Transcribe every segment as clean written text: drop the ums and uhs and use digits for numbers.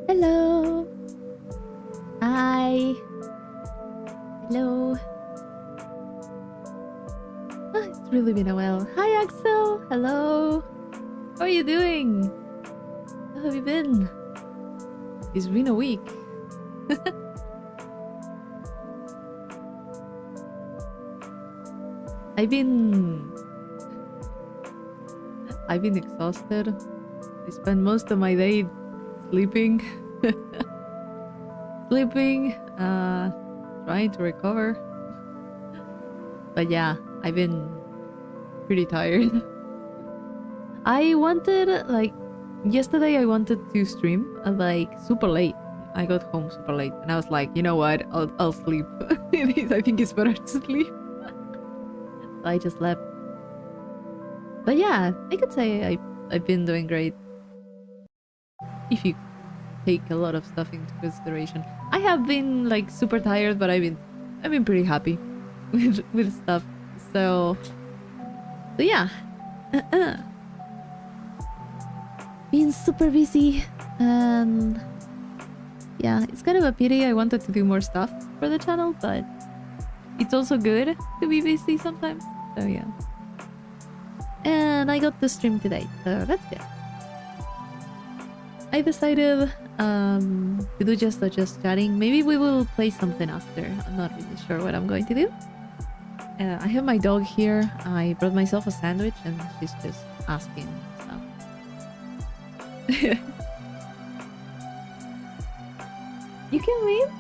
Hello. Hi. Hello. It's really been a while. Hi, Axel. Hello. How are you doing? How have you been? It's been a week. I've been exhausted. I spent most of my day sleeping. Trying to recover. But yeah, I've been pretty tired. I wanted, like, yesterday I wanted to stream like super late. I got home super late and I was like, you know what, I'll sleep. I think it's better to sleep. So I just slept. But yeah, I could say I've been doing great. If you take a lot of stuff into consideration. I have been like super tired, but I've been pretty happy with stuff. So yeah. Being super busy, and yeah, it's kind of a pity. I wanted to do more stuff for the channel, but it's also good to be busy sometimes. So yeah. And I got to stream today, so that's good. I decided to do just chatting. Maybe we will play something after. I'm not really sure what I'm going to do. I have my dog here. I brought myself a sandwich and she's just asking stuff. You can leave?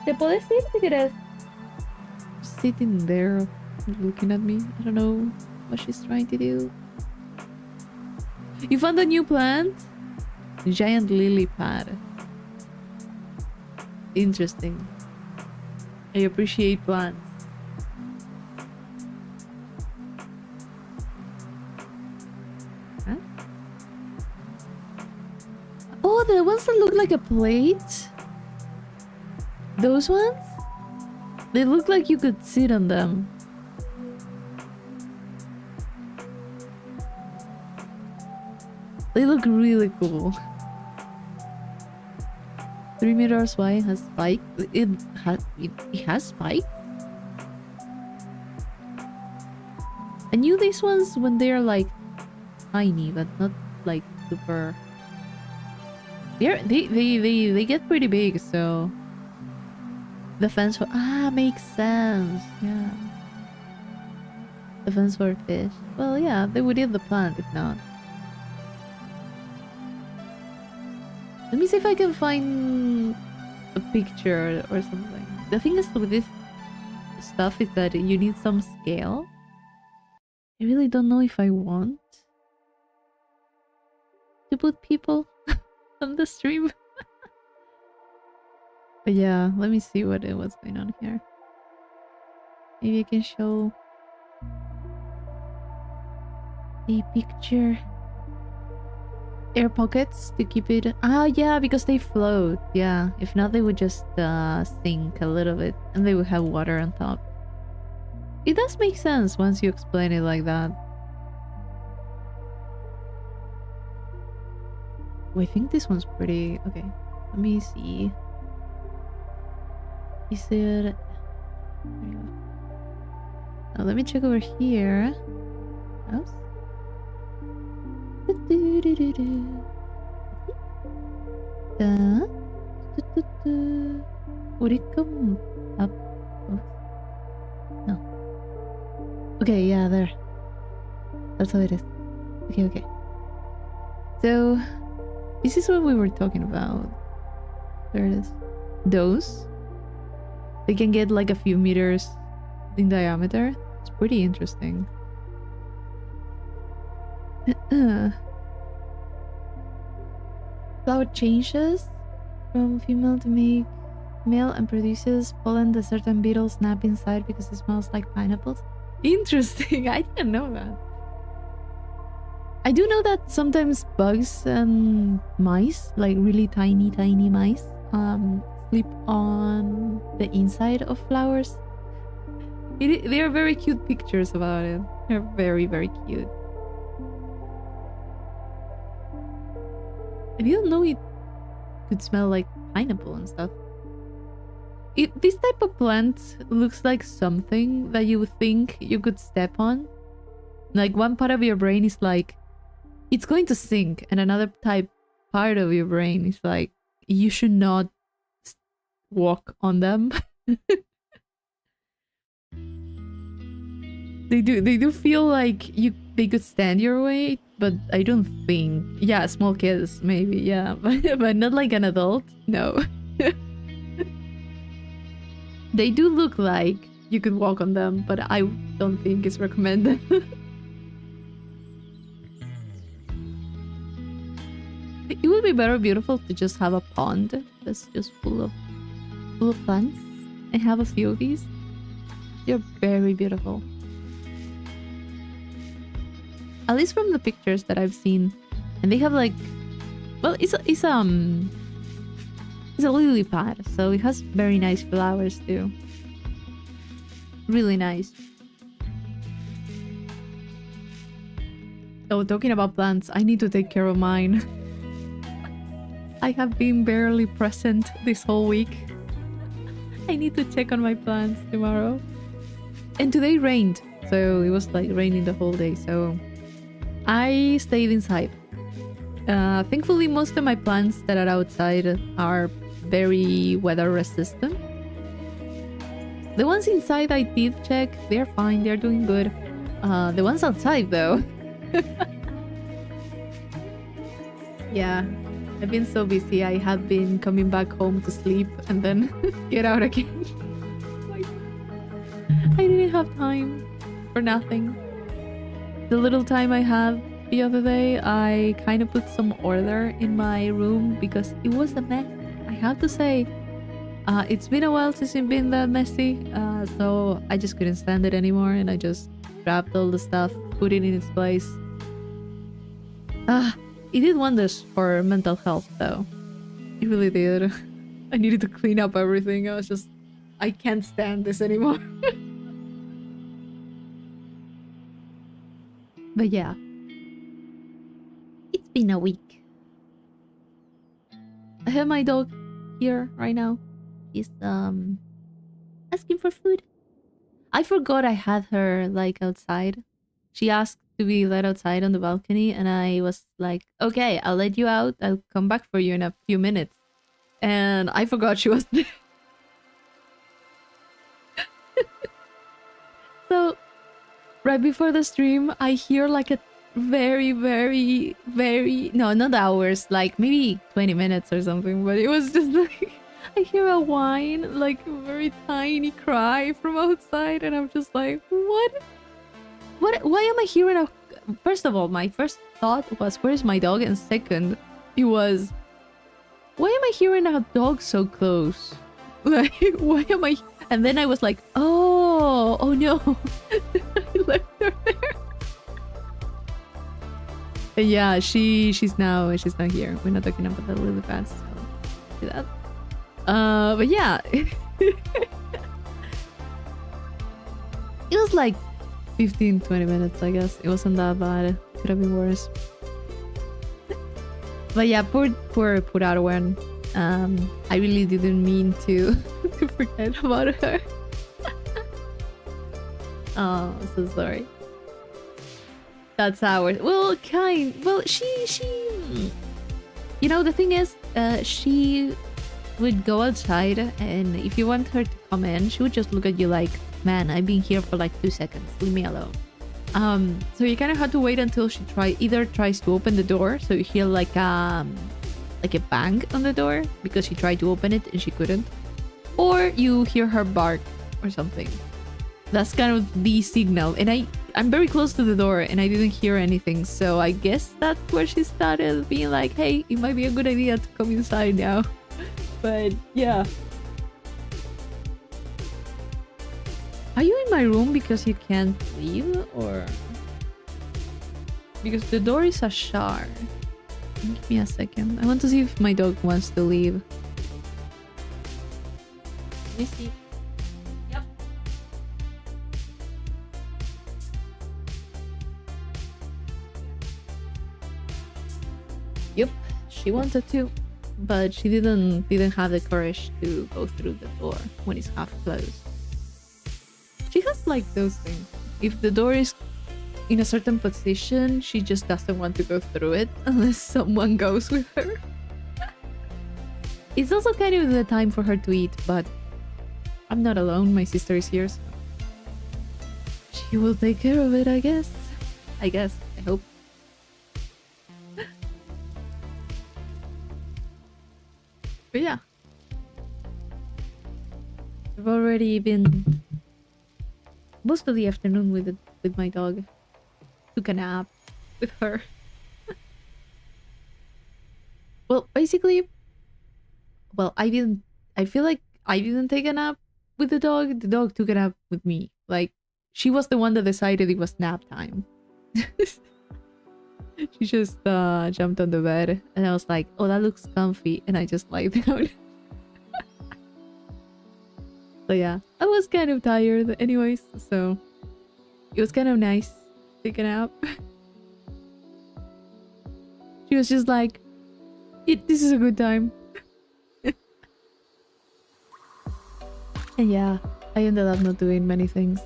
¿Te puedes ir si quieres? Just sitting there looking at me. I don't know what she's trying to do. You found a new plant? Giant lily pad. Interesting. I appreciate plants. Huh? Oh, the ones that look like a plate? Those ones? They look like you could sit on them. They look really cool. 3 meters wide, has spikes. It has spikes? I knew these ones when they're like tiny, but not like super. They get pretty big, so the fence for makes sense. Yeah. The fence for fish. Well, yeah, they would eat the plant if not. Let me see if I can find a picture or something. The thing is with this stuff is that you need some scale. I really don't know if I want to put people on the stream. But yeah, let me see what's going on here. Maybe I can show a picture. Air pockets to keep it. Yeah, because they float. Yeah, if not, they would just sink a little bit, and they would have water on top. It does make sense once you explain it like that. Oh, I think this one's pretty. Okay, let me see. Is it? There you go. Now let me check over here. Oops. Would it come up? Oh. No. Okay, yeah, there. That's how it is. Okay. So, this is what we were talking about. There it is. Those. They can get like a few meters in diameter. It's pretty interesting. Flower changes from female to male and produces pollen that certain beetles snap inside because it smells like pineapples. Interesting. I didn't know that. I do know that sometimes bugs and mice, like really tiny mice, sleep on the inside of flowers. They are very cute pictures about it. They're very, very cute. If you don't know it, could smell like pineapple and stuff. This type of plant looks like something that you would think you could step on. Like one part of your brain is like, it's going to sink, and another part of your brain is like, you should not walk on them. They do feel like they could stand your weight, but I don't think. Yeah, small kids maybe, yeah, but not like an adult. No. They do look like you could walk on them, but I don't think it's recommended. It would be very beautiful to just have a pond that's just full of plants. I have a few of these. They're very beautiful. At least from the pictures that I've seen. And they have like, well, it's a lily pad, so it has very nice flowers too. Really nice. Oh, talking about plants, I need to take care of mine. I have been barely present this whole week. I need to check on my plants tomorrow. And today rained, so it was like raining the whole day, so I stayed inside. Thankfully, most of my plants that are outside are very weather resistant. The ones inside I did check, they're fine, they're doing good. The ones outside though. Yeah, I've been so busy. I have been coming back home to sleep and then get out again. I didn't have time for nothing. The little time I had the other day, I kind of put some order in my room because it was a mess. I have to say, it's been a while since it's been that messy, so I just couldn't stand it anymore, and I just grabbed all the stuff, put it in its place. It did wonders for mental health, though. It really did. I needed to clean up everything. I can't stand this anymore. But yeah. It's been a week. I have my dog here right now. He's asking for food. I forgot I had her like outside. She asked to be let outside on the balcony, and I was like, okay, I'll let you out. I'll come back for you in a few minutes. And I forgot she was there. So right before the stream, I hear like a very, no, not hours, like maybe 20 minutes or something, but it was just like, I hear a whine, like a very tiny cry from outside, and I'm just like, what? Why am I hearing a... First of all, my first thought was, where's my dog? And second, it was, why am I hearing a dog so close? Like, why am I... And then I was like, oh no. I left her there. And yeah, she's now here. We're not talking about the lily pads, so do that. But yeah. It was like 15-20 minutes, I guess. It wasn't that bad. It could have been worse. But yeah, poor Arwen. I really didn't mean to forget about her. Oh, I'm so sorry. That's ours. Well, she... You know, the thing is, she would go outside, and if you want her to come in, she would just look at you like, man, I've been here for like 2 seconds. Leave me alone. So you kind of had to wait until she either tries to open the door, so you hear like a bang on the door because she tried to open it and she couldn't, or you hear her bark or something. That's kind of the signal, and I'm very close to the door and I didn't hear anything, so I guess that's where she started being like, hey, it might be a good idea to come inside now. But yeah. Are you in my room because you can't leave, or because the door is ajar? Give me a second. I want to see if my dog wants to leave. Let me see. Yep. Yep, she wanted to. but she didn't have the courage to go through the door when it's half closed. She has like those things. If the door is in a certain position, she just doesn't want to go through it unless someone goes with her. It's also kind of the time for her to eat, but I'm not alone. My sister is here, so she will take care of it, I guess. I hope. But yeah. I've already been most of the afternoon with my dog. Took a nap with her. Well, basically, I feel like I didn't take a nap with the dog. The dog took a nap with me. Like, she was the one that decided it was nap time. She just jumped on the bed and I was like, oh, that looks comfy, and I just lied down. So yeah, I was kind of tired anyways, so it was kind of nice taking a nap. She was just like, this is a good time. And yeah, I ended up not doing many things.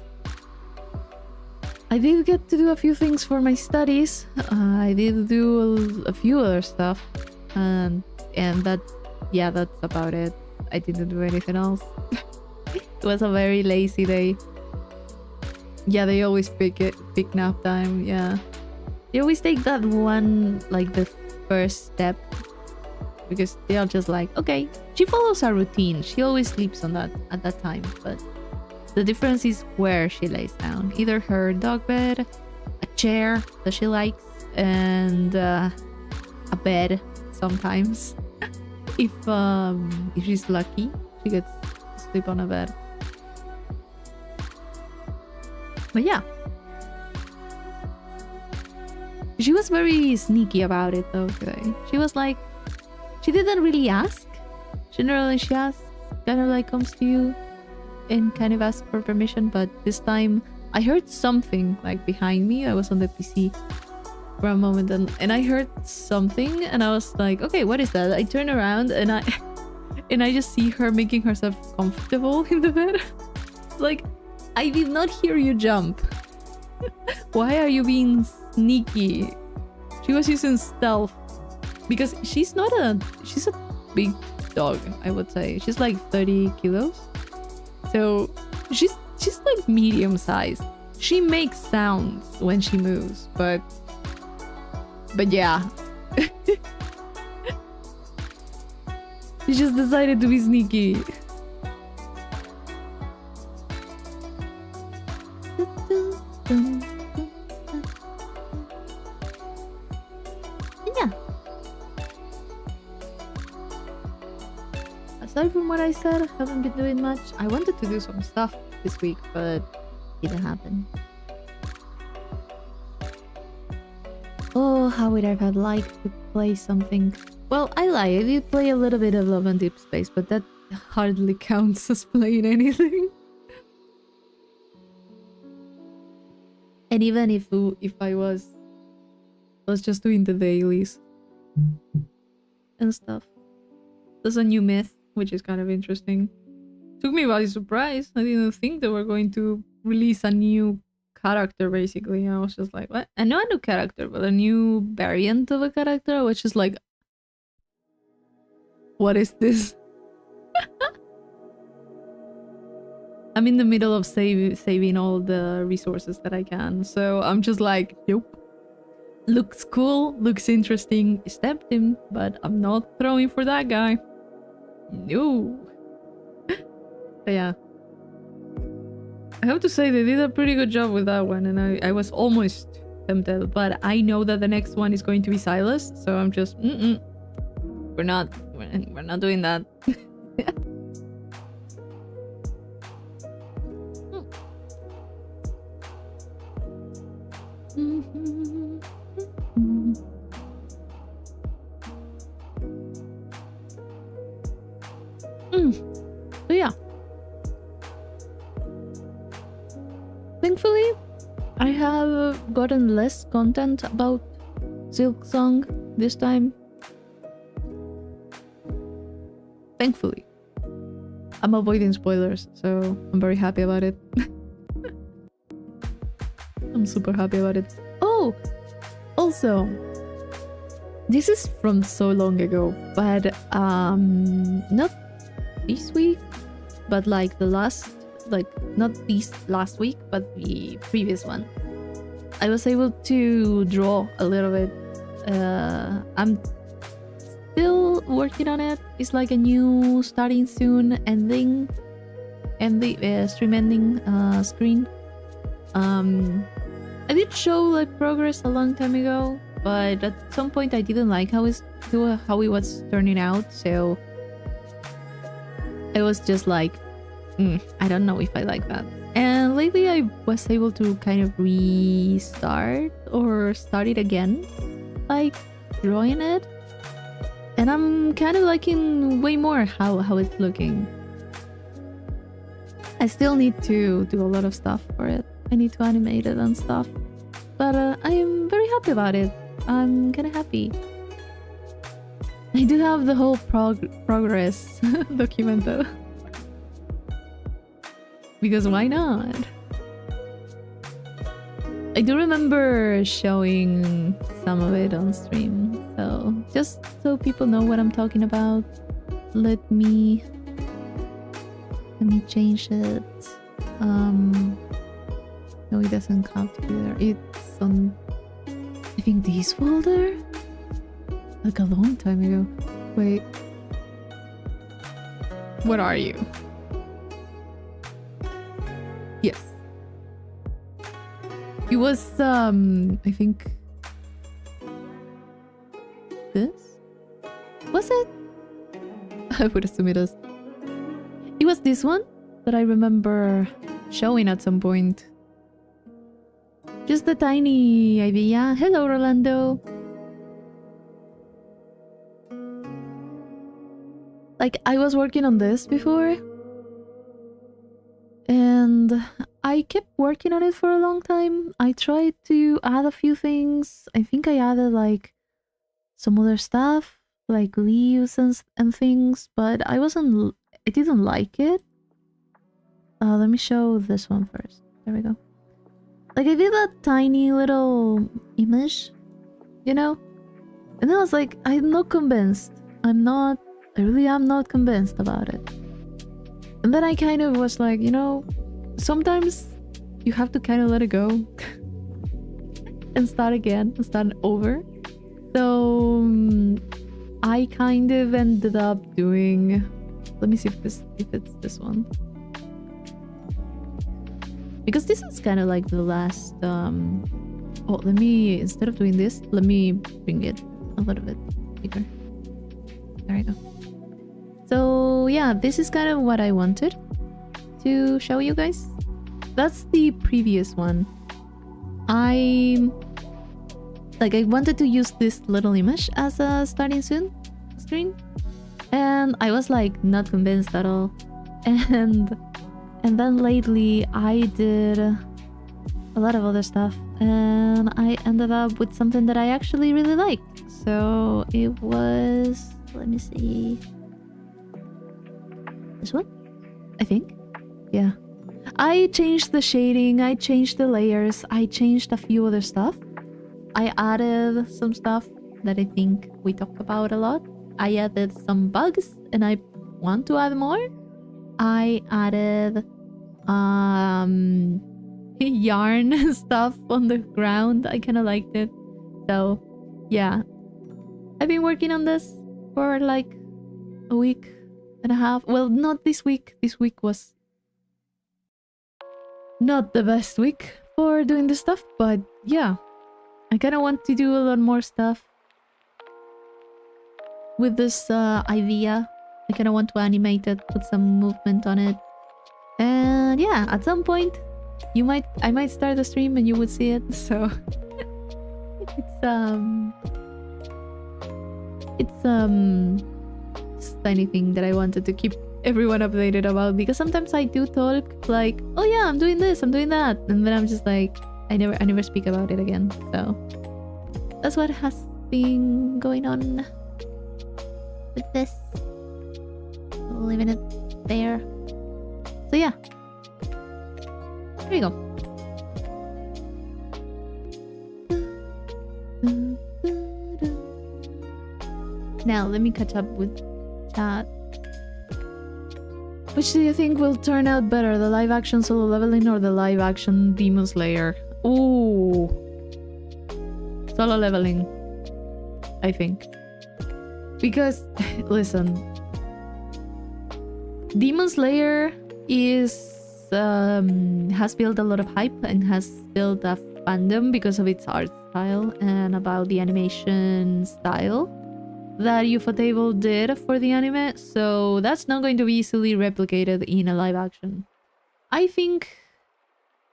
I did get to do a few things for my studies. I did do a few other stuff, and that's about it. I didn't do anything else. It was a very lazy day. Yeah, they always pick nap time. Yeah, they always take that one, like the first step, because they are just like, okay, she follows a routine. She always sleeps on that at that time, but the difference is where she lays down. Either her dog bed, a chair that she likes, and a bed sometimes. If she's lucky, she gets to sleep on a bed. But yeah. She was very sneaky about it though today. She was like, she didn't really ask. Generally she asks, kind of like comes to you and kind of asks for permission, but this time I heard something like behind me. I was on the PC for a moment and I heard something and I was like, okay, what is that? I turn around and I just see her making herself comfortable in the bed. Like, I did not hear you jump. Why are you being sneaky? She was using stealth because she's a big dog, I would say. She's like 30 kilos. So she's like medium sized. She makes sounds when she moves, but yeah. She just decided to be sneaky. Yeah. Aside from what I said, I haven't been doing much. I wanted to do some stuff this week, but it didn't happen. Oh, how would I have liked to play something? Well, I lie. I did play a little bit of Love and Deep Space, but that hardly counts as playing anything. And even if I was just doing the dailies and stuff. There's a new myth, which is kind of interesting. Took me by surprise. I didn't think they were going to release a new character, basically. I was just like, what? And not a new character, but a new variant of a character, which is like, what is this? I'm in the middle of saving all the resources that I can, so I'm just like, nope. Looks cool, looks interesting, is tempting, but I'm not throwing for that guy. No. But yeah. I have to say they did a pretty good job with that one, and I was almost tempted, but I know that the next one is going to be Silas, so I'm just, we're not doing that. So yeah. Thankfully, I have gotten less content about Silksong this time. Thankfully. I'm avoiding spoilers, so I'm very happy about it. I'm super happy about it. Oh! Also, this is from so long ago, but not this week, but like the last, like not this last week, but the previous one. I was able to draw a little bit. I'm still working on it. It's like a new starting soon ending and the stream ending screen. I did show like progress a long time ago, but at some point I didn't like how it was turning out, so I was just like, I don't know if I like that. And lately I was able to kind of restart or start it again, like drawing it, and I'm kind of liking way more how it's looking. I still need to do a lot of stuff for it. I need to animate it and stuff, but I am very happy about it. I'm kind of happy. I do have the whole progress documented. Because why not? I do remember showing some of it on stream, so just so people know what I'm talking about, let me change it. No, it doesn't have to be there. It's on, I think, this folder? Like a long time ago. Wait. What are you? Yes. It was, I think... this? Was it? I would assume it is. It was this one that I remember showing at some point. Just a tiny idea. Hello, Rolando. Like, I was working on this before, and I kept working on it for a long time. I tried to add a few things. I think I added like some other stuff, like leaves and things, but I didn't like it. Let me show this one first. There we go. Like, I did a tiny little image, you know? And then I was like, I'm not convinced. I really am not convinced about it. And then I kind of was like, you know, sometimes you have to kind of let it go and start again and start over. So I kind of ended up doing, let me see if it's this one, because this is kind of like the last oh, let me, instead of doing this, let me bring it a little bit bigger. There we go. So yeah, this is kind of what I wanted to show you guys. That's the previous one. I wanted to use this little image as a starting soon screen, and I was like not convinced at all. And then lately I did a lot of other stuff, and I ended up with something that I actually really liked. So it was, let me see, this one, I think. Yeah, I changed the shading, I changed the layers, I changed a few other stuff. I added some stuff that I think we talk about a lot. I added some bugs, and I want to add more. I added yarn stuff on the ground. I kind of liked it. So yeah, I've been working on this for like a week and a half. Well, not this week. This week was not the best week for doing this stuff, but yeah, I kind of want to do a lot more stuff with this idea. I kind of want to animate it, put some movement on it, and yeah, at some point I might start the stream and you would see it. So it's just a tiny thing that I wanted to keep everyone updated about, because sometimes I do talk like, oh yeah, I'm doing this, I'm doing that, and then I'm just like, I never speak about it again. So that's what has been going on with this. leaving it there. So yeah. There you go. Now let me catch up with chat. Which do you think will turn out better, the live action Solo Leveling or the live action Demon Slayer? Ooh. Solo Leveling, I think. Because, listen, Demon Slayer has built a lot of hype and has built a fandom because of its art style and about the animation style that Ufotable did for the anime, so that's not going to be easily replicated in a live action. I think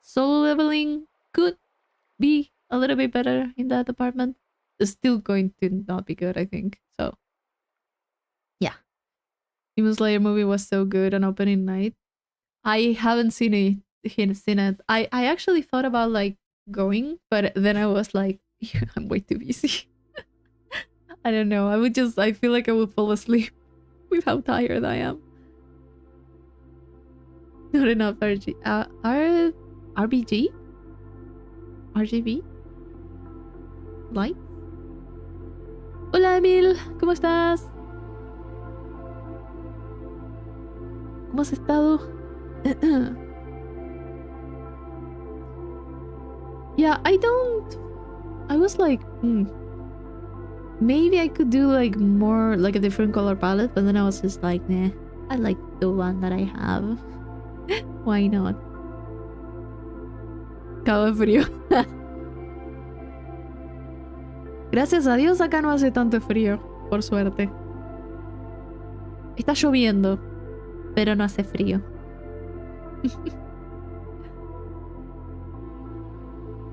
Solo Leveling could be a little bit better in that department. It's still going to not be good, I think. So, yeah. Demon Slayer movie was so good on opening night. I haven't seen it. I actually thought about like going, but then I was like, I'm way too busy. I don't know. I feel like I will fall asleep with how tired I am. Not enough RBG? RGB? Light? Hola Emil, ¿cómo estás? ¿Cómo has estado? Yeah, I was like, maybe I could do like more, like a different color palette, but then I was just like, nah, I like the one that I have. Why not? Cago de frío. Gracias a Dios acá no hace tanto frío, por suerte. Está lloviendo, pero no hace frío.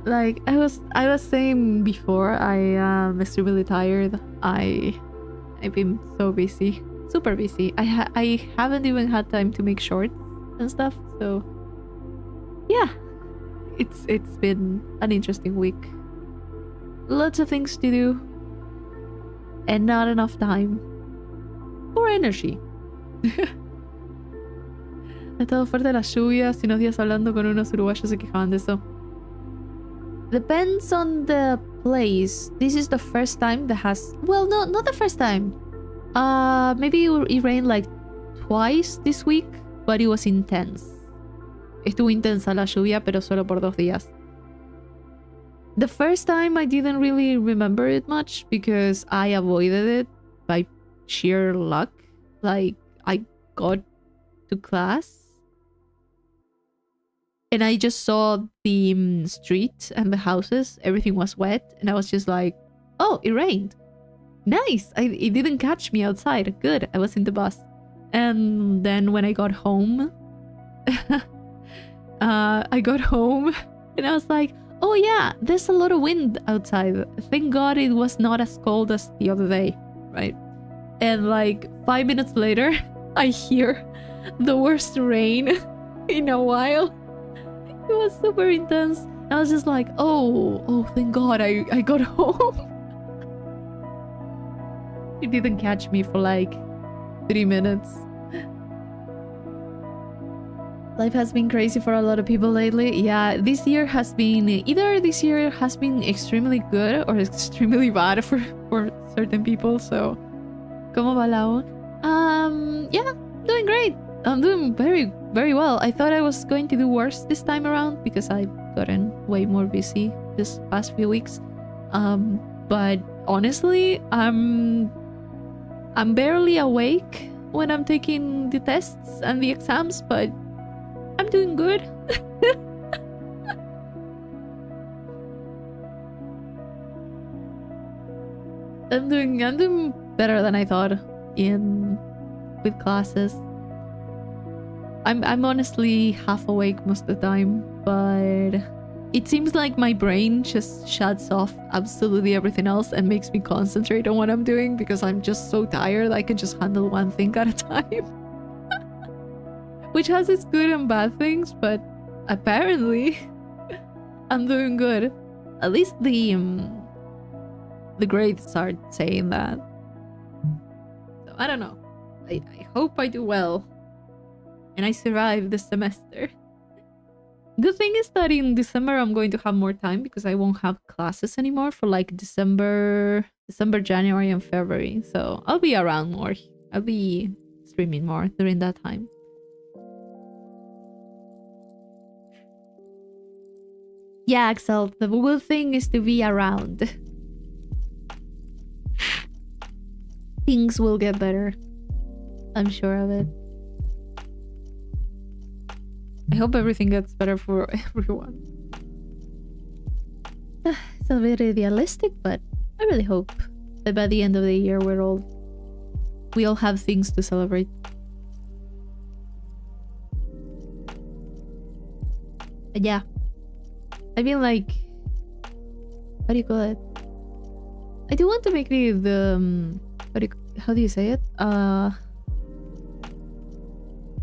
Like I was saying before, I'm extremely tired. I've been so busy, super busy. I haven't even had time to make shorts and stuff. So yeah, it's been an interesting week. Lots of things to do, and not enough time or energy. Ha estado fuerte las lluvias y unos días hablando con unos uruguayos se quejaban de eso. Depends on the place. This is the first time that has... Well, no, not the first time. Maybe it rained like twice this week, but it was intense. Estuvo intensa la lluvia, pero solo por 2 días. The first time I didn't really remember it much because I avoided it by sheer luck. Like, I got to class and I just saw the street and the houses. Everything was wet. And I was just like, oh, it rained. Nice. It didn't catch me outside. Good. I was in the bus. And then when I got home, I got home and I was like, oh yeah, there's a lot of wind outside. Thank God it was not as cold as the other day, right? And like 5 minutes later, I hear the worst rain in a while. It was super intense. I was just like, oh, thank God I got home. It didn't catch me for like 3 minutes. Life has been crazy for a lot of people lately. Yeah, this year has been extremely good or extremely bad for certain people. So, ¿cómo va la O? Yeah, doing great. I'm doing very, very well. I thought I was going to do worse this time around because I've gotten way more busy this past few weeks. But honestly, I'm barely awake when I'm taking the tests and the exams, but I'm doing good. I'm doing better than I thought with classes. I'm honestly half awake most of the time, but it seems like my brain just shuts off absolutely everything else and makes me concentrate on what I'm doing because I'm just so tired I can just handle one thing at a time. Which has its good and bad things, but apparently I'm doing good. At least the grades start saying that. So I don't know. I hope I do well and I survive the semester. Good thing is that in December I'm going to have more time because I won't have classes anymore for like December, January, and February. So I'll be around more. I'll be streaming more during that time. Yeah, Axel, the good thing is to be around. Things will get better. I'm sure of it. I hope everything gets better for everyone. It's a bit idealistic, but I really hope that by the end of the year we all have things to celebrate. Yeah. I mean, like, what do you call it? I do want to make how do you say it?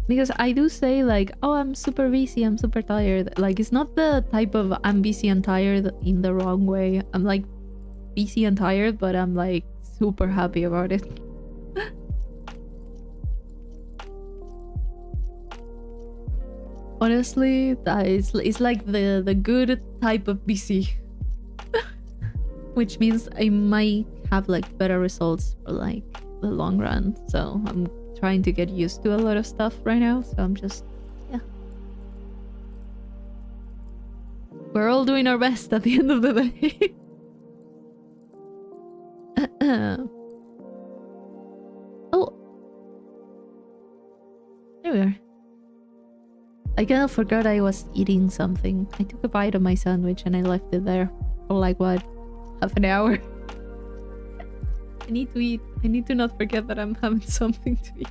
Because I do say like, oh, I'm super busy, I'm super tired. Like, it's not the type of I'm busy and tired in the wrong way. I'm like busy and tired, but I'm like super happy about it. Honestly, it's like the good type of busy. Which means I might have like better results for like the long run. So I'm trying to get used to a lot of stuff right now. So I'm just, yeah. We're all doing our best at the end of the day. Oh. There we are. I kind of forgot I was eating something. I took a bite of my sandwich and I left it there for like, what, half an hour? I need to eat. I need to not forget that I'm having something to eat.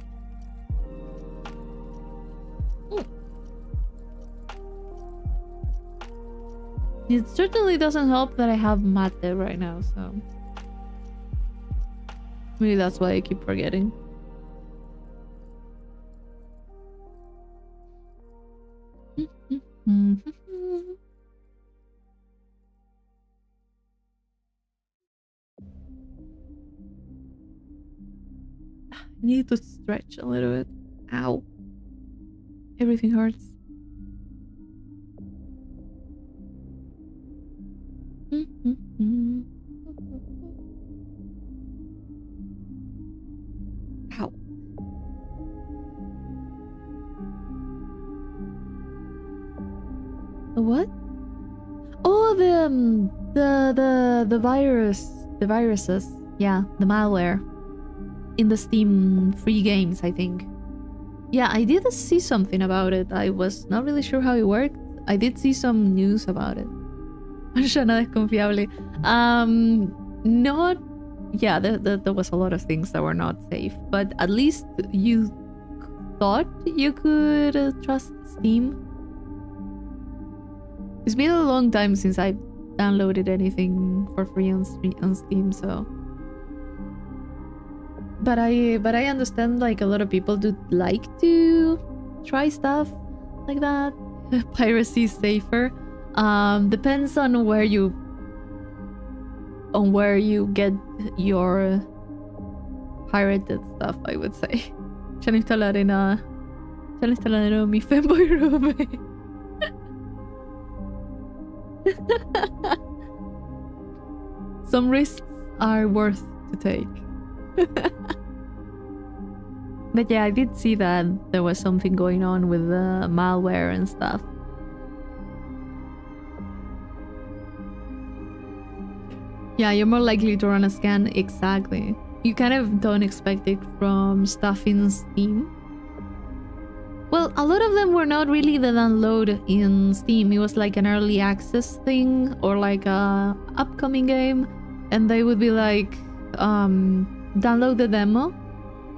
It certainly doesn't help that I have mate right now, so maybe that's why I keep forgetting. I need to stretch a little bit. Ow. Everything hurts. Ow. The what? Oh, the viruses. Yeah, the malware in the Steam free games, I think. Yeah, I did see something about it. I was not really sure how it worked. I did see some news about it. Shana desconfiable. Not... Yeah, there was a lot of things that were not safe. But at least you thought you could trust Steam. It's been a long time since I've downloaded anything for free on Steam, so... But I understand like a lot of people do like to try stuff like that. Piracy is safer. Depends on where you get your pirated stuff, I would say. C'è installare mi fanboy robe. Some risks are worth to take. But yeah, I did see that there was something going on with the malware and stuff. Yeah, you're more likely to run a scan. Exactly. You kind of don't expect it from stuff in Steam. Well, a lot of them were not really the download in Steam. It was like an early access thing or like a upcoming game. And they would be like, download the demo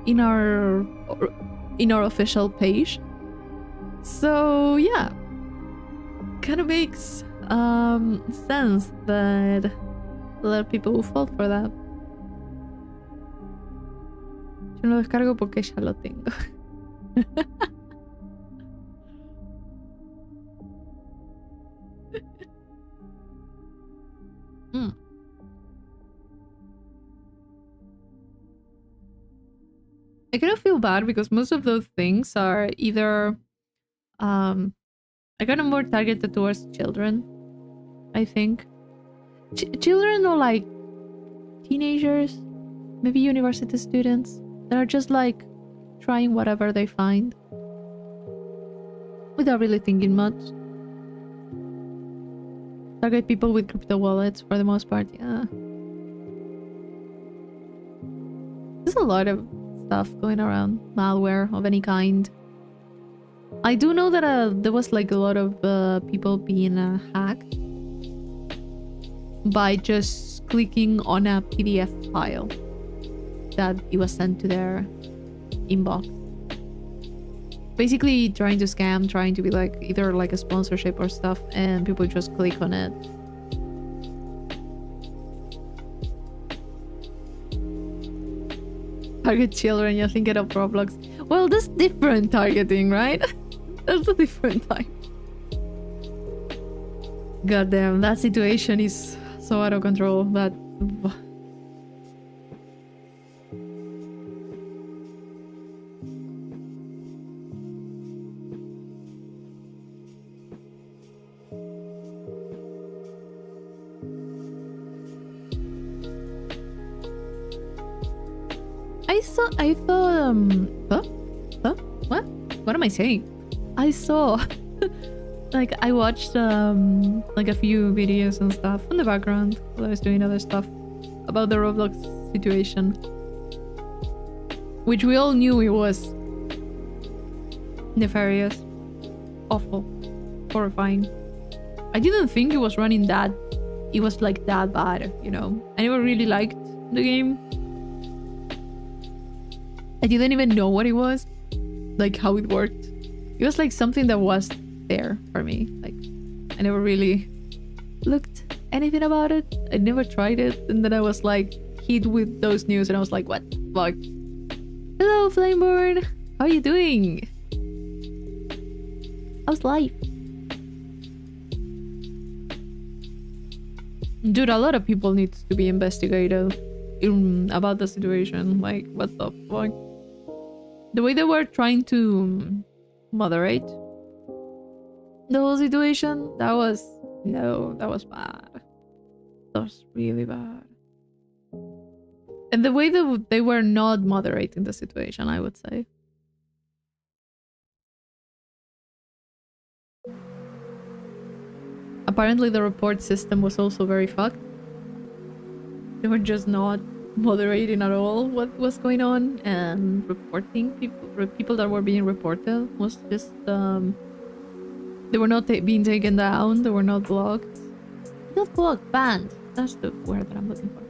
in our official page. So yeah, kind of makes sense that a lot of people will fall for that. Yo no lo descargo porque ya lo tengo. I kind of feel bad because most of those things are either are kind of more targeted towards children, I think. Children or like teenagers, maybe university students that are just like trying whatever they find without really thinking much. Target people with crypto wallets for the most part, yeah. There's a lot of stuff going around, malware of any kind. I do know that there was like a lot of people being hacked by just clicking on a PDF file that it was sent to their inbox. Basically trying to scam, trying to be like either like a sponsorship or stuff, and people just click on it. Target children, you're thinking of Roblox. Well, that's different targeting, right? That's a different type. God damn, that situation is so out of control that... I thought, What am I saying? I saw, like, I watched, like a few videos and stuff in the background while I was doing other stuff about the Roblox situation. Which we all knew it was nefarious, awful, horrifying. I didn't think it was running that, it was like that bad, you know? I never really liked the game. I didn't even know what it was, like how it worked. It was like something that was there for me. Like, I never really looked anything about it. I never tried it. And then I was like hit with those news and I was like, what the fuck? Hello, Flameborn. How are you doing? How's life? Dude, a lot of people need to be investigated about the situation. Like, what the fuck? The way they were trying to moderate the whole situation, that was... No, that was bad. That was really bad. And the way that they were not moderating the situation, I would say. Apparently the report system was also very fucked. They were just not moderating at all what was going on, and reporting people that were being reported was just they were not being taken down, they were not blocked. Not blocked, banned. That's the word that I'm looking for.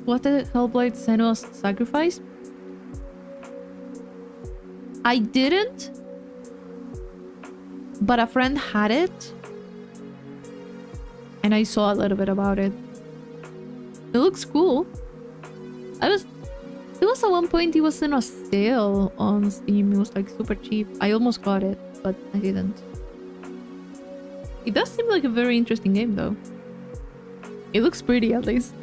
What did Hellblade Senua's sacrifice? I didn't, but a friend had it and I saw a little bit about it. It looks cool. It was at one point, it was in a sale on Steam. It was like super cheap. I almost got it, but I didn't. It does seem like a very interesting game though. It looks pretty at least.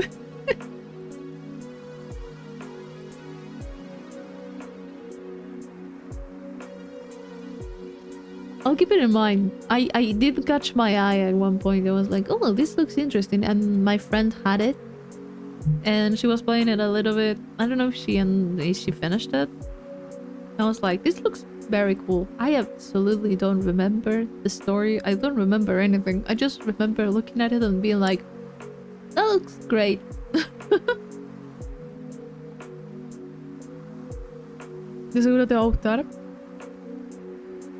I'll keep it in mind. I did catch my eye at one point. I was like, oh, this looks interesting. And my friend had it. And she was playing it a little bit. I don't know if she finished it. I was like, this looks very cool. I absolutely don't remember the story. I don't remember anything. I just remember looking at it and being like, that looks great. ¿De seguro te va a gustar?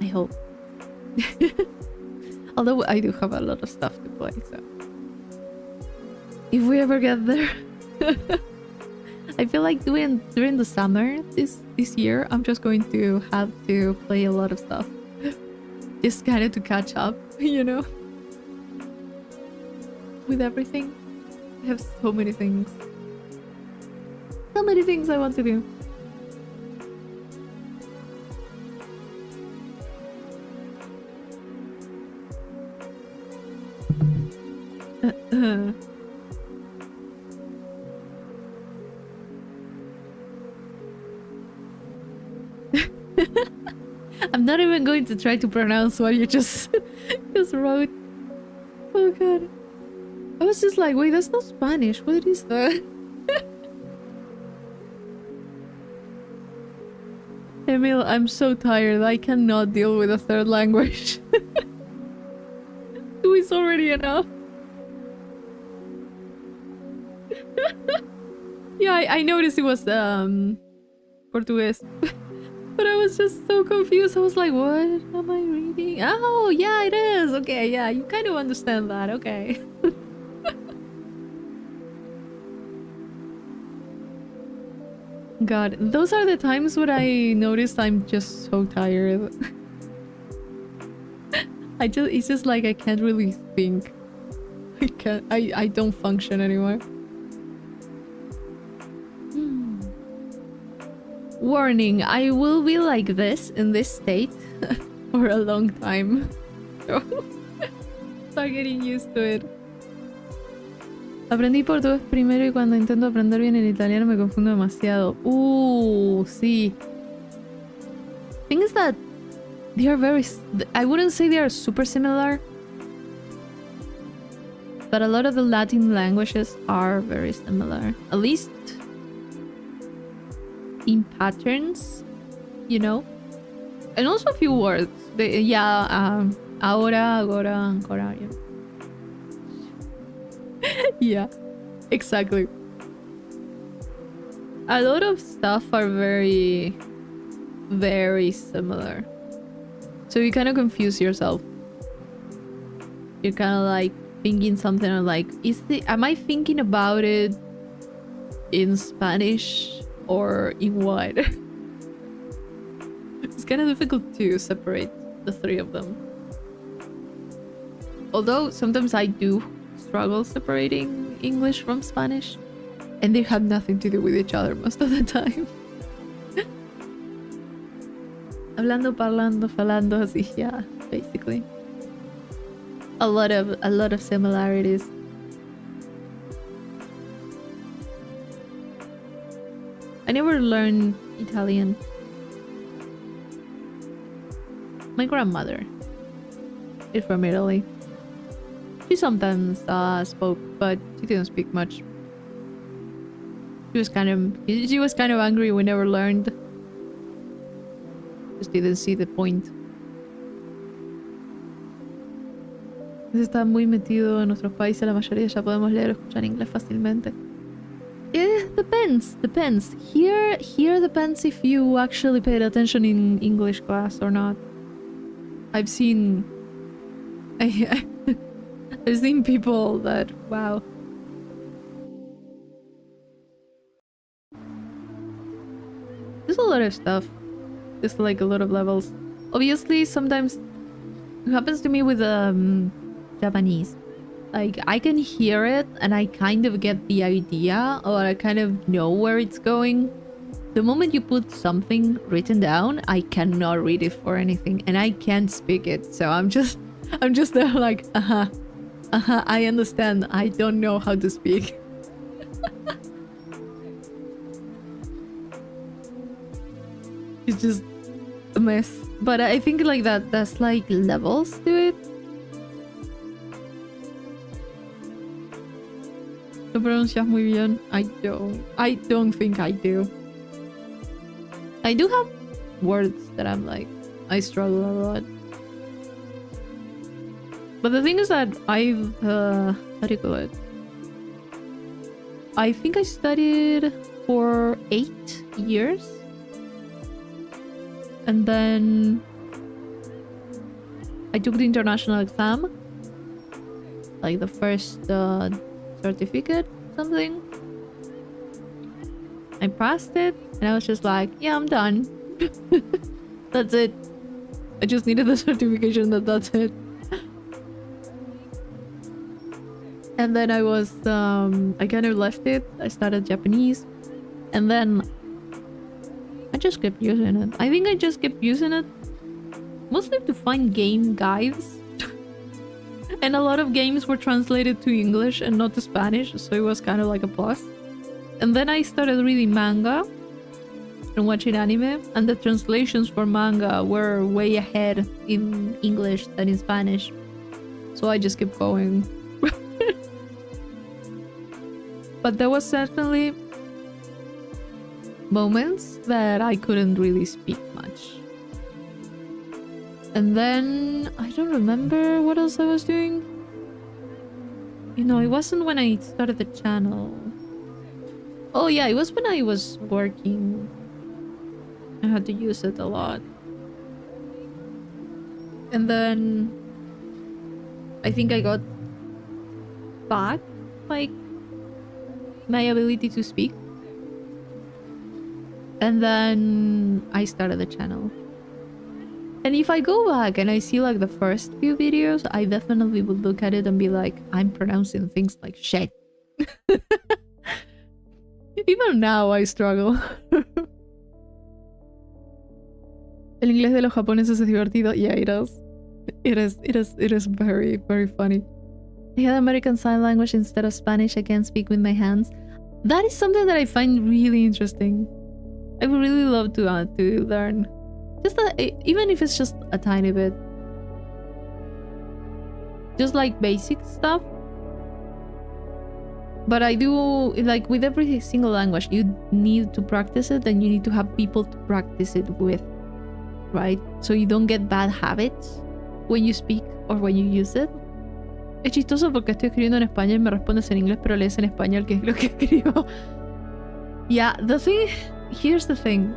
I hope. Although I do have a lot of stuff to play, so if we ever get there. I feel like during the summer this year, I'm just going to have to play a lot of stuff. Just kind of to catch up, you know? With everything. I have so many things. So many things I want to do. I'm not even going to try to pronounce what you just just wrote. Oh god. I was just like, wait, that's not Spanish. What is that? Emil, I'm so tired. I cannot deal with a third language. Two is already enough. Yeah, I noticed it was Portuguese. But I was just so confused. I was like, what am I reading? Oh, yeah, it is. Okay, yeah, you kind of understand that. Okay. God, those are the times when I noticed I'm just so tired. It's just like I can't really think. I don't function anymore. Warning, I will be like this in this state for a long time. So start getting used to it. Aprendí portugués primero y cuando intento aprender bien el italiano me confundo demasiado. Sí. Thing is that they are very... I wouldn't say they are super similar. But a lot of the Latin languages are very similar. At least in patterns, you know? And also a few words. Ahora, agora, ancora, yeah. Yeah, exactly. A lot of stuff are very, very similar. So you kind of confuse yourself. You're kind of like thinking something like, am I thinking about it in Spanish or in what? It's kind of difficult to separate the three of them. Although sometimes I do struggle separating English from Spanish, and they have nothing to do with each other most of the time. Hablando, parlando, falando, así, yeah, basically. A lot of similarities. I never learned Italian. My grandmother is from Italy. She sometimes spoke, but she didn't speak much. She was kind of angry we never learned. Just didn't see the point. Está muy metido en nuestros países, la mayoría ya podemos leer o escuchar inglés fácilmente. Depends. Here depends if you actually paid attention in English class or not. I've seen people that, wow. There's a lot of stuff. There's like a lot of levels. Obviously, sometimes it happens to me with Japanese. Like, I can hear it and I kind of get the idea, or I kind of know where it's going. The moment you put something written down, I cannot read it for anything, and I can't speak it. So I'm just there like, I understand. I don't know how to speak. It's just a mess. But I think like that's like levels to it. ¿Lo pronuncias muy bien? I don't think I do. I do have words that I'm like, I struggle a lot. But the thing is that I've, how do you call it? I think I studied for 8 years. And then I took the international exam. Like the first certificate, something. I passed it, and I was just like, yeah, I'm done. That's it. I just needed the certification that's it. And then I was, I kind of left it. I started Japanese. And then I just kept using it. I think I just kept using it mostly to find game guides. And a lot of games were translated to English and not to Spanish, so it was kind of like a plus. And then I started reading manga. and watching anime, and the translations for manga were way ahead in English than in Spanish. So I just kept going. But there was certainly moments that I couldn't really speak much. And then I don't remember what else I was doing. You know, it wasn't when I started the channel. Oh yeah, it was when I was working. I had to use it a lot. And then I think I got back, like, my ability to speak. And then I started the channel. And if I go back and I see like the first few videos, I definitely would look at it and be like, I'm pronouncing things like shit. Even now I struggle. El inglés de los japoneses es divertido. Yeah, it is. It is very, very funny. I had American Sign Language instead of Spanish. I can't speak with my hands. That is something that I find really interesting. I would really love to learn. Just even if it's just a tiny bit. Just like basic stuff. But I do, like with every single language, you need to practice it and you need to have people to practice it with. Right? So you don't get bad habits when you speak or when you use it. Es chistoso porque estoy escribiendo en español y me respondes en inglés, pero lees en español, que es lo que escribo. Yeah, here's the thing.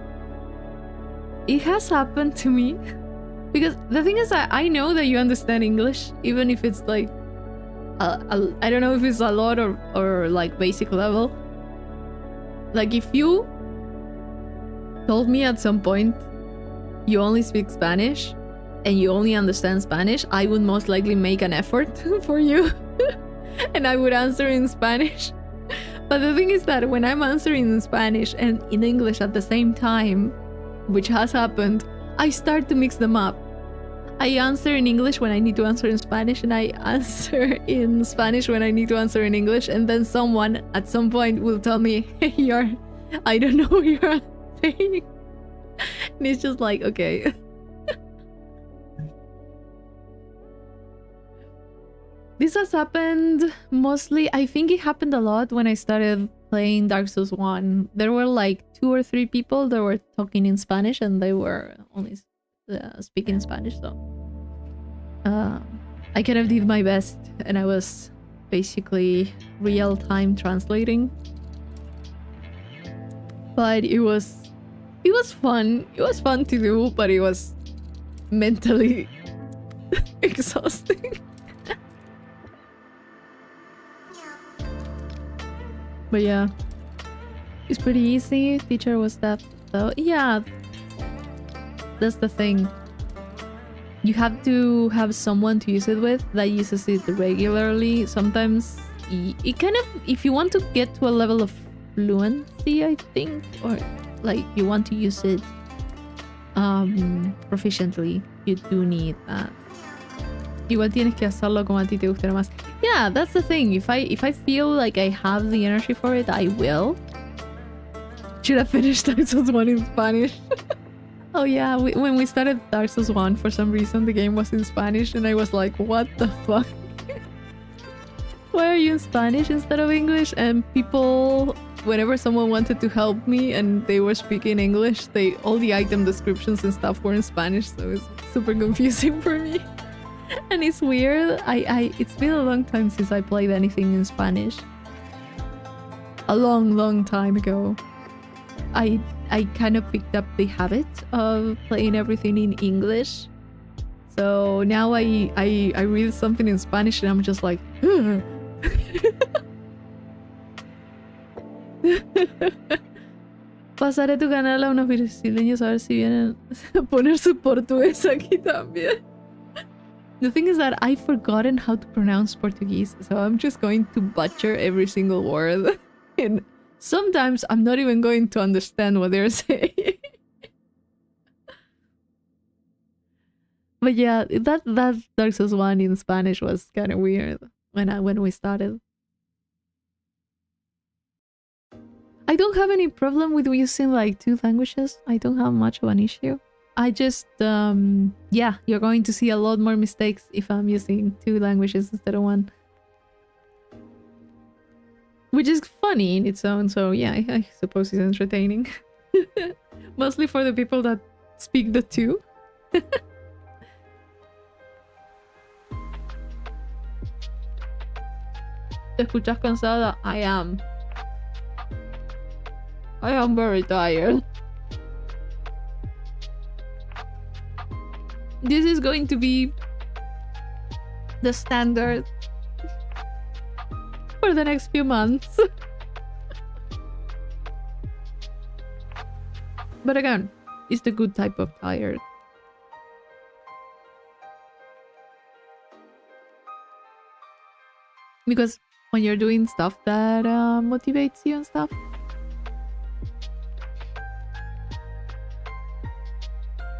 It has happened to me. Because the thing is that I know that you understand English, even if it's like, I don't know if it's a lot or like basic level. Like if you told me at some point you only speak Spanish and you only understand Spanish, I would most likely make an effort for you and I would answer in Spanish. But the thing is that when I'm answering in Spanish and in English at the same time, which has happened, I start to mix them up. I answer in English when I need to answer in Spanish, and I answer in Spanish when I need to answer in English, and then someone at some point will tell me, hey, I don't know what you're saying. And it's just like, okay. This has happened mostly, I think it happened a lot when I started playing Dark Souls 1. There were like 2 or 3 people that were talking in Spanish and they were only speaking Spanish, so I kind of did my best and I was basically real-time translating. But it was fun. It was fun to do, but it was mentally exhausting. But yeah, it's pretty easy. Teacher was that though. Yeah, that's the thing. You have to have someone to use it with that uses it regularly. Sometimes it kind of, if you want to get to a level of fluency, I think, or like you want to use it proficiently, you do need that. Igual tienes que hacerlo como a ti te guste más. Yeah, that's the thing. If I feel like I have the energy for it, I will. Should have finished Dark Souls 1 in Spanish. Oh yeah, when we started Dark Souls 1, for some reason the game was in Spanish and I was like, what the fuck? Why are you in Spanish instead of English? And people, whenever someone wanted to help me and they were speaking English, all the item descriptions and stuff were in Spanish, so it's super confusing for me. And it's weird. It's been a long time since I played anything in Spanish. A long time ago. I kind of picked up the habit of playing everything in English. So now I read something in Spanish and I'm just like, pasaré tu canal a unos brasileños a ver si vienen a poner su portugués aquí también. The thing is that I've forgotten how to pronounce Portuguese, so I'm just going to butcher every single word. And sometimes I'm not even going to understand what they're saying. But yeah, that Dark Souls 1 in Spanish was kind of weird when we started. I don't have any problem with using like 2 languages. I don't have much of an issue. I just, yeah, you're going to see a lot more mistakes if I'm using 2 languages instead of 1. Which is funny in its own, so yeah, I suppose it's entertaining. Mostly for the people that speak the 2. ¿Te escuchas cansada? I am. I am very tired. This is going to be the standard for the next few months. But again, it's the good type of tired. Because when you're doing stuff that motivates you and stuff.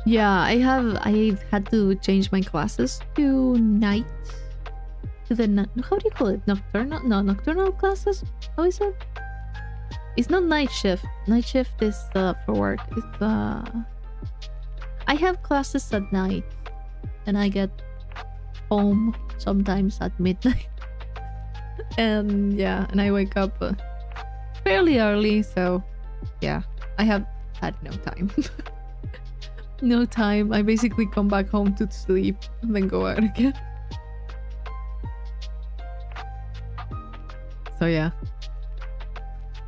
Yeah, I've had to change my classes to night. To the how do you call it? Nocturnal? No, nocturnal classes? How is it? It's not night shift. Night shift is for work. It's I have classes at night, and I get home sometimes at midnight. And yeah, and I wake up fairly early, so yeah, I have had no time. No time. I basically come back home to sleep and then go out again. So yeah,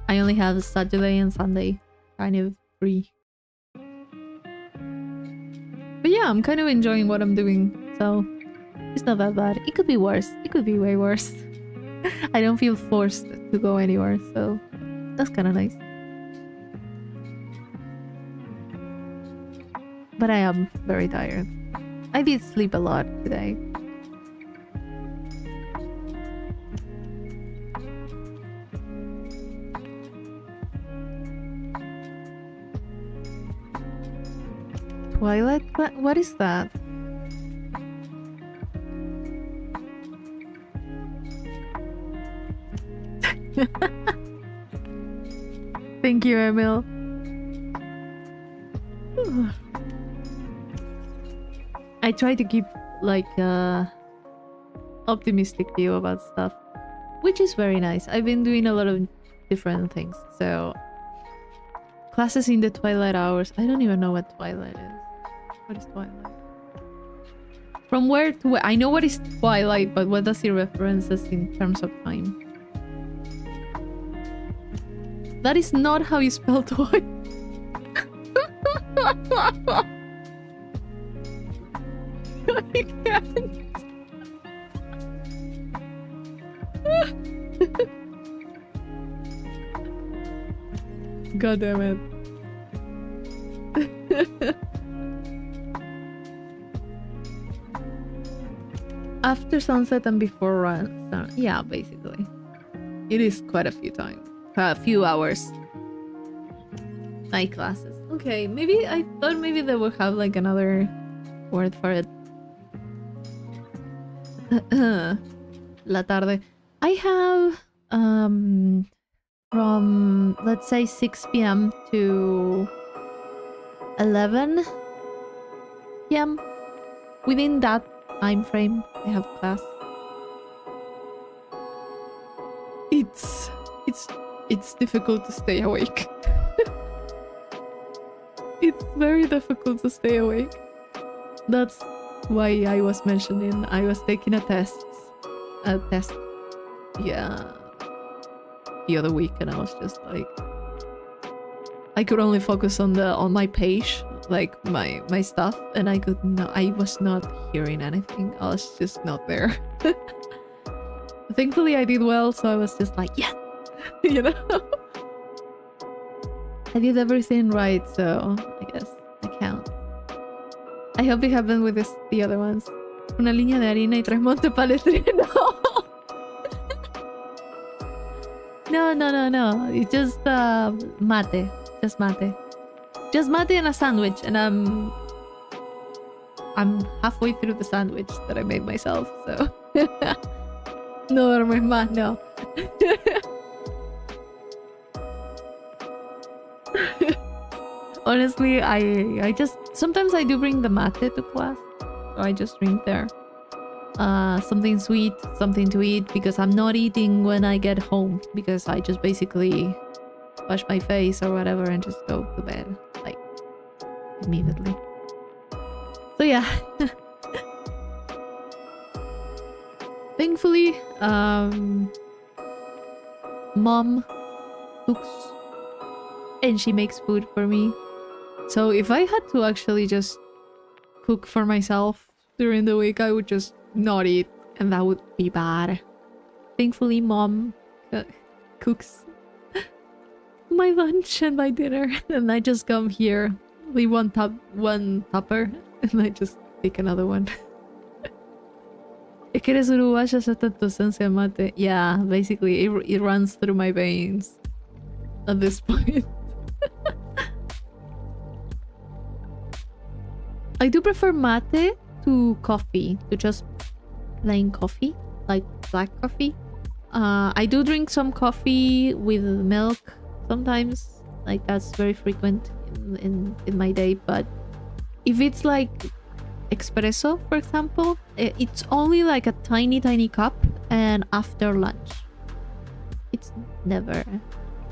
I only have Saturday and Sunday kind of free. But yeah, I'm kind of enjoying what I'm doing, so it's not that bad. It could be worse. It could be way worse. I don't feel forced to go anywhere, so that's kind of nice. But I am very tired. I did sleep a lot today. Twilight? What is that? Thank you, Emil. I try to keep like optimistic view about stuff, which is very nice. I've been doing a lot of different things. So classes in the twilight hours. I don't even know what twilight is. What is twilight? From where to where? I know what is twilight, but what does it references in terms of time? That is not how you spell toy. I can't. God damn it. After sunset and before sun. Yeah, basically. It is quite a few times. A few hours. Night classes. Okay, maybe I thought maybe they would have like another word for it. La tarde. I have from let's say 6 p.m. to 11 p.m. Within that time frame, I have class. It's difficult to stay awake. It's very difficult to stay awake. That's why I was mentioning I was taking a test, yeah, the other week, and I was just like, I could only focus on my page, like my stuff, and I was not hearing anything. I was just not there. Thankfully I did well, so I was just like, yeah. You know, I did everything right, so I guess I count. I hope it happened with the other ones. Una línea de harina y 3 monte palestrino. No. It's just mate. Just mate. Just mate and a sandwich, and I'm halfway through the sandwich that I made myself, so no duermes más, no. Honestly, I just sometimes I do bring the mate to class, so I just drink there. Something sweet, something to eat, because I'm not eating when I get home, because I just basically wash my face or whatever and just go to bed like immediately. So yeah. Thankfully, mom cooks and she makes food for me. So if I had to actually just cook for myself during the week, I would just not eat, and that would be bad. Thankfully, mom cooks my lunch and my dinner, and I just come here, leave one tupper, and I just take another one. Es que eres uruguaya, ya está tu esencia mate. Yeah, basically, it runs through my veins at this point. I do prefer mate to coffee, to just plain coffee, like black coffee. I do drink some coffee with milk sometimes, like that's very frequent in my day, but if it's like espresso, for example, it's only like a tiny cup, and after lunch. It's never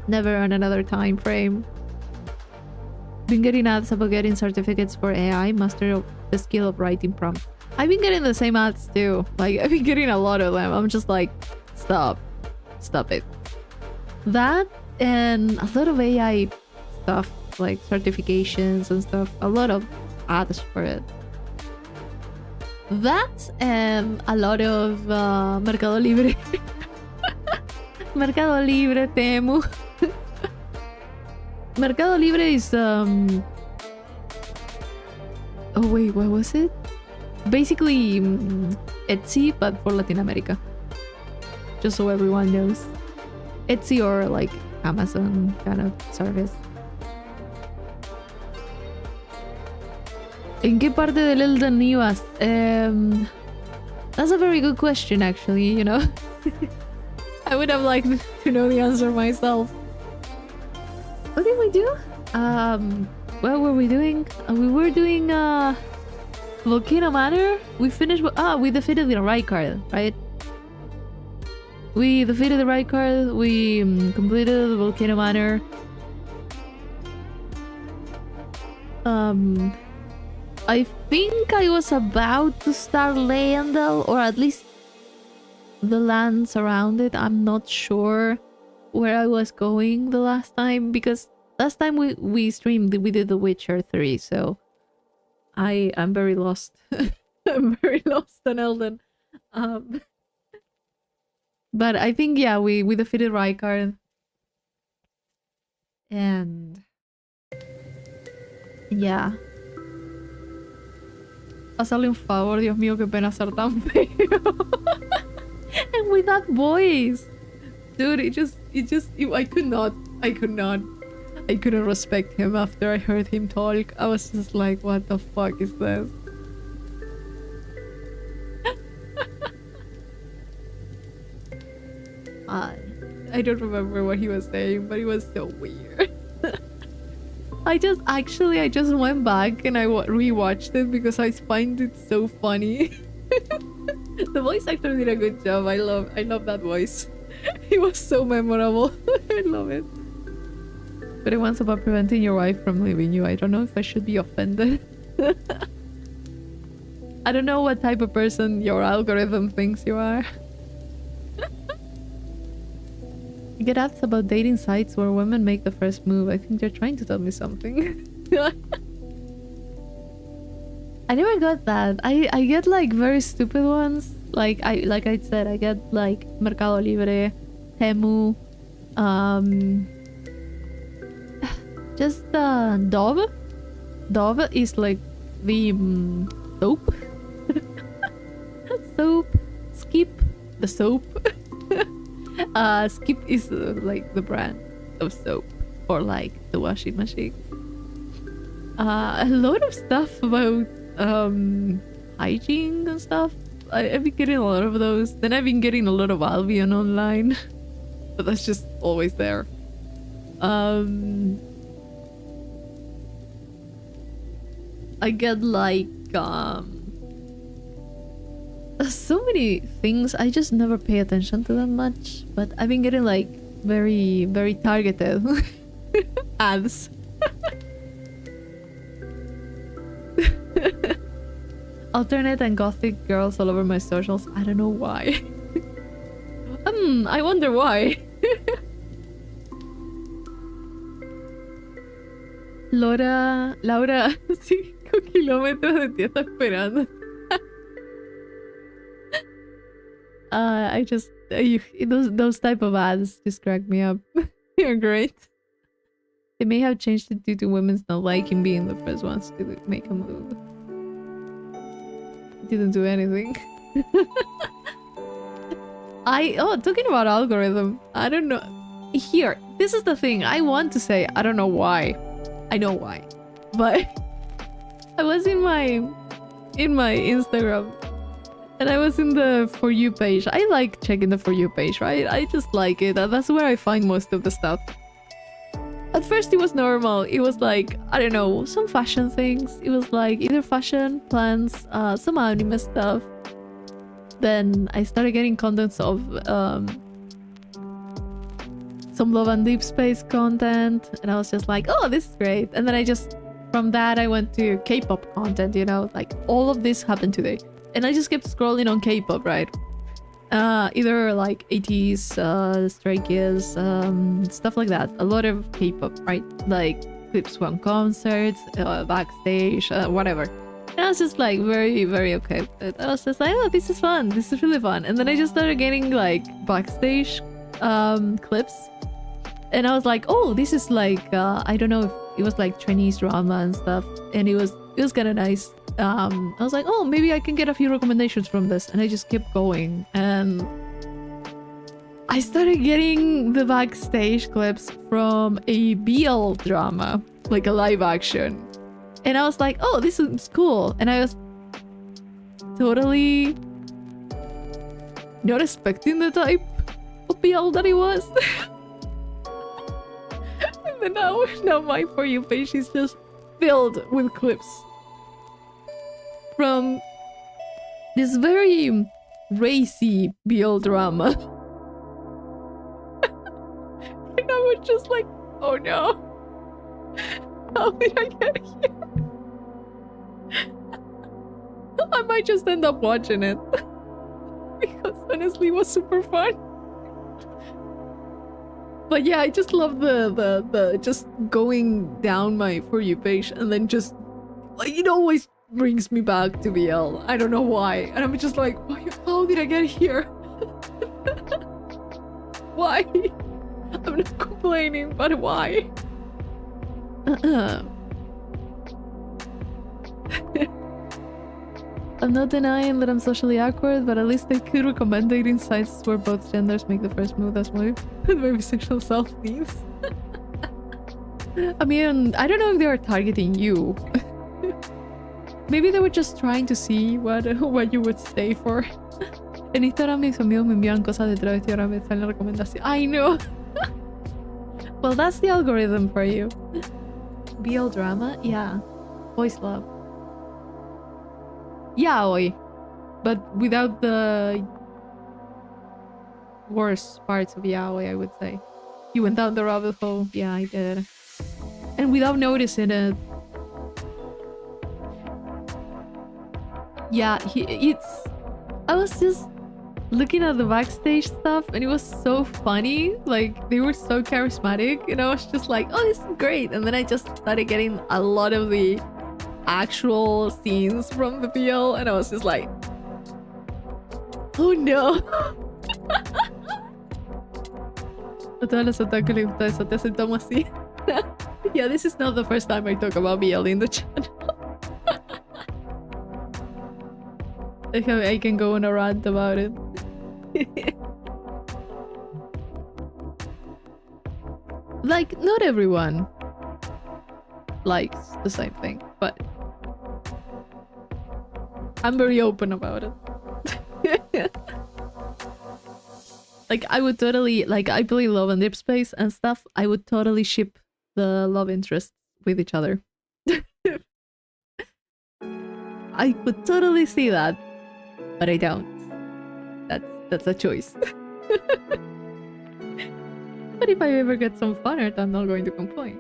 on another time frame. Been getting ads about getting certificates for AI, master of the skill of writing prompts. I've been getting the same ads too. Like, I've been getting a lot of them. I'm just like, stop it. That and a lot of AI stuff, like certifications and stuff. A lot of ads for it. That and a lot of Mercado Libre. Mercado Libre, Temu. Mercado Libre is oh wait, what was it? Basically Etsy, but for Latin America. Just so everyone knows. Etsy or like Amazon kind of service. ¿En qué parte del Elden ibas? That's a very good question, actually, you know. I would have liked to know the answer myself. What did we do? What were we doing? We were doing Volcano Manor. We finished. We defeated the Rykard, right? We defeated the Rykard. We completed the Volcano Manor. I think I was about to start Leyndell, or at least the lands around it. I'm not sure where I was going the last time, because last time we streamed, we did The Witcher 3, so I'm very lost. I'm very lost on Elden. But I think, yeah, we defeated Rykard. And yeah. Hacerle un favor, Dios mío, qué pena ser tan feo. And with that voice. Dude, I couldn't respect him after I heard him talk. I was just like, what the fuck is this? I don't remember what he was saying, but it was so weird. I just went back and I rewatched it because I find it so funny. The voice actor did a good job. I love that voice. It was so memorable. I love it. But it wants about preventing your wife from leaving you. I don't know if I should be offended. I don't know what type of person your algorithm thinks you are. I get asked about dating sites where women make the first move. I think they're trying to tell me something. I never got that. I get like very stupid ones. Like I said, I get like Mercado Libre, Temu, just Dove. Dove is like the soap. Soap. Skip, the soap. Skip is like the brand of soap, or like the washing machine. A lot of stuff about hygiene and stuff. I've been getting a lot of those. Then I've been getting a lot of Albion online. But that's just always there. I get like so many things. I just never pay attention to them much, but I've been getting like very, very targeted ads. Alternate and gothic girls all over my socials. I don't know why. I wonder why. Laura, 5 kilómetros de ti está esperando. Those type of ads just crack me up. They're great. They may have changed it due to women's not liking being the first ones to make a move. Didn't do anything. Talking about algorithm, I don't know. Here, this is the thing. I want to say I don't know why. I know why, but I was in my Instagram. And I was in the For You page. I like checking the For You page, right? I just like it. That's where I find most of the stuff. At first it was normal. It was like, I don't know, some fashion things. It was like either fashion, plants, some anime stuff. Then I started getting contents of some Love and Deep Space content. And I was just like, oh, this is great. And then from that I went to K-pop content, you know? Like all of this happened today. And I just kept scrolling on K-pop, right? Either like 80s, Stray Kids, stuff like that. A lot of K-pop, right? Like clips from concerts, backstage, whatever. And I was just like very, very okay with it. I was just like, oh, this is fun. This is really fun. And then I just started getting like backstage clips. And I was like, oh, this is like, I don't know if it was like Chinese drama and stuff. And it was kind of nice. I was like, oh, maybe I can get a few recommendations from this. And I just kept going. And I started getting the backstage clips from a BL drama, like a live action. And I was like, oh, this is cool. And I was totally not expecting the type of BL that it was. And then now my For You page is just filled with clips from this very racy BL drama. And I was just like, oh no. How did I get here? I might just end up watching it. Because honestly it was super fun. But yeah, I just love the just going down my For You page and then just like it always brings me back to BL. I don't know why. And I'm just like, how did I get here? Why? I'm not complaining, but why? I'm not denying that I'm socially awkward, but at least I could recommend dating sites where both genders make the first move. That's my bisexual self needs. I mean, I don't know if they are targeting you. Maybe they were just trying to see what you would stay for. En Instagram mis amigos me envían cosas de travesti y ahora me salen recomendaciones. I know. Well, that's the algorithm for you. BL drama? Yeah. Boys love. Yaoi. But without the worst parts of yaoi, I would say. You went down the rabbit hole. Yeah, I did. And without noticing it. Yeah, I was just looking at the backstage stuff and it was so funny. Like, they were so charismatic and I was just like, oh, this is great. And then I just started getting a lot of the actual scenes from the BL and I was just like, oh no. A todas las otaku les gusta eso, te aceptamos así. Yeah, this is not the first time I talk about BL in the channel. I can go on a rant about it. Like, not everyone likes the same thing, but I'm very open about it. Like, I would totally, like, I play Love and Deep Space and stuff. I would totally ship the love interests with each other. I could totally see that, but I don't. That's a choice. But if I ever get some fun art, I'm not going to complain.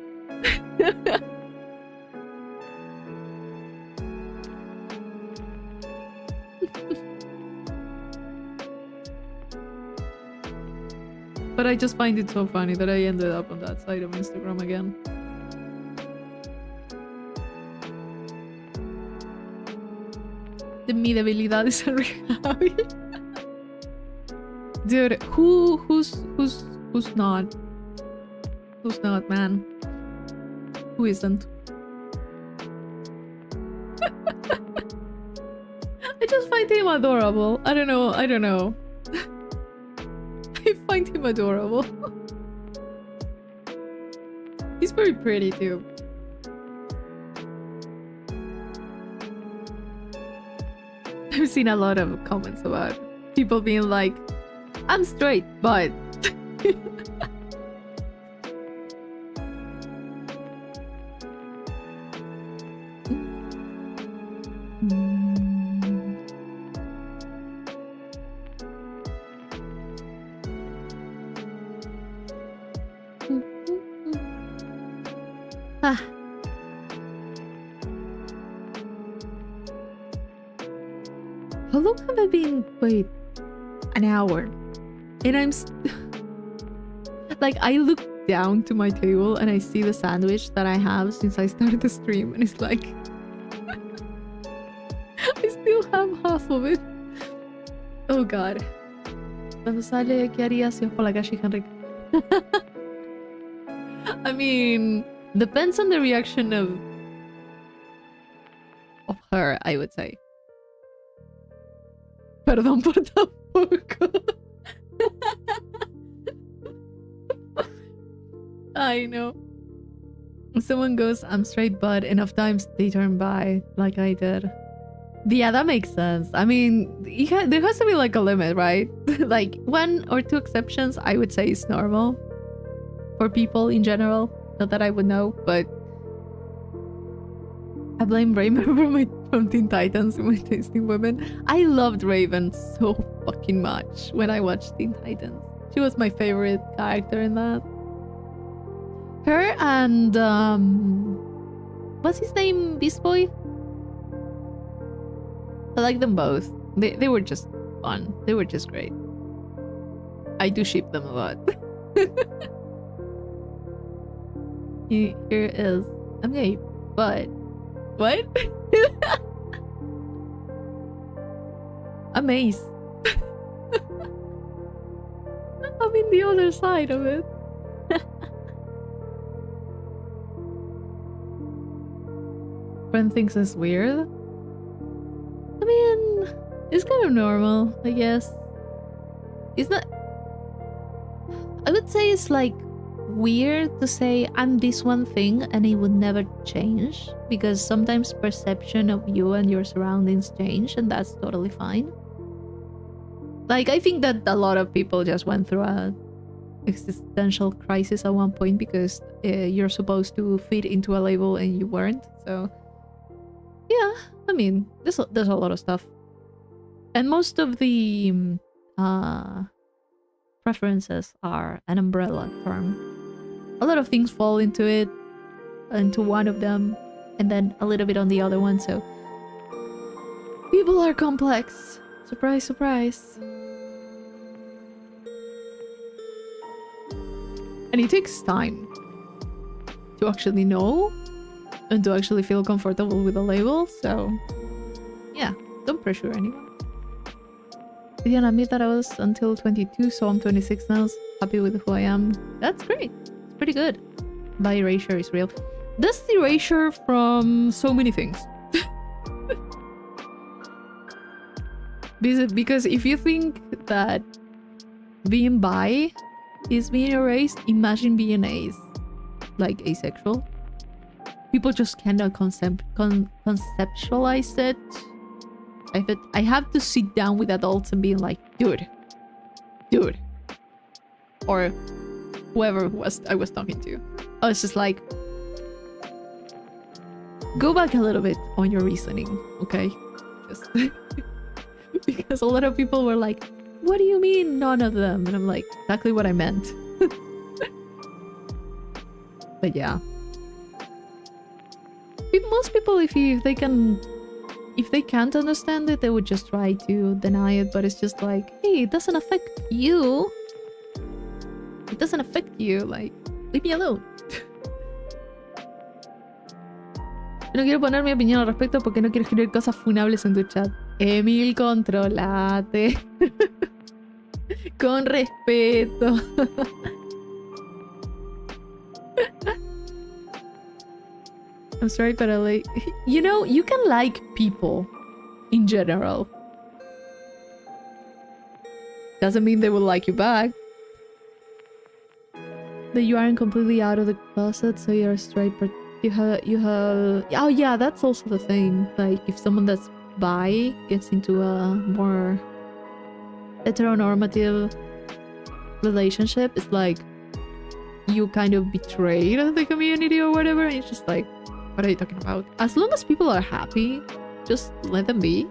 But I just find it so funny that I ended up on that side of Instagram again. De mi debilidad es arreglable. Dude, who's not? Who's not, man? Who isn't? I just find him adorable. I don't know. I find him adorable. He's very pretty too. I've seen a lot of comments about people being like, I'm straight, but... Ah. How long have I been? Wait, an hour. And I'm like, I look down to my table and I see the sandwich that I have since I started the stream, and it's like I still have half of it. Oh god. Cuando sale, ¿qué harías si vas por la calle, Henrik? I mean, depends on the reaction of her, I would say. Perdón por tampoco. I know. Someone goes, I'm straight, but enough times they turn by, like I did. Yeah, that makes sense. I mean, there has to be like a limit, right? Like 1 or 2 exceptions, I would say is normal for people in general. Not that I would know, but I blame Raven from Teen Titans in my tasting women. I loved Raven so fucking much when I watched Teen Titans. She was my favorite character in that. Her and what's his name? Beast Boy? I like them both. They were just fun. They were just great. I do ship them a lot. Here is I'm gay, but what? A maze. I'm in the other side of it. Friend thinks it's weird. I mean, it's kind of normal, I guess. It's not... I would say it's like weird to say I'm this one thing and it would never change, because sometimes perception of you and your surroundings change, and that's totally fine. Like, I think that a lot of people just went through a existential crisis at one point because you're supposed to fit into a label and you weren't. So yeah, I mean, there's a lot of stuff, and most of the preferences are an umbrella term. A lot of things fall into it, into one of them, and then a little bit on the other one. So people are complex. Surprise, surprise. And it takes time to actually know and to actually feel comfortable with the label. So yeah, don't pressure anyone. Didn't admit that I was until 22, so I'm 26 now. Happy with who I am. That's great. It's pretty good. By erasure is real. That's the erasure from so many things. Because if you think that being bi is being erased, imagine being like asexual. People just cannot conceptualize it. I have to sit down with adults and be like, dude, or whoever I was talking to. I was just like, go back a little bit on your reasoning, okay? Just because a lot of people were like, what do you mean none of them? And I'm like, exactly what I meant. But yeah. Most people, if they can't understand it, they would just try to deny it, but it's just like, hey, it doesn't affect you. It doesn't affect you, like, leave me alone. No quiero poner mi opinión al respecto porque no quiero escribir cosas funables en tu chat. Emil, controlate. Con respeto. I'm sorry, but I like... You know, you can like people in general. Doesn't mean they will like you back. That you aren't completely out of the closet, so you're straight, but you have... Oh yeah, that's also the thing. Like, if someone that's bi gets into a more heteronormative relationship, it's like you kind of betrayed the community or whatever, and it's just like, what are you talking about? As long as people are happy, just let them be.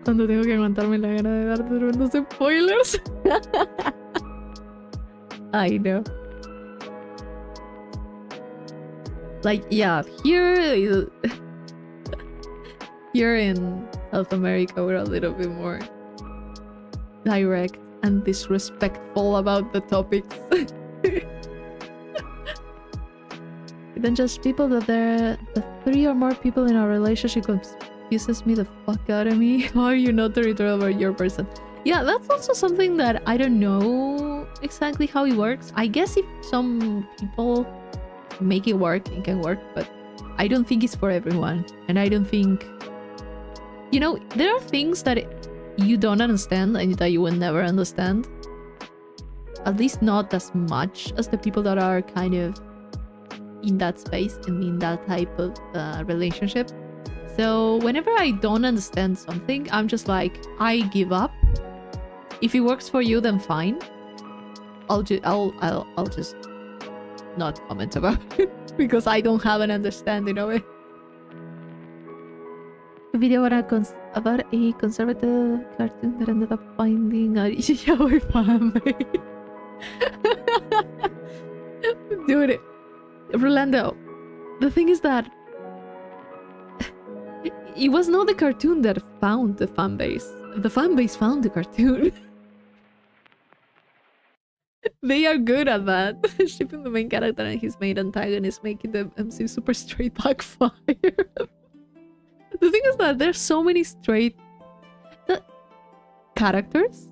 Cuando tengo que aguantarme la gana de darte tremendos spoilers. I know. Like, yeah, here in South America, we're a little bit more direct and disrespectful about the topics. Then just people that the 3 or more people in a relationship confuses me the fuck out of me. How are you not territorial about your person? Yeah, that's also something that I don't know exactly how it works. I guess if some people make it work, it can work, but I don't think it's for everyone. And I don't think... You know, there are things that you don't understand and that you will never understand. At least not as much as the people that are kind of in that space and in that type of relationship. So whenever I don't understand something, I'm just like, I give up. If it works for you, then fine. I'll just not comment about it because I don't have an understanding of it. A video about a conservative cartoon that ended up finding a yaoi fanbase. Dude, Rolando, the thing is that it was not the cartoon that found the fanbase. The fanbase found the cartoon. They are good at that. Shipping the main character and his main antagonist, making the MC super straight backfire. The thing is that there's so many straight characters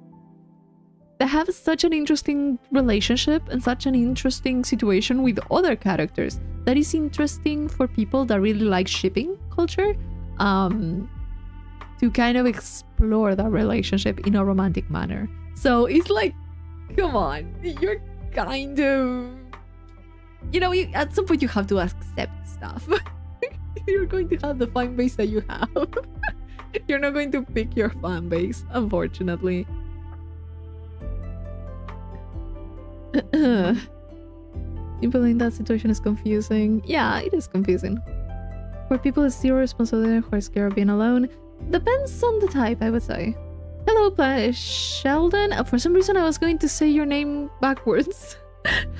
that have such an interesting relationship and such an interesting situation with other characters that is interesting for people that really like shipping culture to kind of explore that relationship in a romantic manner. So it's like, come on, you're kind of... You know, at some point you have to accept stuff. You're going to have the fan base that you have. You're not going to pick your fan base, unfortunately. People in that situation is confusing. Yeah, it is confusing. For people with zero responsibility who are scared of being alone, depends on the type, I would say. Hello, Sheldon. For some reason, I was going to say your name backwards.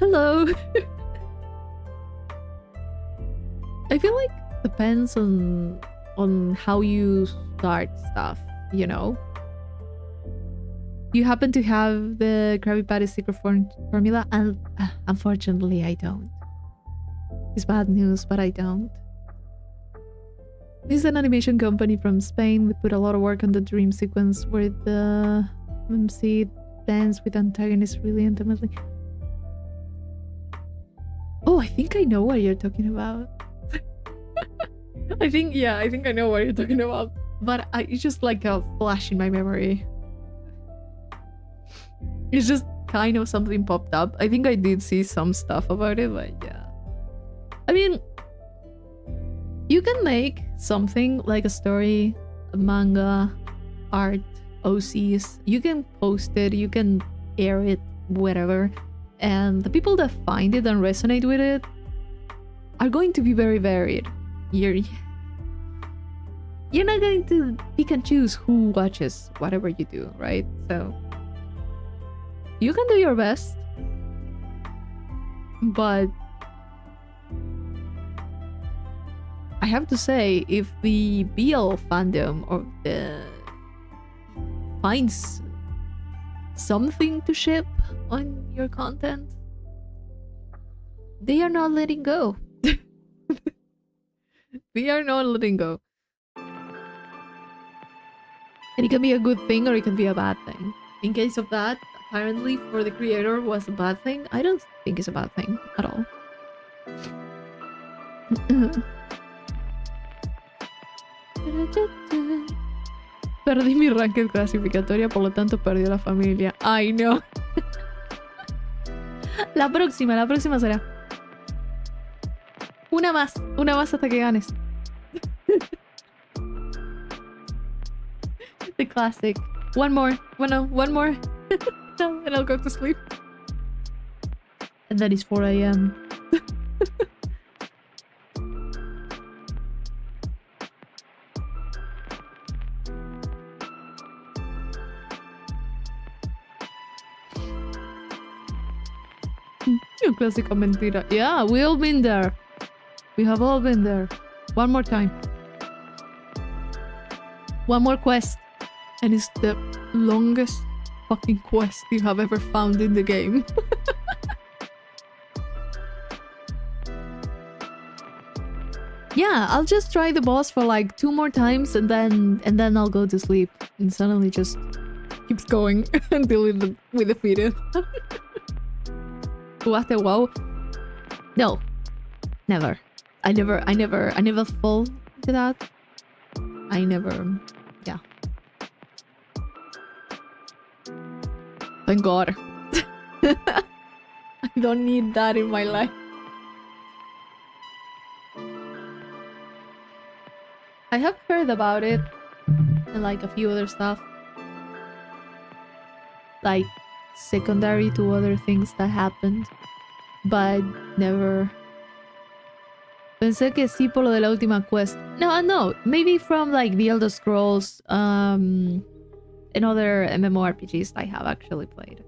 Hello. I feel like depends on how you start stuff, you know? You happen to have the Krabby Patty secret formula, and unfortunately I don't. It's bad news, but I don't. This is an animation company from Spain. They put a lot of work on the dream sequence where the MC dance with antagonists really intimately. Oh, I think I know what you're talking about. I think I know what you're talking about. But it's just like a flash in my memory. It's just kind of something popped up. I think I did see some stuff about it, but yeah. I mean, you can make something like a story, a manga, art, OCs. You can post it, you can air it, whatever. And the people that find it and resonate with it, are going to be very varied. You're not going to pick and choose who watches whatever you do, right? So you can do your best, but I have to say, if the BL fandom or the finds something to ship on your content, they are not letting go. They are not letting go. And it can be a good thing or it can be a bad thing. In case of that, apparently for the creator was a bad thing. I don't think it's a bad thing at all. Perdí mi ranked clasificatoria, por lo tanto perdió la familia. Ay, no. La próxima será. Una más hasta que ganes. The classic. One more. One more. And I'll go to sleep. And that is 4 a.m. Clásica mentira. Yeah, we all been there. We have all been there. One more time. One more quest. And it's the longest fucking quest you have ever found in the game. Yeah, I'll just try the boss for like 2 more times and then I'll go to sleep. And suddenly just keeps going until we defeat it. ¿Jugaste WoW? No. Never. I never fall to that. Yeah. Thank God. I don't need that in my life. I have heard about it and like a few other stuff. Like secondary to other things that happened, but never. Pensé que sí por lo de la última quest. No, maybe from like the Elder Scrolls, and other MMORPGs I have actually played.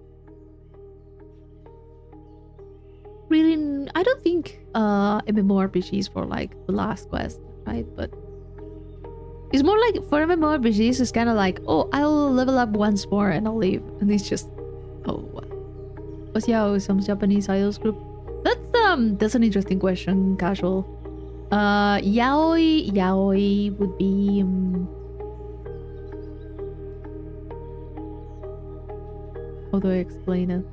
Really, I don't think MMORPGs for like the last quest, right? But it's more like for MMORPGs, it's kind of like, oh, I'll level up once more and I'll leave, and it's just. Oh, what's yaoi? Some Japanese idols group? That's an interesting question, casual. Yaoi would be how do I explain it?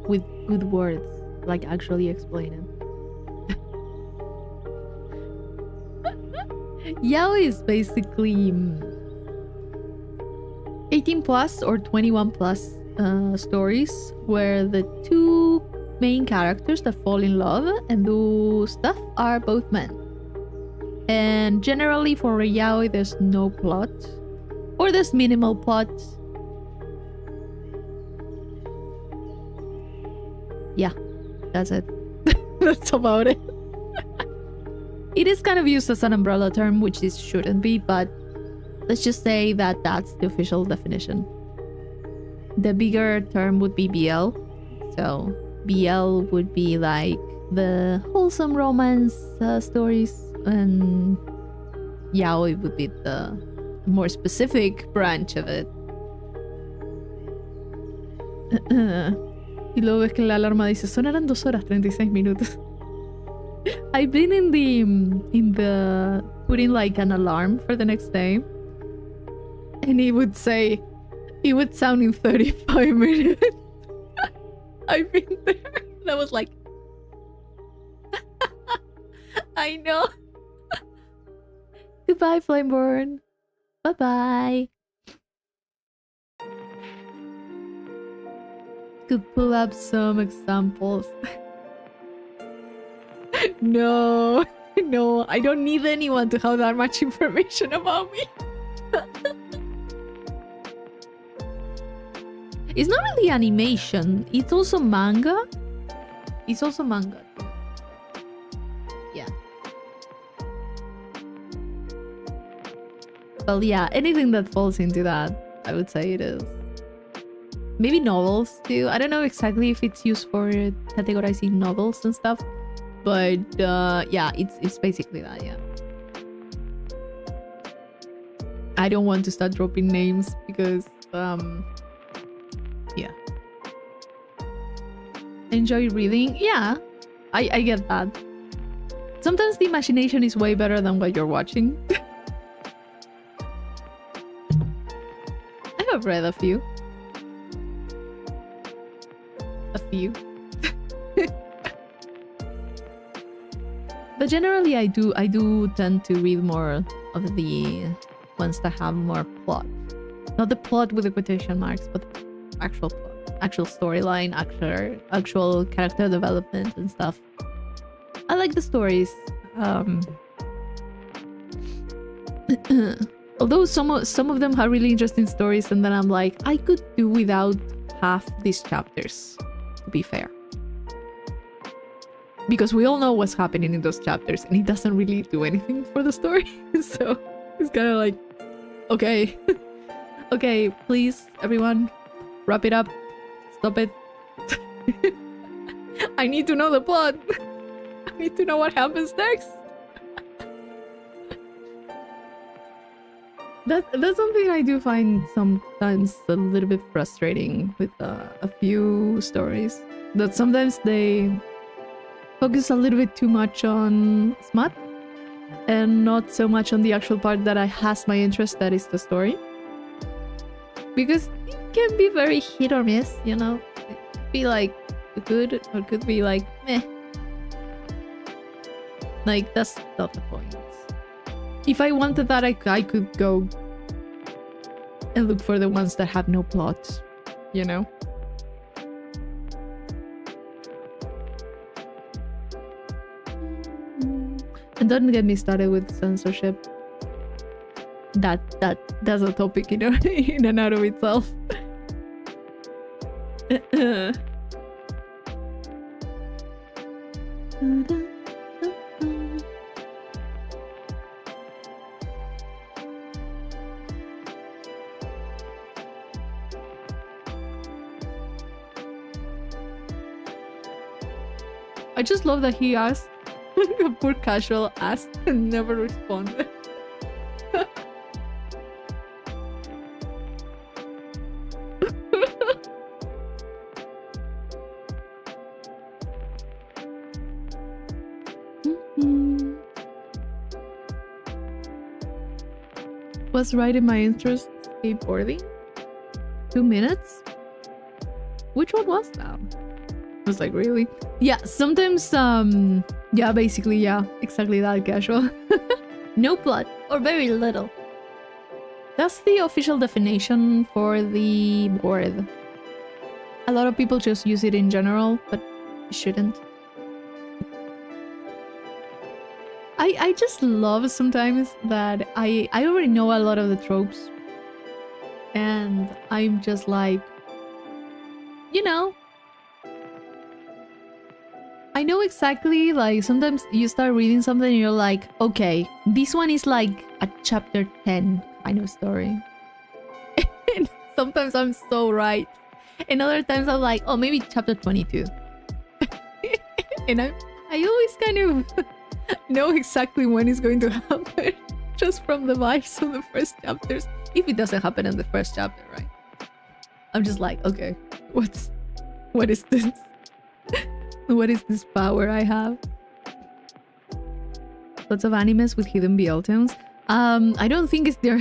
With good words, like actually explain it. Yaoi is basically 18 plus or 21 plus stories where the 2 main characters that fall in love and do stuff are both men. And generally for a yaoi there's no plot, or there's minimal plot. Yeah, that's it. That's about it. It is kind of used as an umbrella term, which it shouldn't be, but let's just say that that's the official definition. The bigger term would be BL. So BL would be like the wholesome romance stories, and yaoi would be the more specific branch of it. Y luego ves que la alarma dice, sonarán 2 horas 36 minutos. I've been in the putting like an alarm for the next day. And it would sound in 35 minutes. I've been there. And I was like, I know. Goodbye, Flameborn. Bye-bye. Could pull up some examples. No, I don't need anyone to have that much information about me. It's not really animation, it's also manga. Well, yeah, anything that falls into that, I would say it is. Maybe novels too. I don't know exactly if it's used for categorizing novels and stuff, but yeah, it's basically that. Yeah. I don't want to start dropping names because yeah. Enjoy reading. Yeah, I get that. Sometimes the imagination is way better than what you're watching. I have read a few. But generally I do tend to read more of the ones that have more plot. Not the plot with the quotation marks, but actual plot, actual storyline, actual character development and stuff. I like the stories. Although some of them have really interesting stories, and then I'm like, I could do without half these chapters, to be fair. Because we all know what's happening in those chapters, and it doesn't really do anything for the story. So it's kind of like, okay. Okay, please, everyone, wrap it up. Stop it. I need to know the plot. I need to know what happens next. That's something I do find sometimes a little bit frustrating with a few stories. That sometimes they focus a little bit too much on smut and not so much on the actual part that has my interest, that is the story. Because it can be very hit or miss, you know? It could be like good or it could be like meh. Like, that's not the point. If I wanted that, I could go and look for the ones that have no plot, you know? And don't get me started with censorship. That's a topic, you know, in and out of itself. I just love that he asked. A poor casual asked and never responded. Was right in my interest skateboarding? 2 minutes? Which one was that? I was like, really? Yeah, sometimes, yeah, basically, yeah, exactly that, casual. No plot, or very little. That's the official definition for the word. A lot of people just use it in general, but shouldn't. I just love sometimes that I already know a lot of the tropes. And I'm just like, you know, I know exactly, like, sometimes you start reading something and you're like, okay, this one is like a chapter 10 kind of story. And sometimes I'm so right. And other times I'm like, oh, maybe chapter 22. And I always kind of know exactly when it's going to happen. Just from the vibes of the first chapters. If it doesn't happen in the first chapter, right? I'm just like, okay, what is this? What is this power I have? Lots of animes with hidden BL tones. I don't think it's there.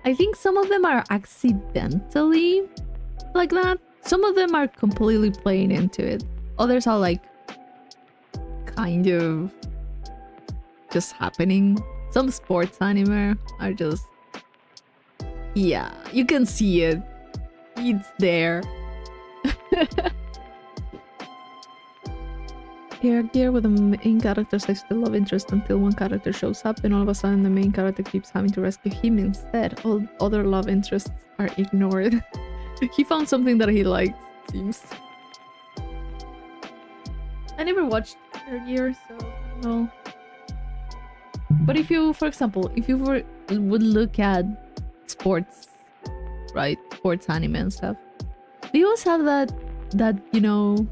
I think some of them are accidentally like that. Some of them are completely playing into it. Others are like kind of just happening. Some sports anime are just, yeah, you can see it. It's there. Character with the main character likes the love interest until one character shows up, and all of a sudden the main character keeps having to rescue him instead. All other love interests are ignored. He found something that he liked, seems. I never watched Third Year, so I don't know. But if you, for example, if you would look at sports, right? Sports anime and stuff. They always have that you know,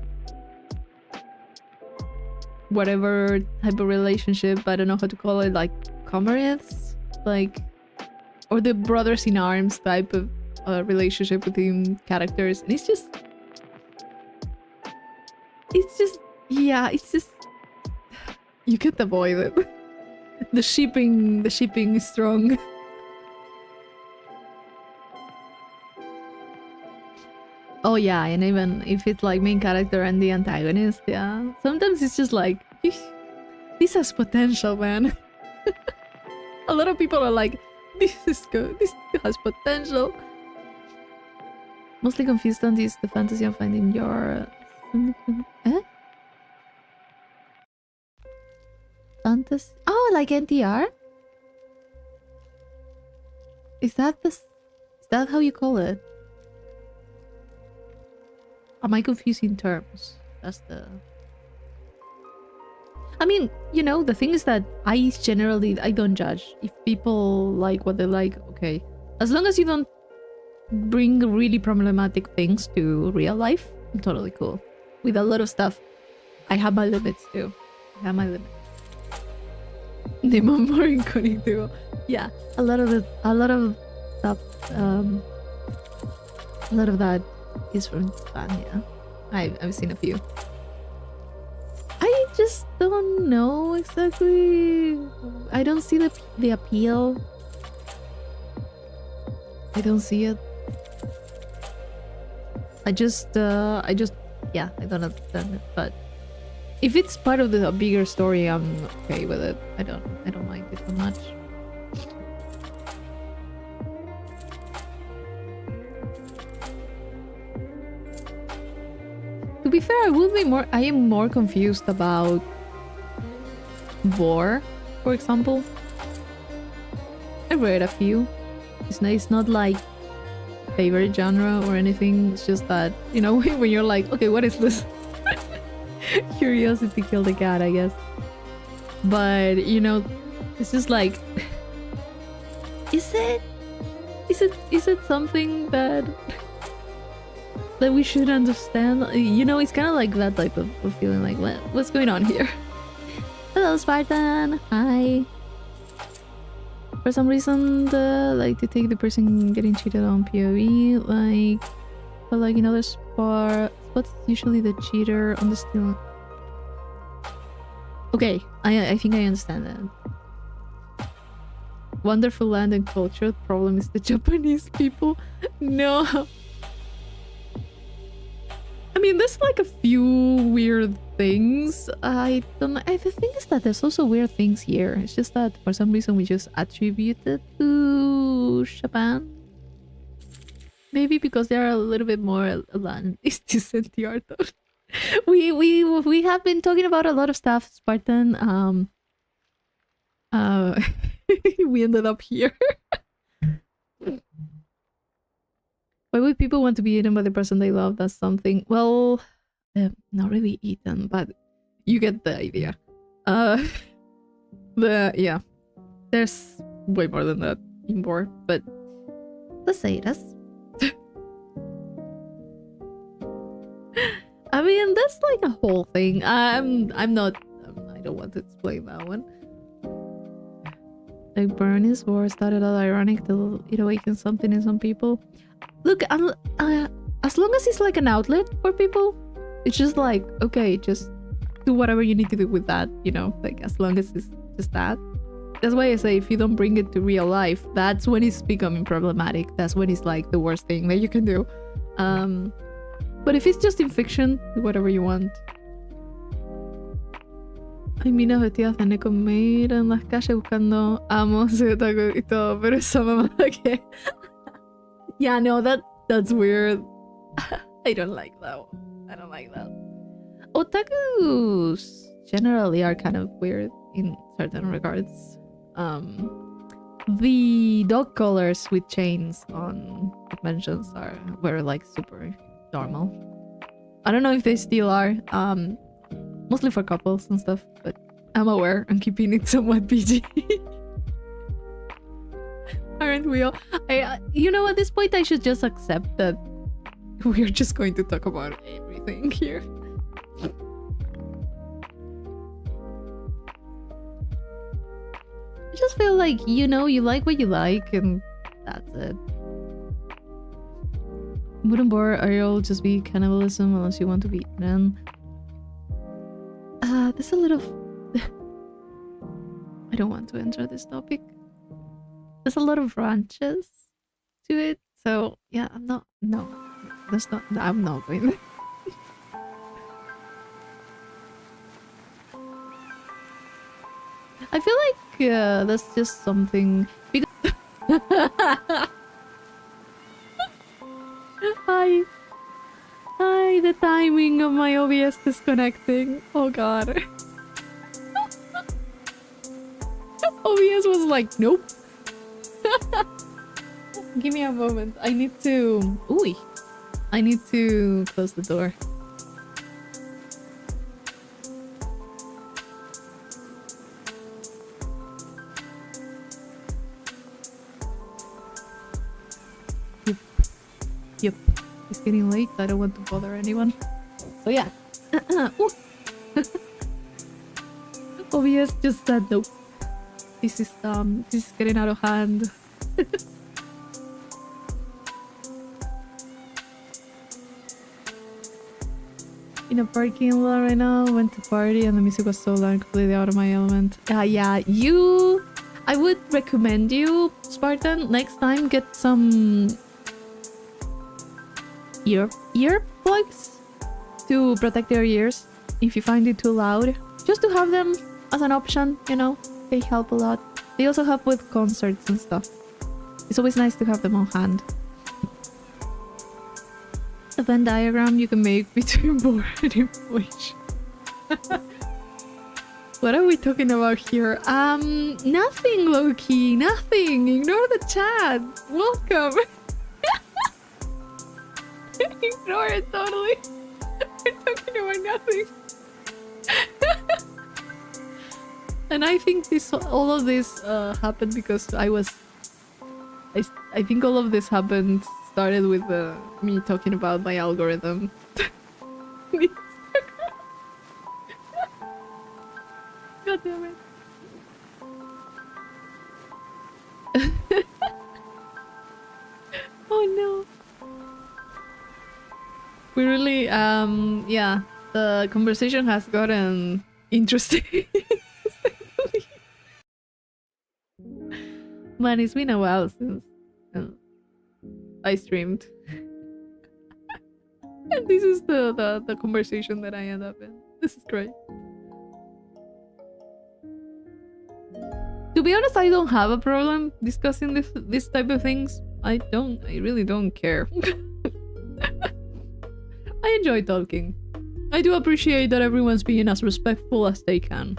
whatever type of relationship, I don't know how to call it, like comrades, like, or the brothers in arms type of relationship between characters, and it's just yeah, it's just you can't avoid it. The shipping is strong. Oh yeah, and even if it's like main character and the antagonist, yeah. Sometimes it's just like, this has potential, man. A lot of people are like, this is good, this has potential. Mostly confused on this, the fantasy of finding your... Eh? Fantasy? Oh, like NTR? Is that how you call it? Am I confusing terms? That's the... I mean, you know, the thing is that I don't judge. If people like what they like, okay. As long as you don't bring really problematic things to real life, I'm totally cool. With a lot of stuff, I have my limits too. I have my limits. Demon more incognito. Yeah, a lot of stuff, a lot of that is from Japan, yeah. I've seen a few. I just don't know exactly. I don't see the appeal. I don't see it. I just yeah, I don't understand it. But if it's part of the bigger story, I'm okay with it. I don't mind it so much. To be fair, I am more confused about Vor, for example. I read a few. It's not like favorite genre or anything. It's just that, you know, when you're like, okay, what is this? Curiosity killed the cat, I guess. But, you know, it's just like, is it something that we should understand? You know, it's kind of like that type of feeling, like, what's going on here? Hello, Spartan. Hi. For some reason, like, to take the person getting cheated on POV, like, but like in other spots, usually the cheater on the steal. Okay, I think I understand that. Wonderful land and culture. The problem is the Japanese people. No. I mean, there's like a few weird things. I don't know. The thing is that there's also weird things here. It's just that for some reason we just attribute it to Japan. Maybe because they are a little bit more land. Is this NTR though? We have been talking about a lot of stuff, Spartan. We ended up here. Why would people want to be eaten by the person they love? That's something. Well, not really eaten, but you get the idea. Yeah, there's way more than that in Vor, but let's say it as. I mean, that's like a whole thing. I'm not. I don't want to explain that one. Like Bernie's War started out ironic till it awakens something in some people. Look, as long as it's like an outlet for people, it's just like, okay, just do whatever you need to do with that, you know, like as long as it's just that. That's why I say if you don't bring it to real life, that's when it's becoming problematic. That's when it's like the worst thing that you can do. But if it's just in fiction, do whatever you want. Hay minas vestidas de Nekomaid en las calles buscando amos y todo, pero esa mamada que... Yeah, no, that's weird. I don't like that one. I don't like that. Otakus generally are kind of weird in certain regards. The dog collars with chains on conventions were like super normal. I don't know if they still are. Mostly for couples and stuff, but I'm aware I'm keeping it somewhat PG. Aren't we all? You know, at this point, I should just accept that we're just going to talk about everything here. I just feel like, you know, you like what you like, and that's it. Wooden board, Ariel just be cannibalism unless you want to be eaten. There's a little... I don't want to enter this topic. There's a lot of branches to it, so yeah, I'm not... No, that's not... I'm not going there. I feel like that's just something... Because... Hi, the timing of my OBS disconnecting. Oh god. OBS was like, nope. Give me a moment. I need to... Ooh. I need to close the door. Yep. It's getting late. I don't want to bother anyone. So yeah. OBS just said nope. This is getting out of hand. In a parking lot right now, went to party and the music was so loud, completely out of my element. Yeah, I would recommend you, Spartan, next time get some earplugs to protect your ears if you find it too loud. Just to have them as an option, you know, they help a lot. They also help with concerts and stuff. It's always nice to have them on hand. A Venn diagram you can make between bored and information. What are we talking about here? Nothing, Loki, nothing. Ignore the chat. Welcome. Ignore it totally. We're talking about nothing. And I think all of this happened because I think all of this started with me talking about my algorithm. God damn it. Oh no. We really, yeah, the conversation has gotten interesting. Man, it's been a while since I streamed. And this is the conversation that I end up in. This is great. To be honest, I don't have a problem discussing this type of things. I really don't care. I enjoy talking. I do appreciate that everyone's being as respectful as they can.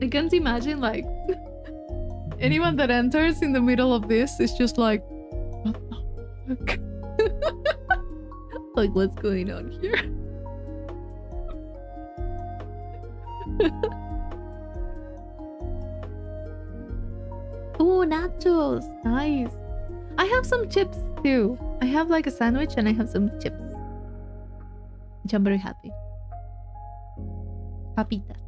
I can't imagine, like, anyone that enters in the middle of this is just like, what the fuck? Like, what's going on here? Oh, nachos! Nice! I have some chips too. I have like a sandwich and I have some chips. Which I'm very happy. Papitas.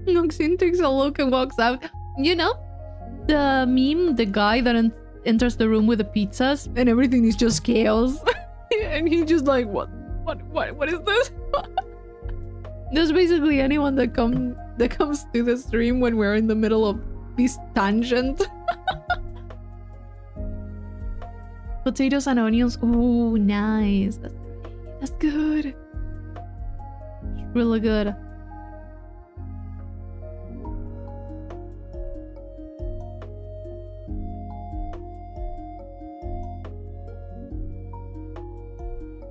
Noxine takes a look and walks out. You know, the meme, the guy that enters the room with the pizzas and everything is just chaos. And he's just like, what is this? There's basically anyone that comes to the stream when we're in the middle of this tangent. Potatoes and onions. Oh, nice. That's good. It's really good.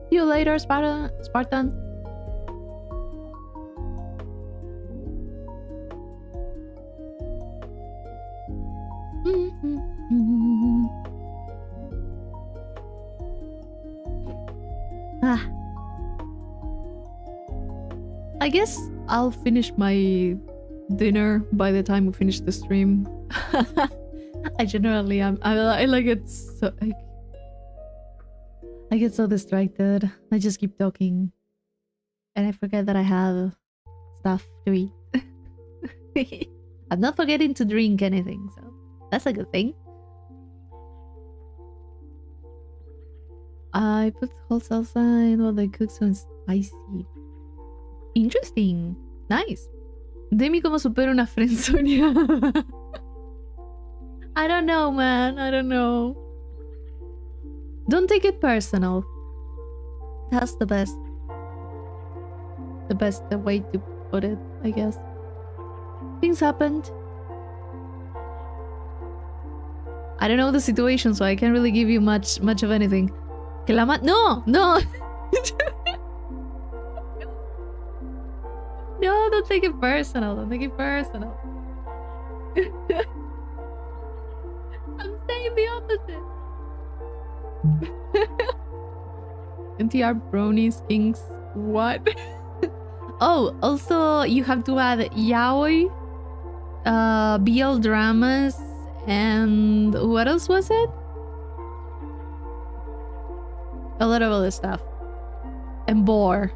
See you later, Spartan. Ah, I guess I'll finish my dinner by the time we finish the stream. I generally am. I like it so. I get so distracted. I just keep talking, and I forget that I have stuff to eat. I'm not forgetting to drink anything, so that's a good thing. I put whole salsa in while they cook so it's spicy. Interesting. Nice. Demi como supera una friendzonia. I don't know, man. I don't know. Don't take it personal. That's the best way to put it, I guess. Things happened. I don't know the situation, so I can't really give you much of anything. Que la no! No! No, don't take it personal. Don't take it personal. I'm saying the opposite. NTR bronies, kings, what? Oh, also you have to add yaoi, BL dramas, and what else was it? A lot of other stuff. And bore.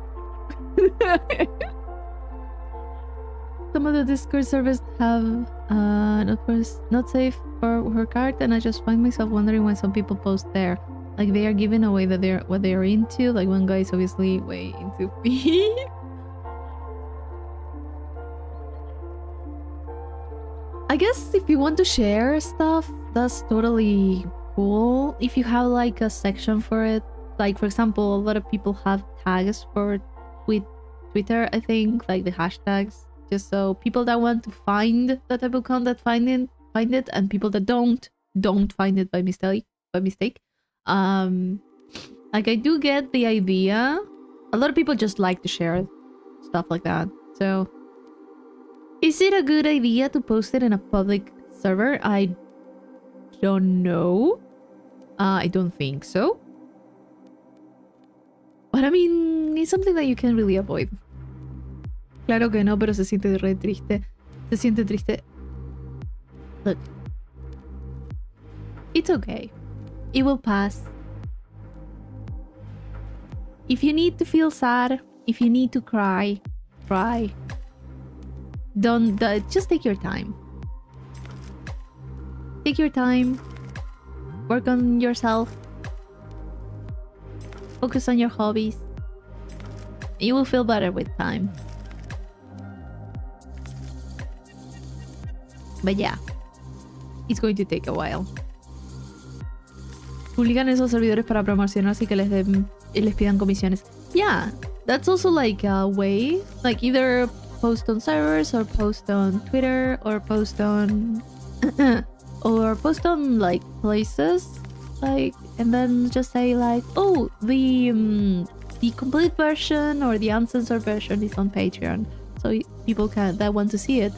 Some of the Discord servers have not safe for her card, and I just find myself wondering why some people post there. Like they are giving away that what they are into. Like one guy is obviously way into feet. I guess if you want to share stuff, that's totally cool. If you have like a section for it, like for example, a lot of people have tags for Twitter, I think, like the hashtags, just so people that want to find that type of content find it, and people that don't find it by mistake. Like I do get the idea. A lot of people just like to share stuff like that. So is it a good idea to post it in a public server? I don't know. I don't think so. But I mean, it's something that you can really avoid. Claro que no, pero se siente re triste. Se siente triste. Look. It's okay. It will pass. If you need to feel sad, if you need to cry, cry. Don't just take your time. Take your time. Work on yourself. Focus on your hobbies. You will feel better with time. But yeah, it's going to take a while. Publican esos servidores para promocionarse y que les pidan comisiones. Yeah, that's also like a way. Like either post on servers or post on Twitter or post on like places, like, and then just say like, oh, the complete version or the uncensored version is on Patreon, so people that want to see it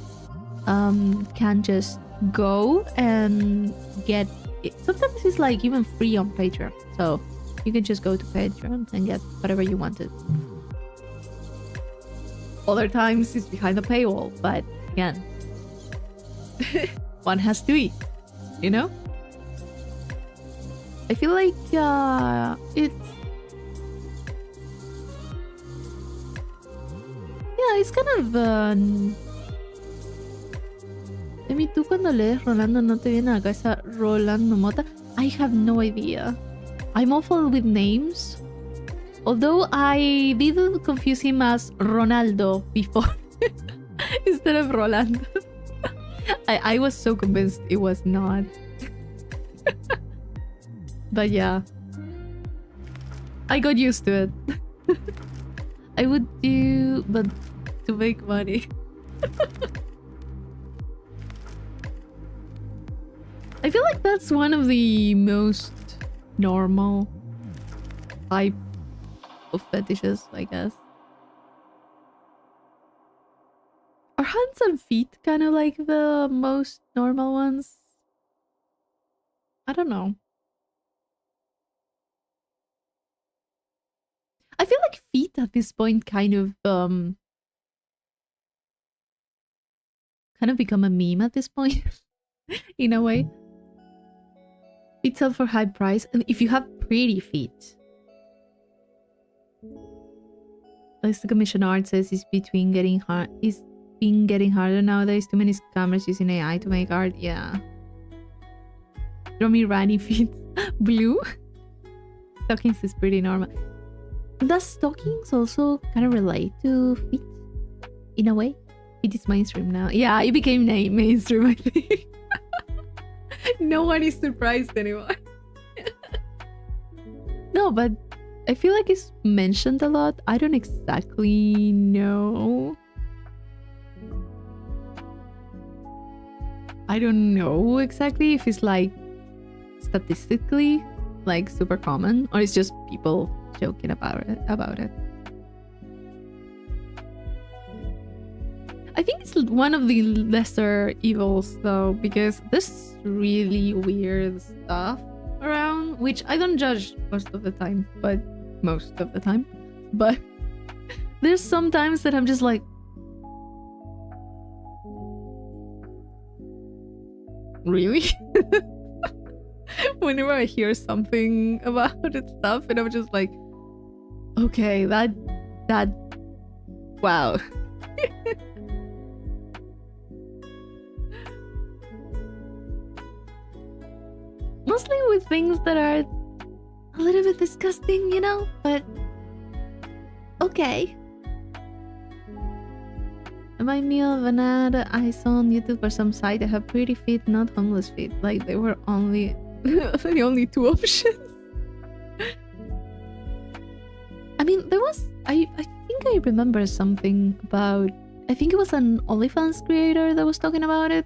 can just go and get it. Sometimes it's like even free on Patreon, so you can just go to Patreon and get whatever you wanted. Other times it's behind a paywall, but again, one has to eat, you know? I feel like it's kind of Emi, ¿tú cuando lees Rolando no te viene a la cabeza Rolando Mota? I have no idea. I'm awful with names. Although I did confuse him as Ronaldo before instead of Rolando. I was so convinced it was not. But yeah. I got used to it. I would do, but to make money. I feel like that's one of the most normal type of fetishes, I guess. Are hands and feet kind of like the most normal ones? I don't know. I feel like feet at this point kind of become a meme at this point in a way. Feet sell for high price, and if you have pretty feet. Like the commission art says is being getting harder nowadays. Too many scammers using AI to make art. Yeah. Draw me Rani feet. Blue. Stockings is pretty normal. Does stockings also kind of relate to feet in a way? It is mainstream now. Yeah, it became mainstream, I think. No one is surprised anymore. No, but I feel like it's mentioned a lot. I don't exactly know. I don't know exactly if it's like statistically like super common or it's just people joking about it. I think it's one of the lesser evils though, because there's really weird stuff around, which I don't judge most of the time. But there's some times that I'm just like, really? Whenever I hear something about it stuff, and I'm just like, okay, that wow. Mostly with things that are a little bit disgusting, you know, but okay. Remind me of an ad I saw on YouTube for some site that have pretty feet, not homeless feet. Like they were only the only two options. I mean, there was I think I remember something about, I think it was an OnlyFans creator that was talking about it.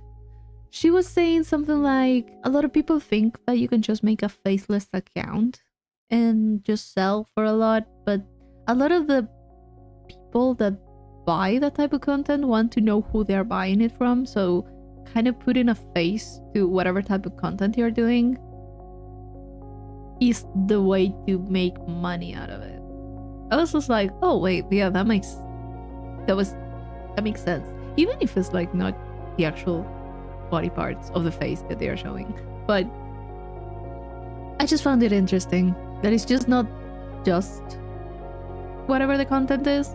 She was saying something like, a lot of people think that you can just make a faceless account and just sell for a lot, but a lot of the people that buy that type of content want to know who they're buying it from, so kind of putting a face to whatever type of content you're doing is the way to make money out of it. I was just like, oh wait, yeah, that makes sense. Even if it's like not the actual body parts of the face that they are showing. But I just found it interesting that it's just not just whatever the content is.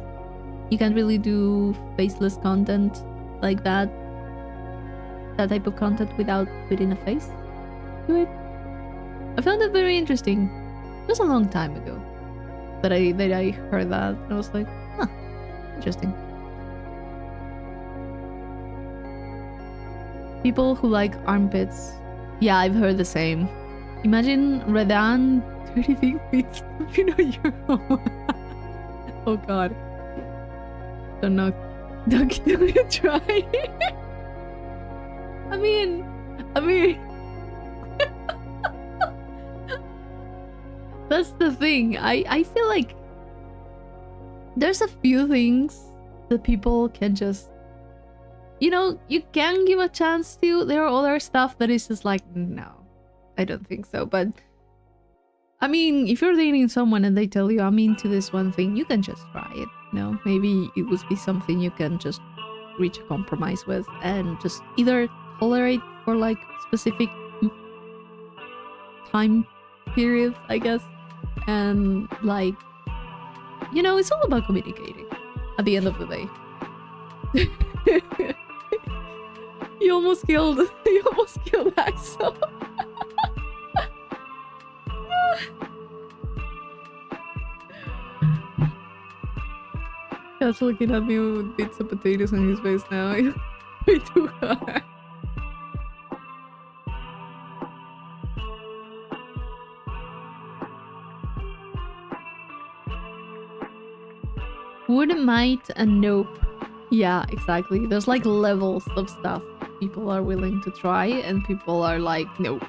You can't really do faceless content like that type of content without putting a face to it. I found it very interesting. It was a long time ago that I heard that. I was like, huh, interesting. People who like armpits. Yeah, I've heard the same. Imagine Redan 30 feet you know your home. Oh god. Don't try. I mean that's the thing. I feel like there's a few things that people can just, you know, you can give a chance to. There are other stuff that is just like, no, I don't think so. But I mean, if you're dating someone and they tell you I'm into this one thing, you can just try it. You know, maybe it would be something you can just reach a compromise with and just either tolerate for like specific time periods, I guess. And like, you know, it's all about communicating at the end of the day. You almost killed Axel. Cat's looking at me with bits of potatoes on his face now. Way too hard. Would, might, and nope. Yeah, exactly. There's like levels of stuff people are willing to try, and people are like, nope.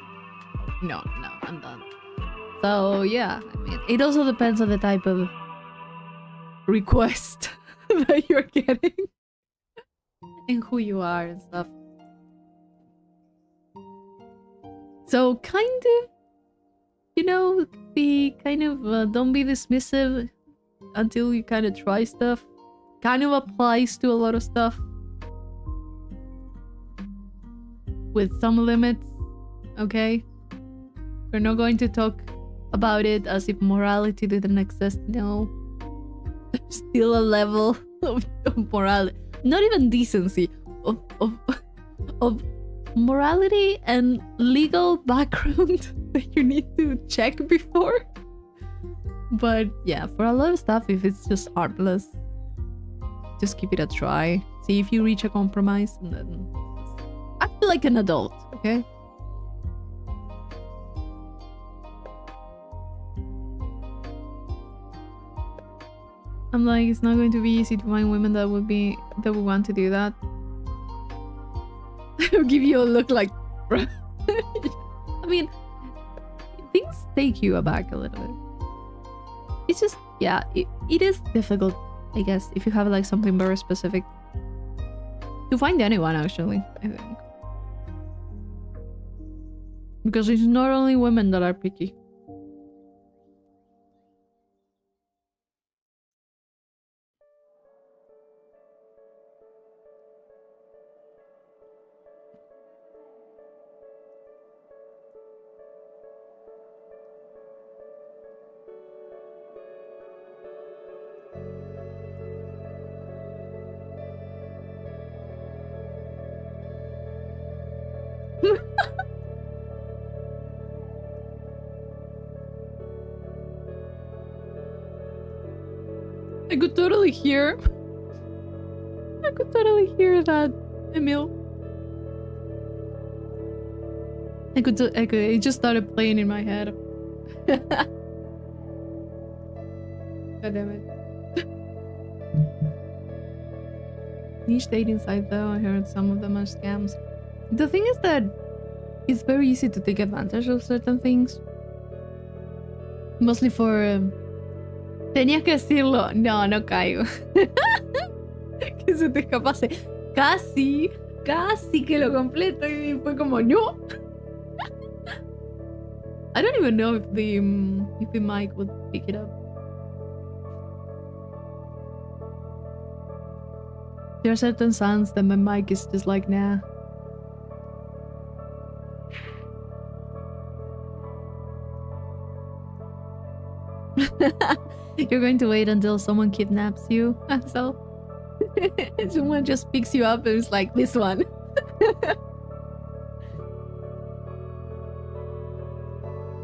No, I'm done. So yeah, I mean, it also depends on the type of request that you're getting and who you are and stuff. So kind of, you know, be kind of don't be dismissive until you kind of try stuff. Kind of applies to a lot of stuff. With some limits, okay? We're not going to talk about it as if morality didn't exist. No. There's still a level of morality. Not even decency. Of morality and legal background that you need to check before. But yeah, for a lot of stuff, if it's just harmless, just give it a try. See if you reach a compromise, and then act like an adult, okay? I'm like, it's not going to be easy to find women that would want to do that. I'll give you a look like, bruh. I mean, things take you aback a little bit. It's just, yeah, it is difficult, I guess, if you have like something very specific to find anyone, actually, I think. Because it's not only women that are picky. I could totally hear that, Emil. It just started playing in my head. God damn it. Niche dating site though, I heard some of them are scams. The thing is that it's very easy to take advantage of certain things. Mostly for... Tenías que decirlo. No, no caigo. Que se te escapase. Casi que lo completo y fue como, no. I don't even know if the mic would pick it up. There are certain sounds that my mic is just like, nah. You're going to wait until someone kidnaps you, Ansel? Someone just picks you up and is like, this one.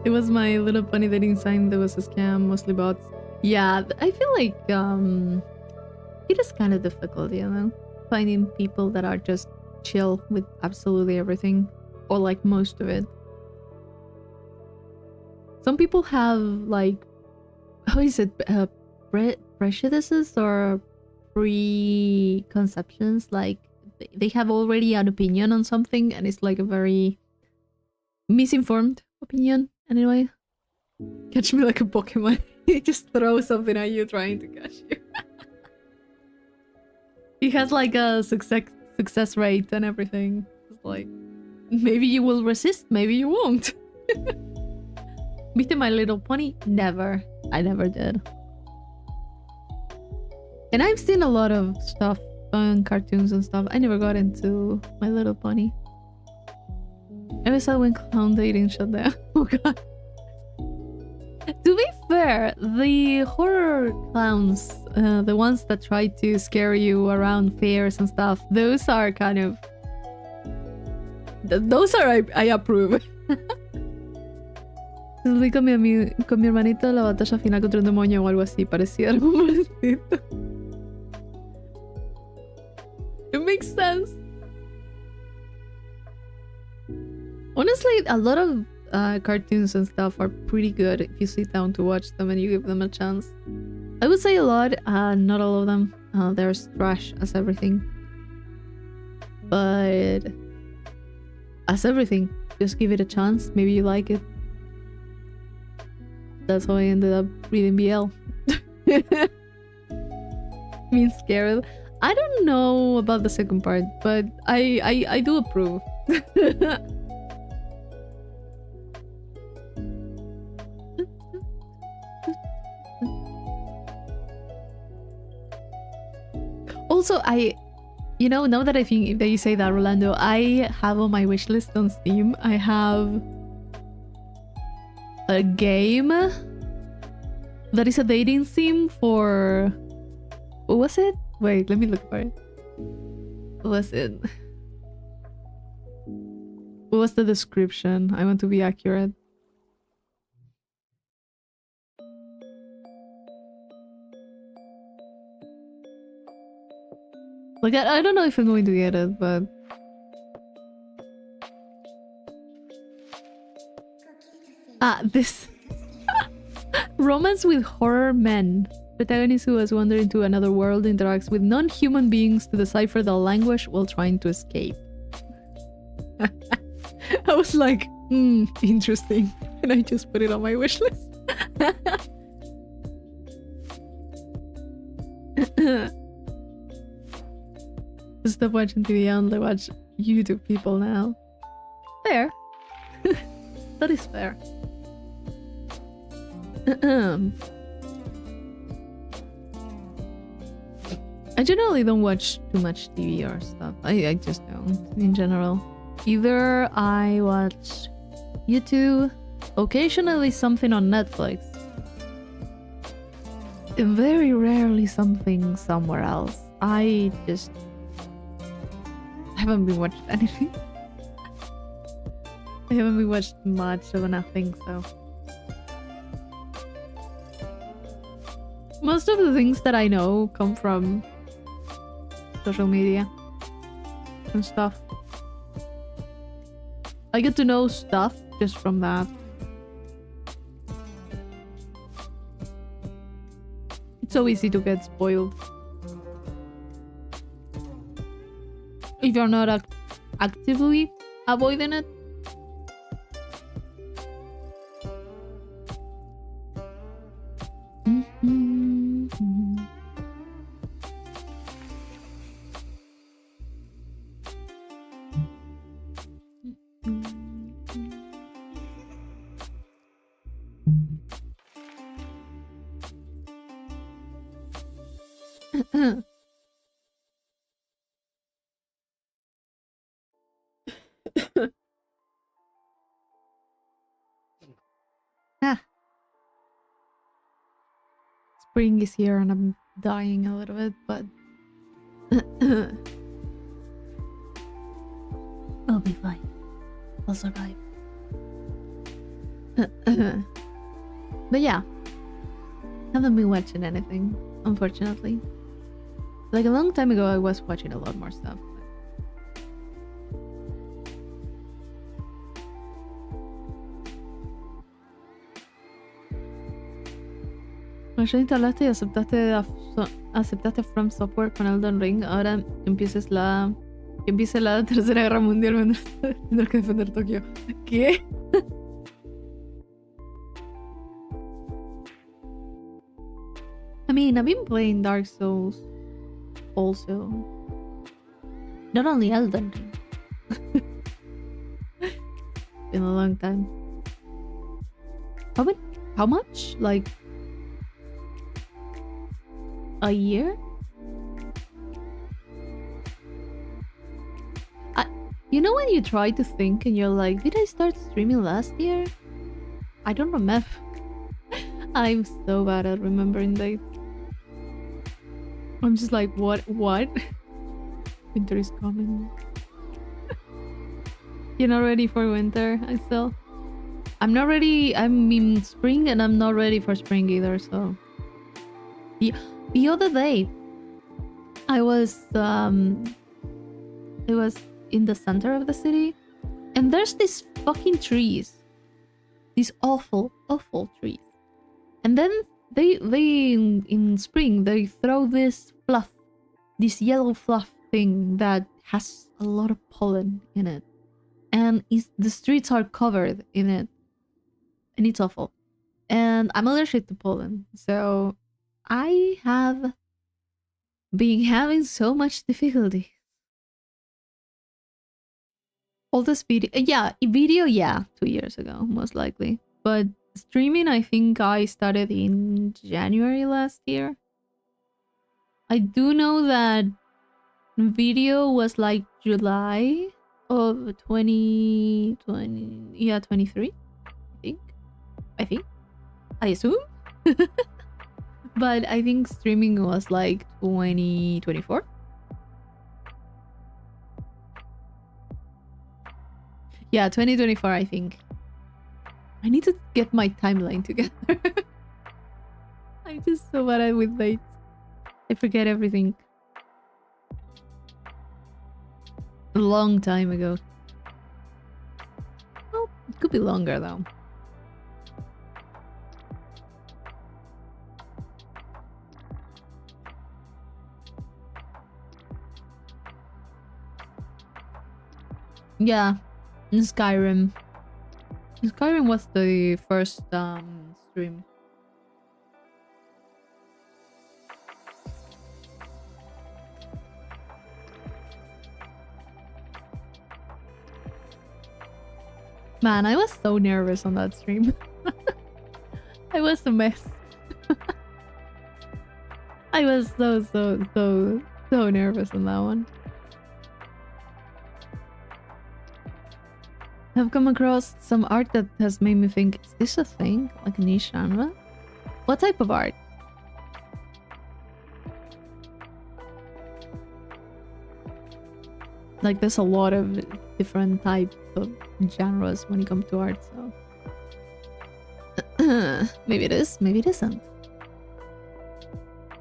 It was My Little Pony dating sign that was a scam, mostly bots. Yeah, I feel like it is kind of difficult, you know? Finding people that are just chill with absolutely everything. Or like most of it. Some people have like... How is it? Prejudices or preconceptions? Like they have already an opinion on something and it's like a very misinformed opinion anyway. Catch me like a Pokemon. He just throws something at you trying to catch you. He has like a success rate and everything. It's like, maybe you will resist, maybe you won't. ¿Viste My Little Pony? Never. I never did. And I've seen a lot of stuff on cartoons and stuff. I never got into My Little Pony. I was sad when clown dating shut down. Oh god. To be fair, the horror clowns, the ones that try to scare you around fairs and stuff, those are kind of... Those are I approve. Salí con mi hermanito en la batalla final contra un demonio o algo así. Parecía algo parecido. It makes sense. Honestly, a lot of cartoons and stuff are pretty good if you sit down to watch them and you give them a chance. I would say a lot, not all of them. There's trash as everything. But as everything, just give it a chance. Maybe you like it. That's how I ended up reading BL. Being scared. I don't know about the second part, but I do approve. Also, you know, now that I think that you say that, Rolando, I have on my wish list on Steam, I have a game that is a dating sim for... What was it? Wait, let me look for it. What was it? What was the description? I want to be accurate. Like, I don't know if I'm going to get it, but... This... Romance with horror men. Protagonist who has wandered into another world interacts with non-human beings to decipher the language while trying to escape. I was like, interesting. And I just put it on my wish list. Stop watching TV, I only watch YouTube people now. Fair. That is fair. I generally don't watch too much TV or stuff. I just don't, in general. Either I watch YouTube, occasionally something on Netflix, and very rarely something somewhere else. I just haven't been watching anything. I haven't been watching much of nothing, so... Most of the things that I know come from social media and stuff. I get to know stuff just from that. It's so easy to get spoiled. If you're not actively avoiding it. Spring is here and I'm dying a little bit, but I'll be fine. I'll survive. But yeah, haven't been watching anything, unfortunately. Like a long time ago, I was watching a lot more stuff. Ya instalaste y aceptaste From Software con Elden Ring. Ahora que empiece la Tercera Guerra Mundial, tendrás que defender Tokio. ¿Qué? I mean, I've been playing Dark Souls also. Not only Elden Ring. Been a long time. How much? Like a year? You know when you try to think and you're like, did I start streaming last year? I don't remember. I'm so bad at remembering dates. I'm just like, what? Winter is coming. You're not ready for winter, I still. I'm not ready. I'm in spring and I'm not ready for spring either, so. The other day, I was in the center of the city, and there's these fucking trees. These awful trees. And then they in spring, they throw this fluff, this yellow fluff thing that has a lot of pollen in it. And the streets are covered in it. And it's awful. And I'm allergic to pollen, so I have been having so much difficulty. All this video, yeah, 2 years ago, most likely. But streaming, I think I started in January last year. I do know that video was like July of 2020. Yeah, 23. I assume. But I think streaming was like 2024. Yeah, 2024, I think. I need to get my timeline together. I'm just so bad with dates. I forget everything. A long time ago. Well, it could be longer though. Yeah, in Skyrim. Skyrim was the first stream. Man, I was so nervous on that stream. I was a mess. I was so nervous on that one. I've come across some art that has made me think, is this a thing? Like a niche genre? What type of art? Like there's a lot of different types of genres when it comes to art, so... maybe it is, maybe it isn't.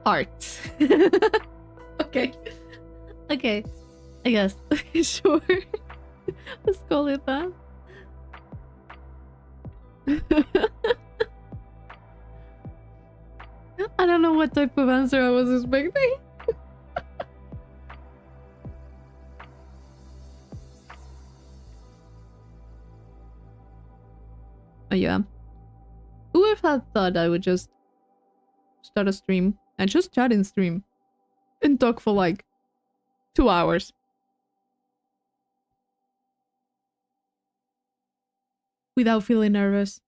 Art. Okay. Okay. I guess. Sure. Let's call it that. I don't know what type of answer I was expecting. Oh yeah. Who would have thought I would just start a stream and just chat in stream and talk for like 2 hours? Without feeling nervous.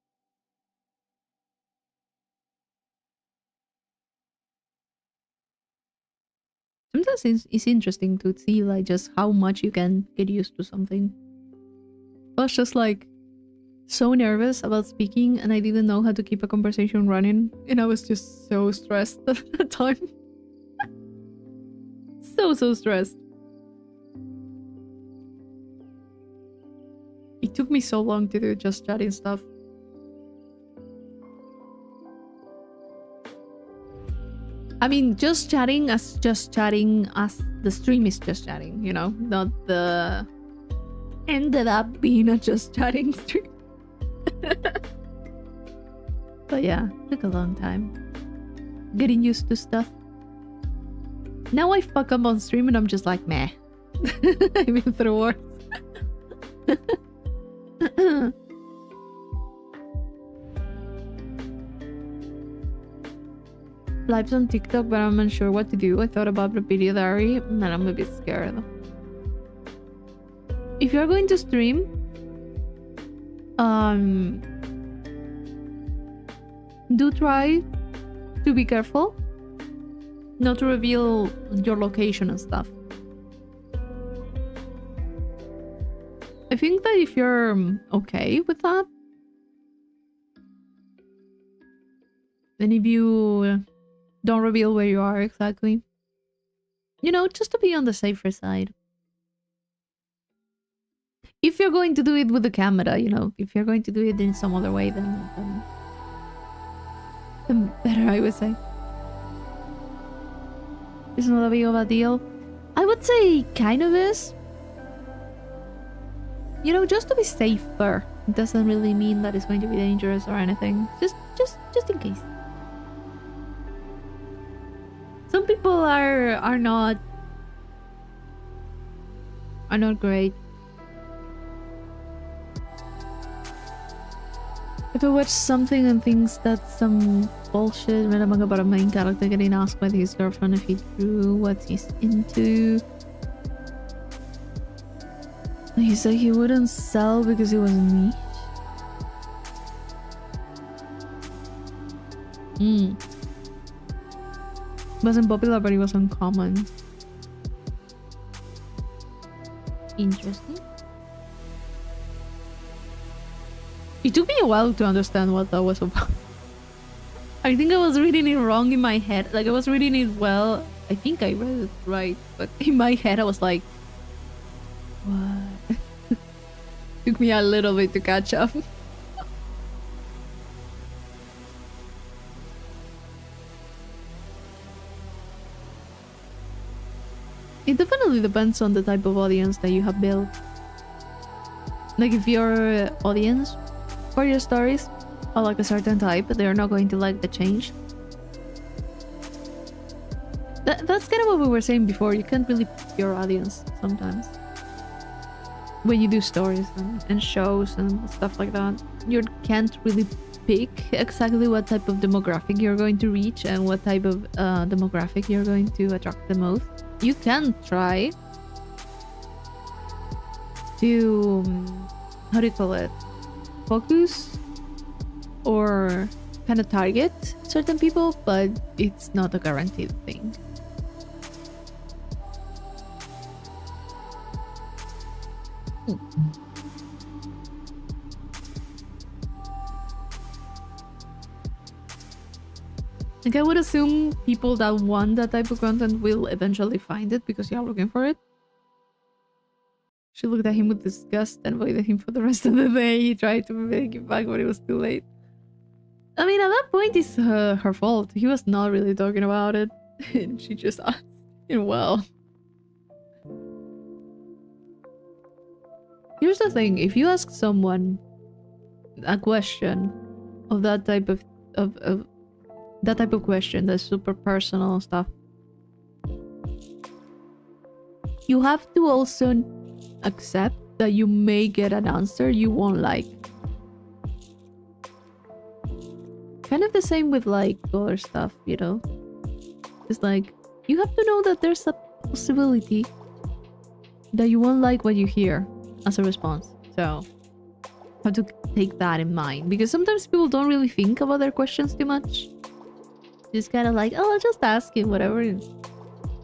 Sometimes it's interesting to see like just how much you can get used to something. I was just like so nervous about speaking and I didn't know how to keep a conversation running and I was just so stressed at that time. So stressed. It took me so long to do just chatting stuff. I mean, just chatting as the stream is just chatting, you know? Not the... ended up being a just chatting stream. But yeah, took a long time. Getting used to stuff. Now I fuck up on stream and I'm just like, meh. I've been through worse. Lives on TikTok, but I'm unsure what to do. I thought about the video diary, and I'm a bit scared. If you're going to stream, do try to be careful not to reveal your location and stuff. I think that if you're okay with that, then if you don't reveal where you are exactly, you know, just to be on the safer side. If you're going to do it with the camera, you know, if you're going to do it in some other way, then better, I would say. It's not a big of a deal. I would say kind of is. You know, just to be safer. It doesn't really mean that it's going to be dangerous or anything. Just in case. Some people are not great. If I watch something and thinks that's some bullshit, read a manga about a main character getting asked by his girlfriend if he drew what he's into. He said he wouldn't sell because it was niche. Wasn't popular, but it was uncommon. Interesting. It took me a while to understand what that was about. I think I was reading it wrong in my head. Like, I was reading it well. I think I read it right. But in my head, I was like, what? Took me a little bit to catch up. It definitely depends on the type of audience that you have built. Like, if your audience for your stories are like a certain type, they're not going to like the change. That's kind of what we were saying before. You can't really pick your audience sometimes. When you do stories and shows and stuff like that, you can't really pick exactly what type of demographic you're going to reach and what type of demographic you're going to attract the most. You can try to, how do you call it, focus or kind of target certain people, but it's not a guaranteed thing. Like, I would assume people that want that type of content will eventually find it because you're looking for it. She looked at him with disgust and avoided him for the rest of the day. He tried to make it back, but it was too late. I mean, at that point, it's her fault. He was not really talking about it. And she just asked him well. Here's the thing. If you ask someone a question of that type of that type of question that's super personal and stuff, you have to also accept that you may get an answer you won't like. Kind of the same with like other stuff, you know? It's like, you have to know that there's a possibility that you won't like what you hear as a response. So have to take that in mind, because sometimes people don't really think about their questions too much. Just kind of like, oh, I'll just ask him whatever. And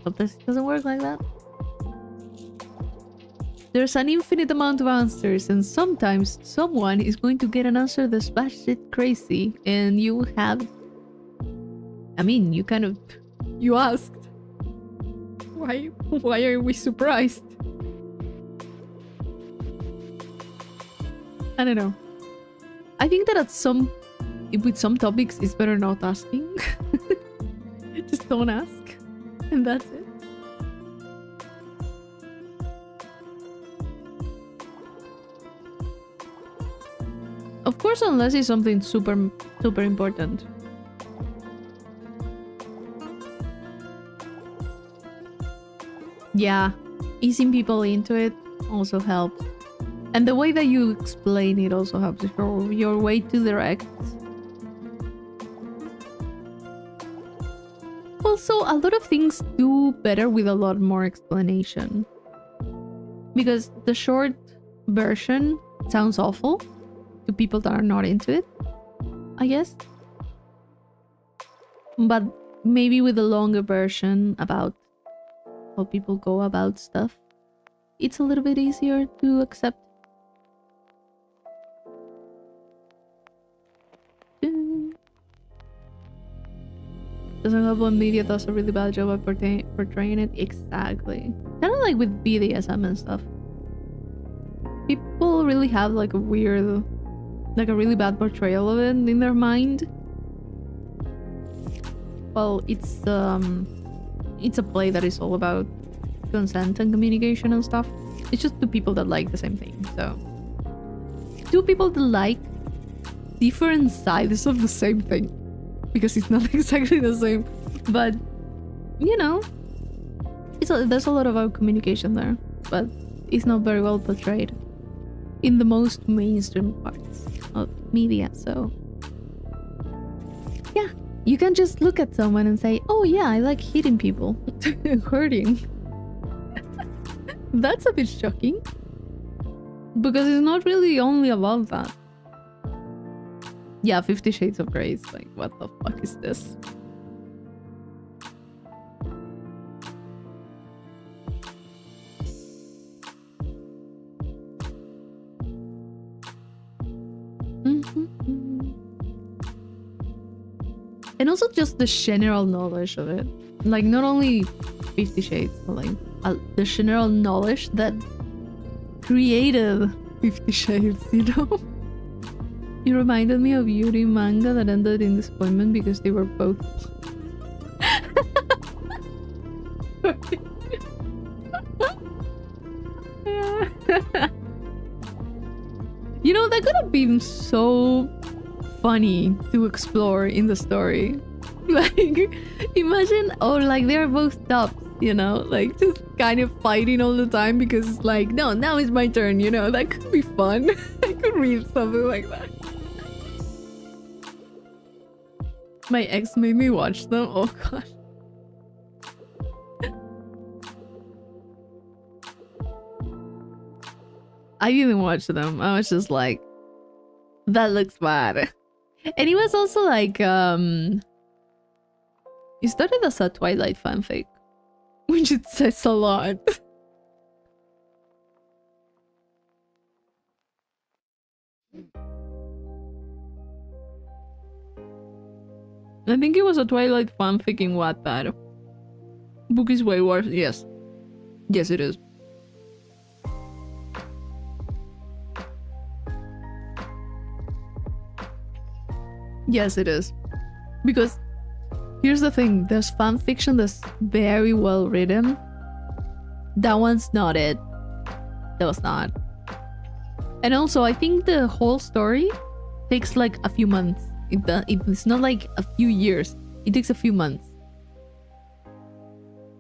sometimes it doesn't work like that. There's an infinite amount of answers, and sometimes someone is going to get an answer that's batshit crazy, and you have, I mean, you asked. Why are we surprised? I don't know. I think that with some topics, it's better not asking. Just don't ask. And that's it. Of course, unless it's something super important. Yeah, easing people into it also helps. And the way that you explain it also helps. If you're way too direct. Also, a lot of things do better with a lot more explanation. Because the short version sounds awful to people that are not into it, I guess. But maybe with a longer version about how people go about stuff, it's a little bit easier to accept. Doesn't media does a really bad job of portraying it. Exactly. Kind of like with BDSM and stuff. People really have like a weird, like a really bad portrayal of it in their mind. Well, it's a play that is all about consent and communication and stuff. It's just two people that like the same thing. So two people that like different sides of the same thing, because it's not exactly the same, but you know, there's a lot of communication there, but it's not very well portrayed in the most mainstream parts of media. So yeah, you can just look at someone and say, oh yeah, I like hitting people. Hurting. That's a bit shocking, because it's not really only about that. Yeah, 50 Shades of Grey is like, what the fuck is this? And also just the general knowledge of it. Like, not only 50 Shades, but like the general knowledge that created 50 Shades, you know? It reminded me of Yuri manga that ended in disappointment because they were both. You know, that could have been so funny to explore in the story. Like, imagine, oh, like they're both tops, you know, like just kind of fighting all the time because it's like, no, now it's my turn, you know, that could be fun. I could read something like that. My ex made me watch them. Oh gosh. I didn't watch them. I was just like, that looks bad. And it was also like, it started as a Twilight fanfic, which it says a lot. I think it was a Twilight fanfic in Wattpad. Book is way worse. Yes. Yes, it is. Yes, it is. Because here's the thing, there's fan fiction that's very well written. That one's not it. That was not. And also, I think the whole story takes like a few months. It's not like a few years. It takes a few months.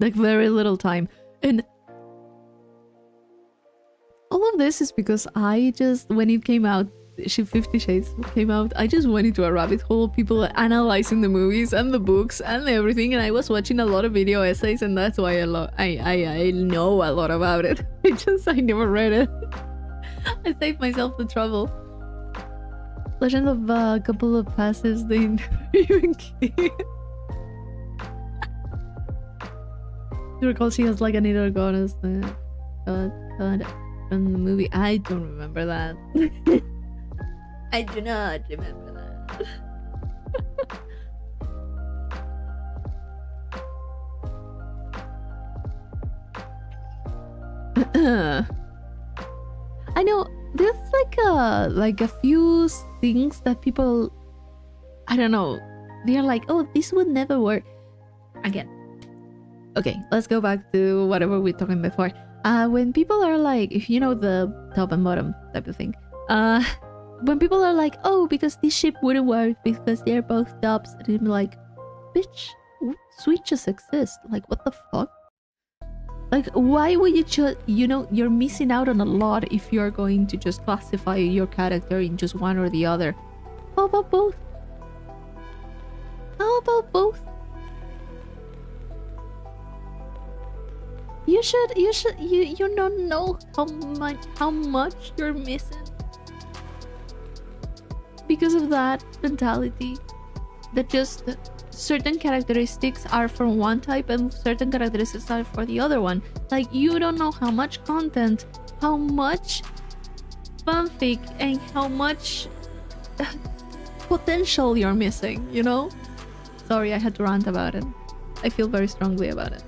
Like very little time. And all of this is because I just, when it came out, 50 Shades came out, I just went into a rabbit hole of people analyzing the movies and the books and everything, and I was watching a lot of video essays, and that's why I know a lot about it. I never read it. I saved myself the trouble. Legend of a couple of passes they never even came. You recall she has like an inner goddess from the movie. I don't remember that. I do not remember that. I know there's like a few things that people, I don't know, they're like, oh, this would never work. Again, okay, let's go back to whatever we were talking before. When people are like, if you know the top and bottom type of thing, when people are like, oh, because this ship wouldn't work because they're both tops, and I'm like, bitch, switches exist. Like, what the fuck? Like, why would you just, you know, you're missing out on a lot if you're going to just classify your character in just one or the other. How about both? How about both? You don't know how much you're missing because of that mentality that just certain characteristics are for one type and certain characteristics are for the other one. Like, you don't know how much content, how much fanfic, and how much potential you're missing, you know? Sorry, I had to rant about it. I feel very strongly about it.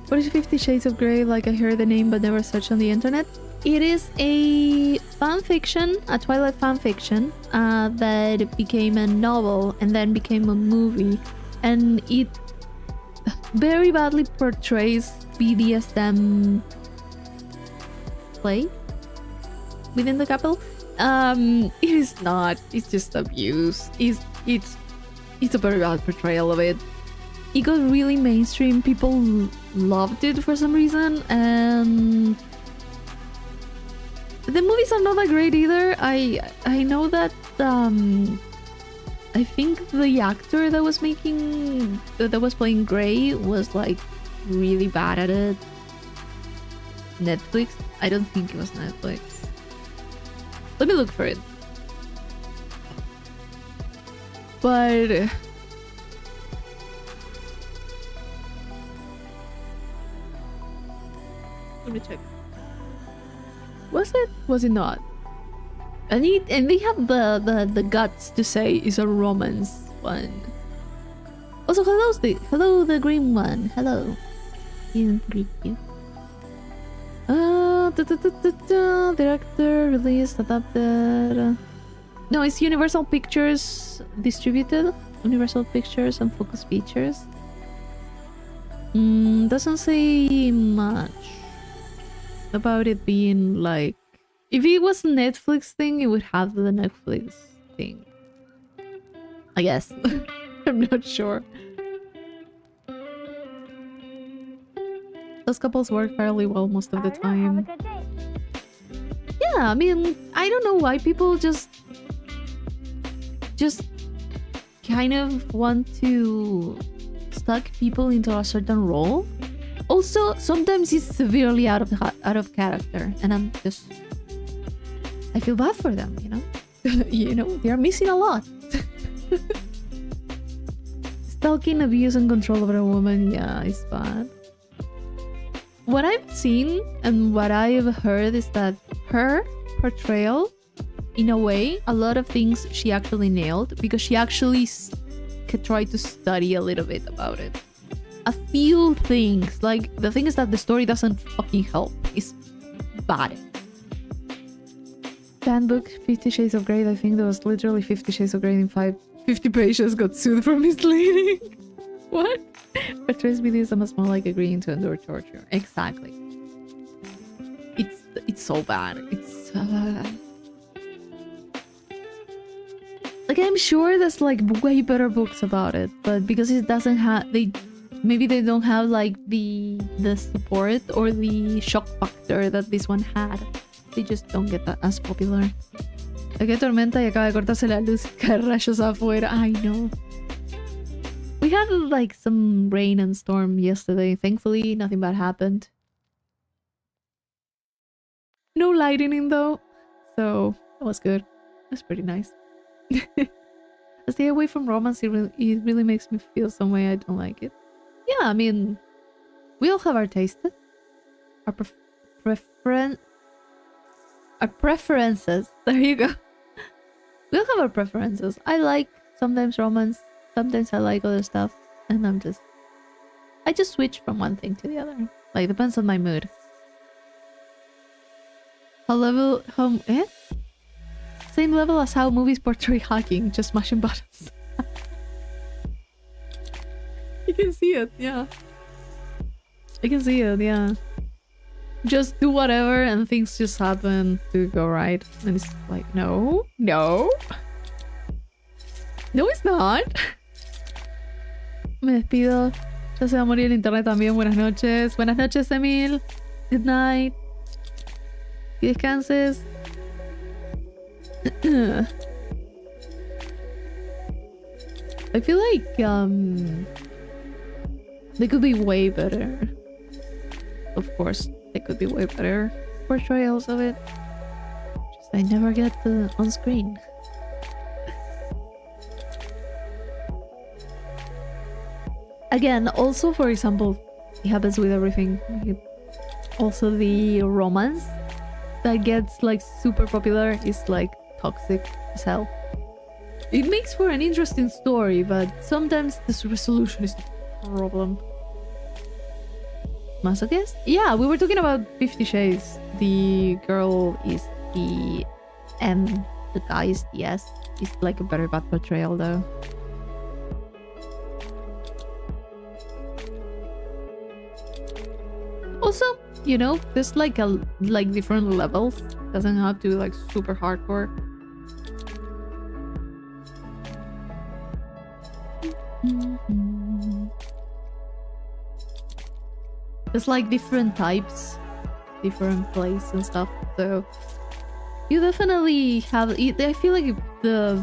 What is 50 Shades of Grey? Like, I heard the name but never searched on the internet. It is a fanfiction, a Twilight fanfiction, that became a novel and then became a movie. And it very badly portrays BDSM play within the couple. It is not. It's just abuse. It's a very bad portrayal of it. It got really mainstream. People loved it for some reason, and the movies are not that great either. I know that I think the actor that was playing Grey was like really bad at it. Netflix? I don't think it was Netflix. Let me look for it. But let me check. Was it? Was it not? And they have the guts to say it's a romance one. Also, hello the green one. Hello. You. Director, released, adapted. No, it's Universal Pictures distributed. Universal Pictures and Focus Features. Doesn't say much about it being like... If it was a Netflix thing, it would have the Netflix thing. I guess. I'm not sure. Those couples work fairly well most of the time. Yeah, I mean, I don't know why people just kind of want to stuck people into a certain role. Also, sometimes it's severely out of character, and I feel bad for them, you know? You know, they're missing a lot. Stalking, abuse, and control over a woman, yeah, it's bad. What I've seen and what I've heard is that her portrayal, in a way, a lot of things she actually nailed because she actually tried to study a little bit about it. A few things, like the thing is that the story doesn't fucking help. It's bad. Handbook, 50 Shades of Grey. I think there was literally 50 Shades of Grey in 50 pages got sued for misleading. What? Portrays BDSM as more like agreeing to endure torture. Exactly. It's so bad. It's like, I'm sure there's like way better books about it, but because it doesn't have maybe they don't have like the support or the shock factor that this one had. They just don't get that as popular. Aquí hay tormenta y acaba de cortarse la luz y caer rayos afuera. I know. We had like some rain and storm yesterday. Thankfully, nothing bad happened. No lightning though, so that was good. That's pretty nice. I stay away from romance. It really makes me feel some way. I don't like it. Yeah, I mean, we all have our taste, our preferences. There you go. We all have our preferences. I like sometimes romance. Sometimes I like other stuff, and I just switch from one thing to the other. Like, depends on my mood. Same level as how movies portray hacking, just mashing buttons. You can see it, yeah. I can see it, yeah. Just do whatever and things just happen to go right. And it's like, no, it's not. Me despido. Ya se va a morir el internet también. Buenas noches. Buenas noches, Emil. Good night. Que descanses. I feel like they could be way better. Of course, they could be way better portrayals of it. Just I never get on screen. Again, also, for example, it happens with everything. Also, the romance that gets like super popular is like toxic as hell. It makes for an interesting story, but sometimes this resolution is the problem. Masochist? Yeah, we were talking about 50 Shades. The girl is the M, the guy is the S. It's like a very bad portrayal though. Also, you know, there's like different levels. Doesn't have to be like super hardcore. There's like different types, different places and stuff. So you definitely have. I feel like the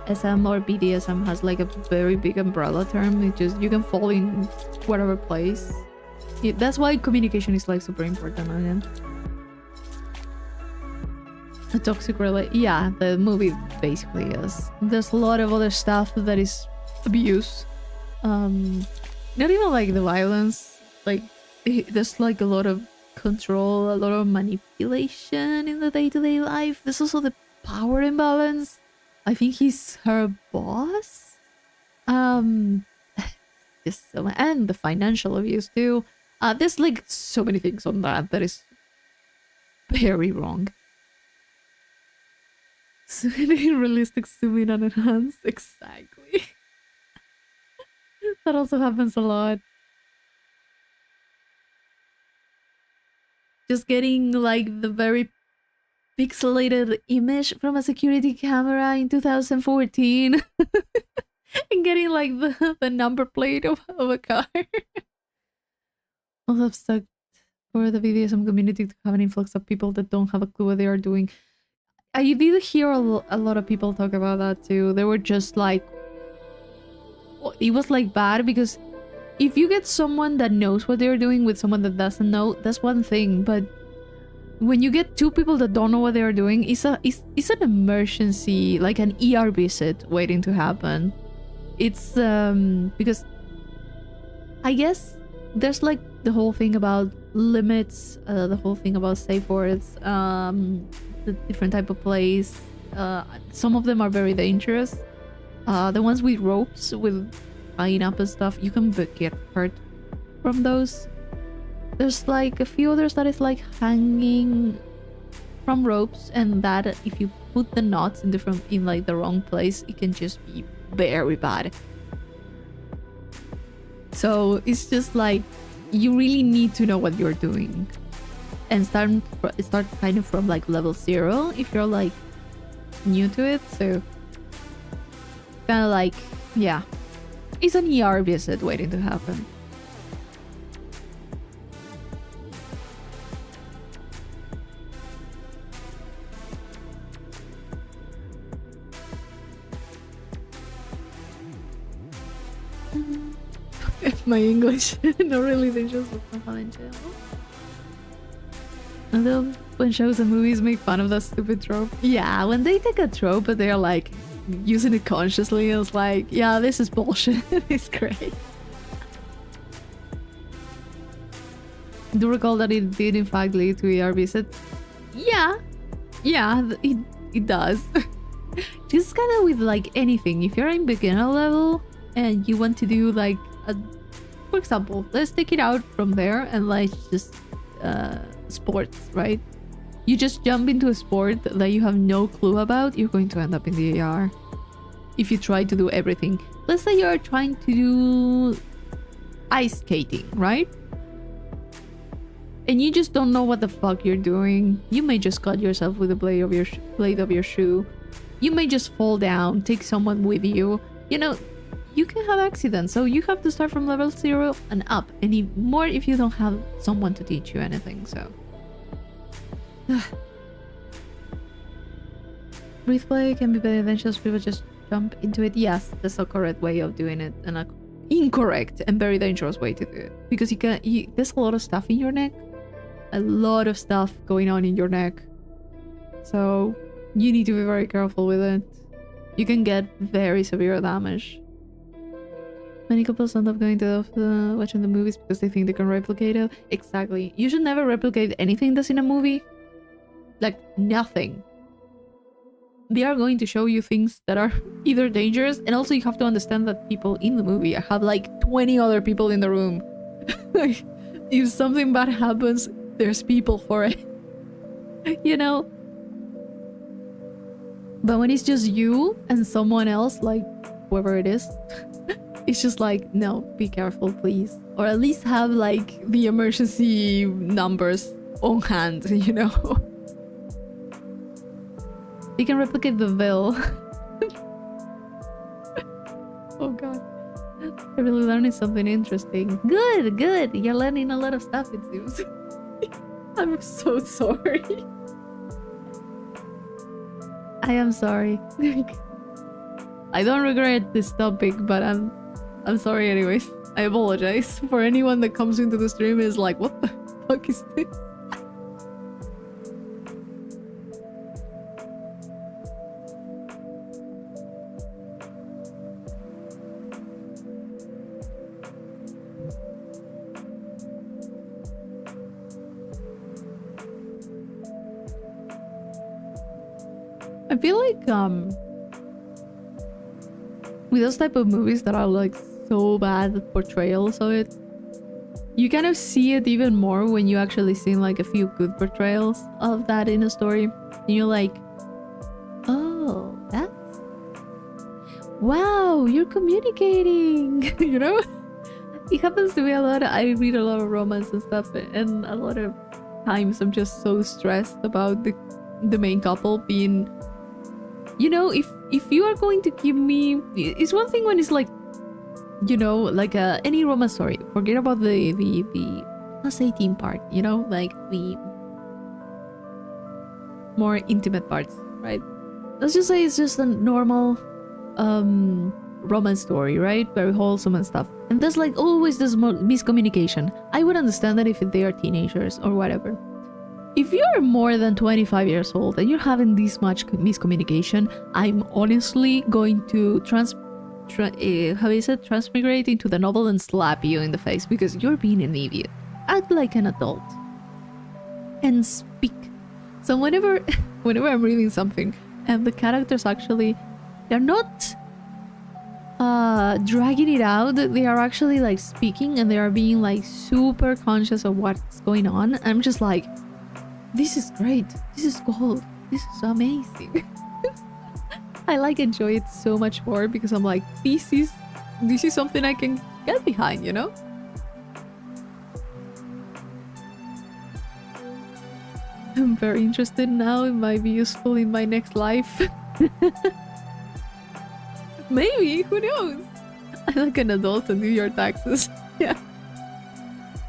SM or BDSM has like a very big umbrella term. It just you can fall in whatever place. That's why communication is like super important again. A toxic relate. Yeah, the movie basically is. There's a lot of other stuff that is abuse. Not even like the violence. Like there's like a lot of control, a lot of manipulation in the day-to-day life. There's also the power imbalance. I think he's her boss. Um, just so, and the financial abuse too. There's like so many things on that that is very wrong. So many realistic zoom in and enhance. Exactly. That also happens a lot. Just getting like the very pixelated image from a security camera in 2014 and getting like the number plate of a car. Also, I've stuck for the BDSM community to have an influx of people that don't have a clue what they are doing. I did hear a lot of people talk about that too. They were just like, it was like bad because if you get someone that knows what they're doing with someone that doesn't know, that's one thing. But when you get two people that don't know what they're doing, it's an emergency, like an ER visit waiting to happen. It's because I guess there's like the whole thing about limits, the whole thing about safe words, the different type of plays. Some of them are very dangerous. The ones with ropes, with tying up and stuff, you can get hurt from those. There's like a few others that is like hanging from ropes, and that if you put the knots in like the wrong place, it can just be very bad. So it's just like you really need to know what you're doing and start kind of from like level 0 if you're like new to it. So kind of like, yeah, it's an ER visit waiting to happen. My English, not really dangerous, but somehow in jail. Although when shows and movies make fun of that stupid trope. Yeah, when they take a trope but they're like using it consciously, it's like, yeah, this is bullshit. It's great. Do recall that it did in fact lead to ER visits? Yeah, it does. Just kind of with like anything. If you're in beginner level and you want to do like a, for example, let's take it out from there and like just sports, right? You just jump into a sport that you have no clue about, you're going to end up in the ER. If you try to do everything. Let's say you're trying to do ice skating, right? And you just don't know what the fuck you're doing. You may just cut yourself with the blade of your shoe. You may just fall down, take someone with you. You know, you can have accidents, so you have to start from level 0 and up. And more if you don't have someone to teach you anything, so... Breathe play can be very dangerous. People just jump into it. Yes, that's a correct way of doing it, and an incorrect and very dangerous way to do it. Because there's a lot of stuff in your neck. A lot of stuff going on in your neck. So you need to be very careful with it. You can get very severe damage. Many couples end up going to watching the movies because they think they can replicate it. Exactly. You should never replicate anything that's in a movie. Like, nothing. They are going to show you things that are either dangerous, and also you have to understand that people in the movie have like 20 other people in the room. Like, if something bad happens, there's people for it. You know? But when it's just you and someone else, like whoever it is, it's just like, no, be careful, please. Or at least have like the emergency numbers on hand, you know? You can replicate the veil. Oh god. I'm really learning something interesting. Good, good. You're learning a lot of stuff, it seems. I'm so sorry. I am sorry. I don't regret this topic, but I'm sorry anyways. I apologize for anyone that comes into the stream and is like, what the fuck is this? I feel like with those type of movies that are like so bad at portrayals of it, you kind of see it even more when you actually see like a few good portrayals of that in a story. And you're like, oh, that's... Wow, you're communicating! You know? It happens to me a lot. I read a lot of romance and stuff, and a lot of times I'm just so stressed about the main couple being... You know, if you are going to give me... It's one thing when it's like, you know, like any romance story. Forget about the plus 18 part, you know? Like the more intimate parts, right? Let's just say it's just a normal romance story, right? Very wholesome and stuff. And there's like always this miscommunication. I would understand that if they are teenagers or whatever. If you're more than 25 years old and you're having this much miscommunication, I'm honestly going to transmigrate into the novel and slap you in the face because you're being an idiot. Act like an adult and speak. So whenever I'm reading something and the characters actually, they're not dragging it out, they are actually like speaking and they are being like super conscious of what's going on. I'm just like, this is great, this is gold, this is amazing. I like enjoy it so much more because I'm like, this is something I can get behind, you know? I'm very interested now. It might be useful in my next life. Maybe, who knows? I'm like an adult and do your taxes. Yeah.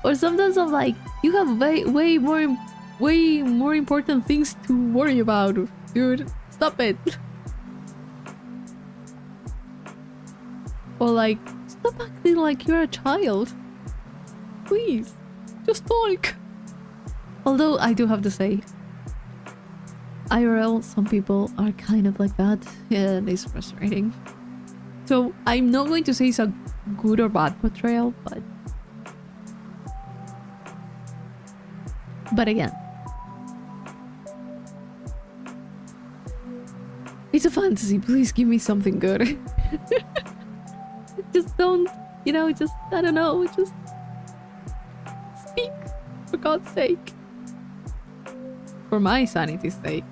Or sometimes I'm like, you have way more important things to worry about, dude. Stop it. Or like, stop acting like you're a child. Please, just talk. Although I do have to say, IRL, some people are kind of like that, and it's frustrating. So I'm not going to say it's a good or bad portrayal, but again, it's a fantasy. Please give me something good. Just don't, you know, just, I don't know, just speak, for God's sake. For my sanity's sake.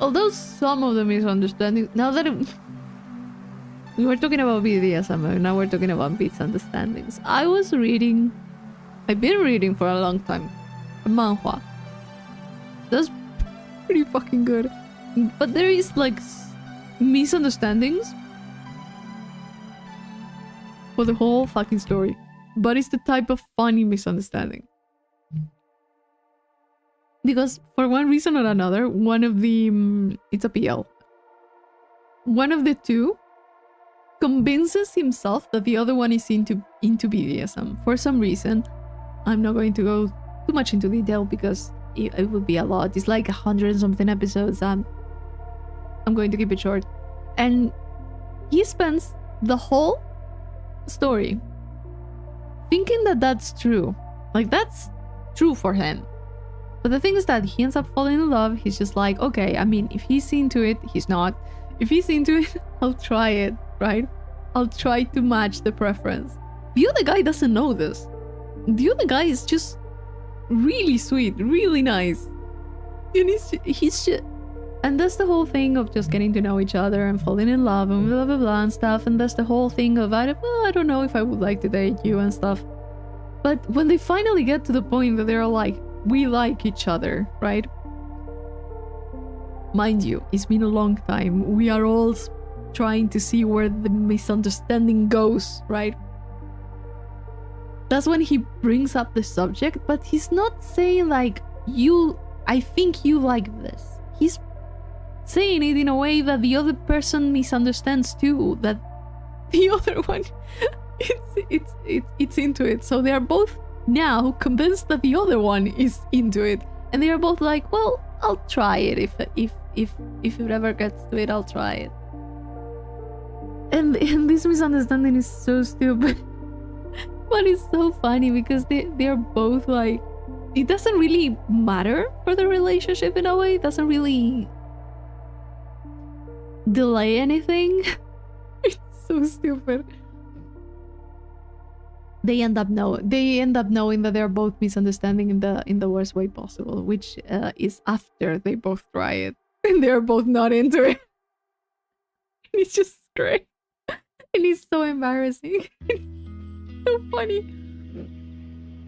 Although some of the misunderstandings, now that we were talking about BDSM, now we're talking about misunderstandings. I've been reading for a long time, a manhwa. That's pretty fucking good. But there is like misunderstandings for the whole fucking story. But it's the type of funny misunderstanding. Because for one reason or another, one of the... it's a PL. One of the two convinces himself that the other one is into BDSM. For some reason, I'm not going to go too much into detail because it would be a lot. It's like 100 and something episodes. I'm going to keep it short. And he spends the whole story thinking that that's true. Like, that's true for him. But the thing is that he ends up falling in love. He's just like, okay, I mean, if he's into it, he's not. If he's into it, I'll try it, right? I'll try to match the preference. The other guy doesn't know this. The other guy is just really sweet, really nice. And he's just... And that's the whole thing of just getting to know each other and falling in love and blah blah blah and stuff. And that's the whole thing of, I don't know if I would like to date you and stuff. But when they finally get to the point that they're like, we like each other, right? Mind you, it's been a long time. We are all trying to see where the misunderstanding goes, right? That's when he brings up the subject, but he's not saying like, I think you like this. He's saying it in a way that the other person misunderstands too, that the other one it's into it. So they are both now convinced that the other one is into it, and they are both like, well, I'll try it. If it ever gets to it, I'll try it. And this misunderstanding is so stupid. But it's so funny because they're both like, it doesn't really matter for the relationship in a way. It doesn't really delay anything. It's so stupid. They end up knowing that they're both misunderstanding in the worst way possible, which is after they both try it and they're both not into it. And it's just great. And it's so embarrassing. So funny.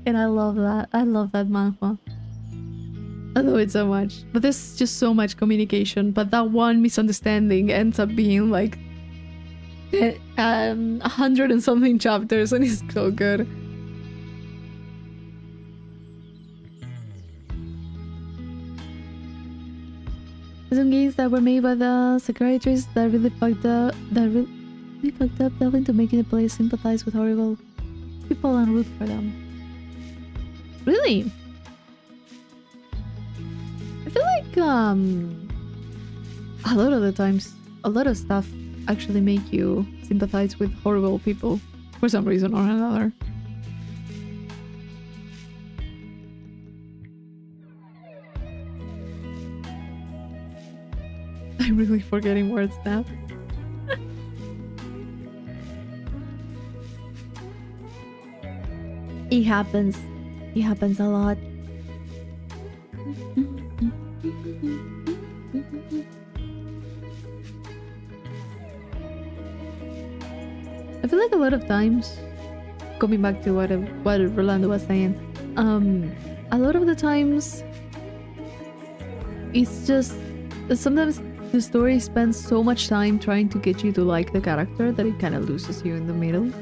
And I love that. I love that manhwa. I love it so much. But there's just so much communication. But that one misunderstanding ends up being like 100 and something chapters, and it's so good. Some games that were made by the psychiatrists that really fucked up, delving to making the players sympathize with horrible people and root for them. Really? I feel like a lot of the times, a lot of stuff actually make you sympathize with horrible people for some reason or another. I'm really forgetting words now. It happens. It happens a lot. I feel like a lot of times, coming back to what Rolando was saying, a lot of the times, it's just sometimes the story spends so much time trying to get you to like the character that it kind of loses you in the middle.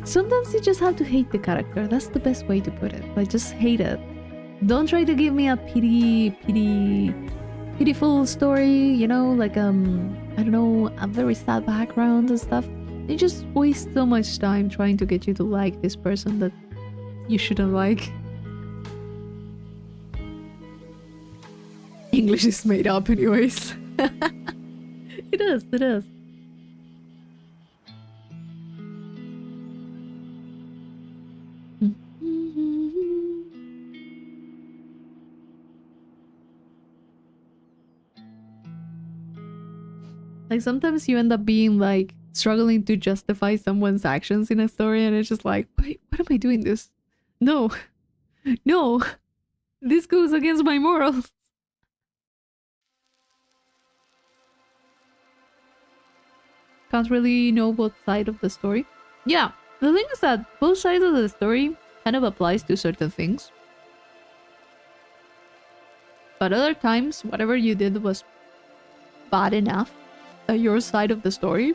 Sometimes you just have to hate the character. That's the best way to put it. Like, just hate it. Don't try to give me a pitiful story, you know, like I don't know, a very sad background and stuff. You just waste so much time trying to get you to like this person that you shouldn't like. English is made up anyways. It is, it is. Like, sometimes you end up being like struggling to justify someone's actions in a story, and it's just like, wait, what am I doing this? No, no, this goes against my morals. Can't really know both sides of the story. Yeah, the thing is that both sides of the story kind of applies to certain things. But other times, whatever you did was bad enough that your side of the story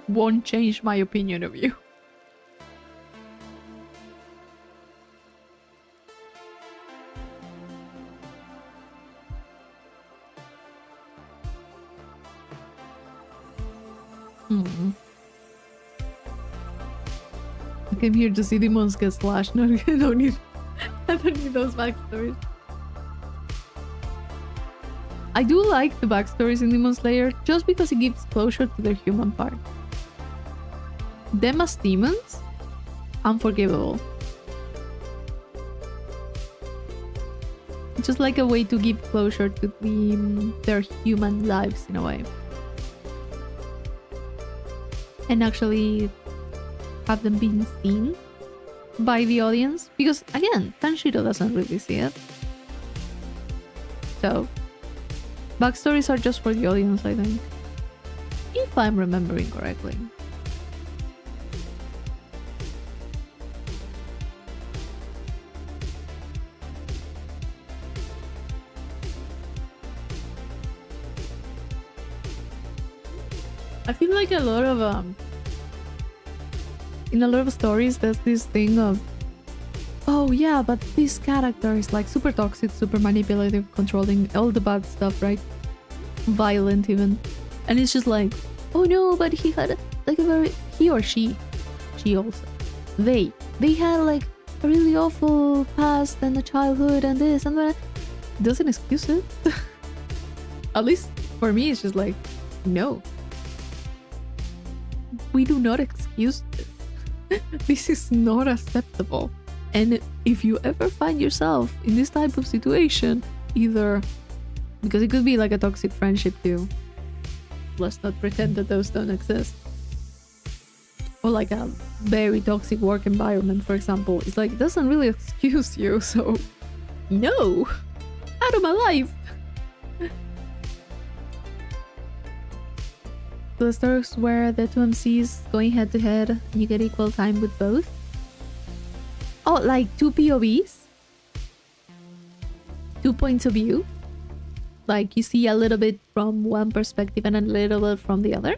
won't change my opinion of you. I came here to see demons get slashed. No, I don't need those backstories. I do like the backstories in Demon Slayer just because it gives closure to their human part. Them as demons? Unforgivable. Just like a way to give closure to their human lives in a way. And actually have them being seen by the audience. Because again, Tanjiro doesn't really see it. So backstories are just for the audience, I think. If I'm remembering correctly. I feel like in a lot of stories there's this thing of, oh yeah, but this character is like super toxic, super manipulative, controlling, all the bad stuff, right? Violent even. And it's just like, oh no, but he had like he or she also, they had like a really awful past and a childhood and this and that. Doesn't excuse it. At least for me, it's just like, no. We do not excuse this. This is not acceptable. And if you ever find yourself in this type of situation, either because it could be like a toxic friendship too, let's not pretend that those don't exist, or like a very toxic work environment, for example, it's like it doesn't really excuse you, so no, out of my life. So the stories where the two MCs going head to head, you get equal time with both. Oh, like two POVs? 2 points of view? Like you see a little bit from one perspective and a little bit from the other?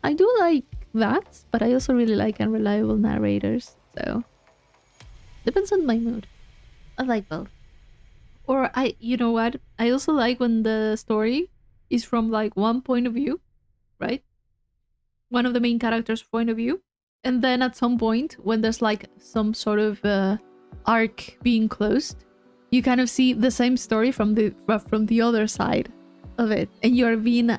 I do like that, but I also really like unreliable narrators, so depends on my mood. I like both. Or you know what? I also like when the story is from like one point of view, right? One of the main characters' point of view. And then at some point, when there's like some sort of arc being closed, you kind of see the same story from the other side of it. And you're being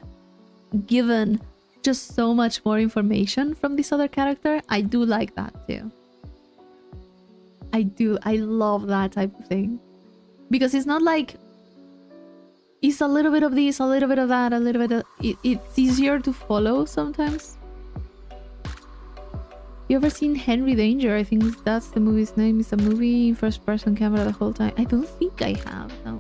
given just so much more information from this other character. I do like that too. I love that type of thing. Because it's not like it's a little bit of this, a little bit of that, a little bit of... It's easier to follow sometimes. You ever seen Henry Danger? I think that's the movie's name. It's a movie in first person camera the whole time. I don't think I have, no.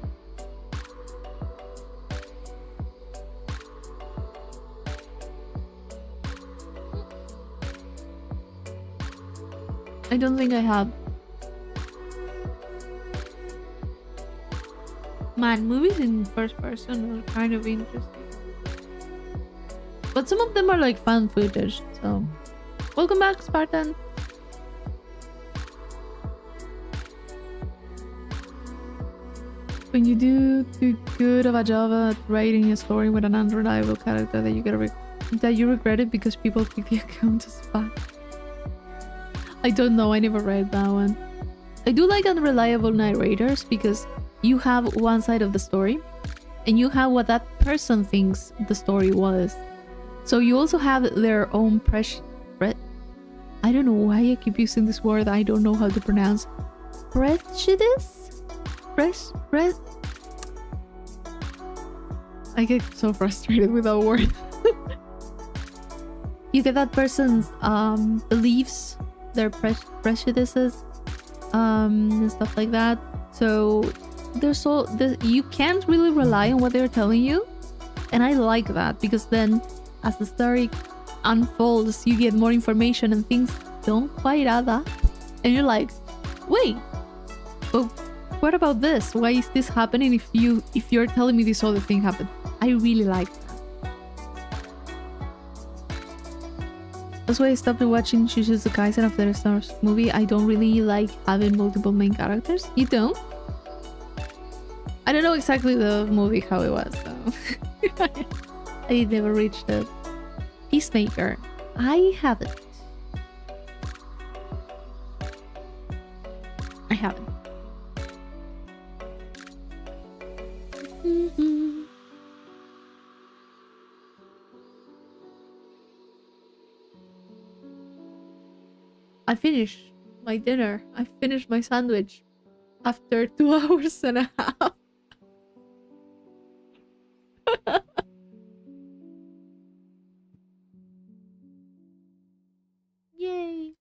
I don't think I have. Man, movies in first person are kind of interesting. But some of them are like fan footage, so... Welcome back, Spartan! When you do too good of a job at writing a story with an unreliable character that you regret it because people pick the account as fact. I don't know, I never read that one. I do like unreliable narrators because you have one side of the story and you have what that person thinks the story was. So you also have their own I don't know why I keep using this word I don't know how to pronounce. Prejudice? I get so frustrated with that word. You get that person's beliefs, their prejudices, and stuff like that. So you can't really rely on what they're telling you, and I like that because then as the story unfolds you get more information and things don't quite add up and you're like, wait, but what about this? Why is this happening if you're telling me this other thing happened? I really like that. That's why I stopped watching Jujutsu Kaisen after the Stars movie. I don't really like having multiple main characters. You don't? I don't know exactly the movie how it was, so I never reached it. Peacemaker. I haven't. I haven't. I finished my dinner. I finished my sandwich after 2 hours and a half. Yay.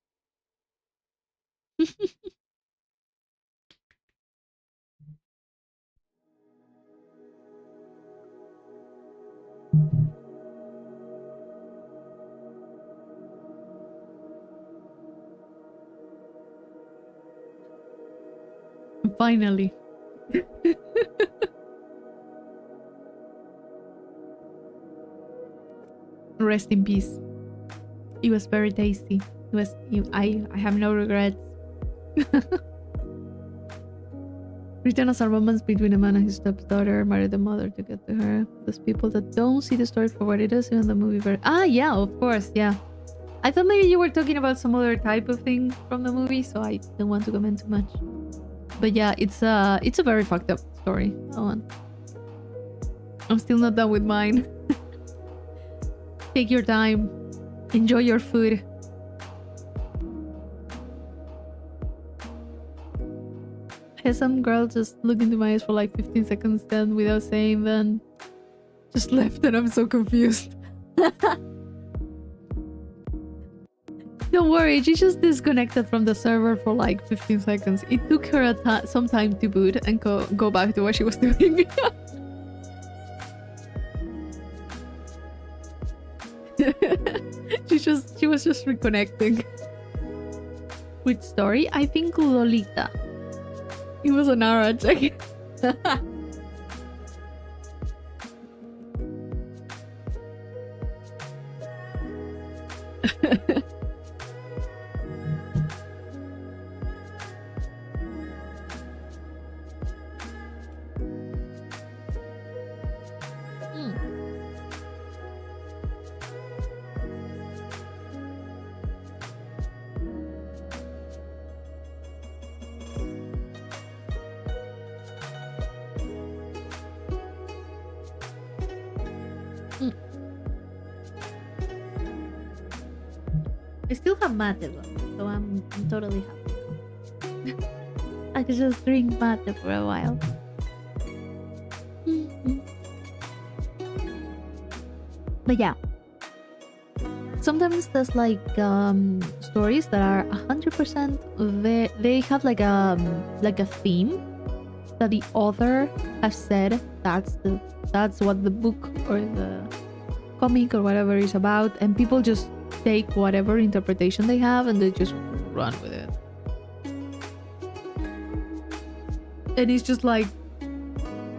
Finally. Rest in peace. It was very tasty. I have no regrets. Written as a romance between a man and his stepdaughter, married the mother to get to her. Those people that don't see the story for what it is in the movie. Yeah, of course, yeah. I thought maybe you were talking about some other type of thing from the movie, so I don't want to comment too much. But yeah, it's a very fucked up story. I'm still not done with mine. Take your time. Enjoy your food. some girl just looked into my eyes for like 15 seconds, then without saying, then just left, and I'm so confused. Don't worry, she just disconnected from the server for like 15 seconds. It took her some time to boot and go back to what she was doing. She was just reconnecting. Which story? I think Lolita. It was an Ara check. I still have mate though, so I'm totally happy. I could just drink mate for a while. But yeah, sometimes there's like stories that are 100% they have like a theme that the author has said that's what the book or the comic or whatever is about, and people just take whatever interpretation they have and they just run with it. And it's just like,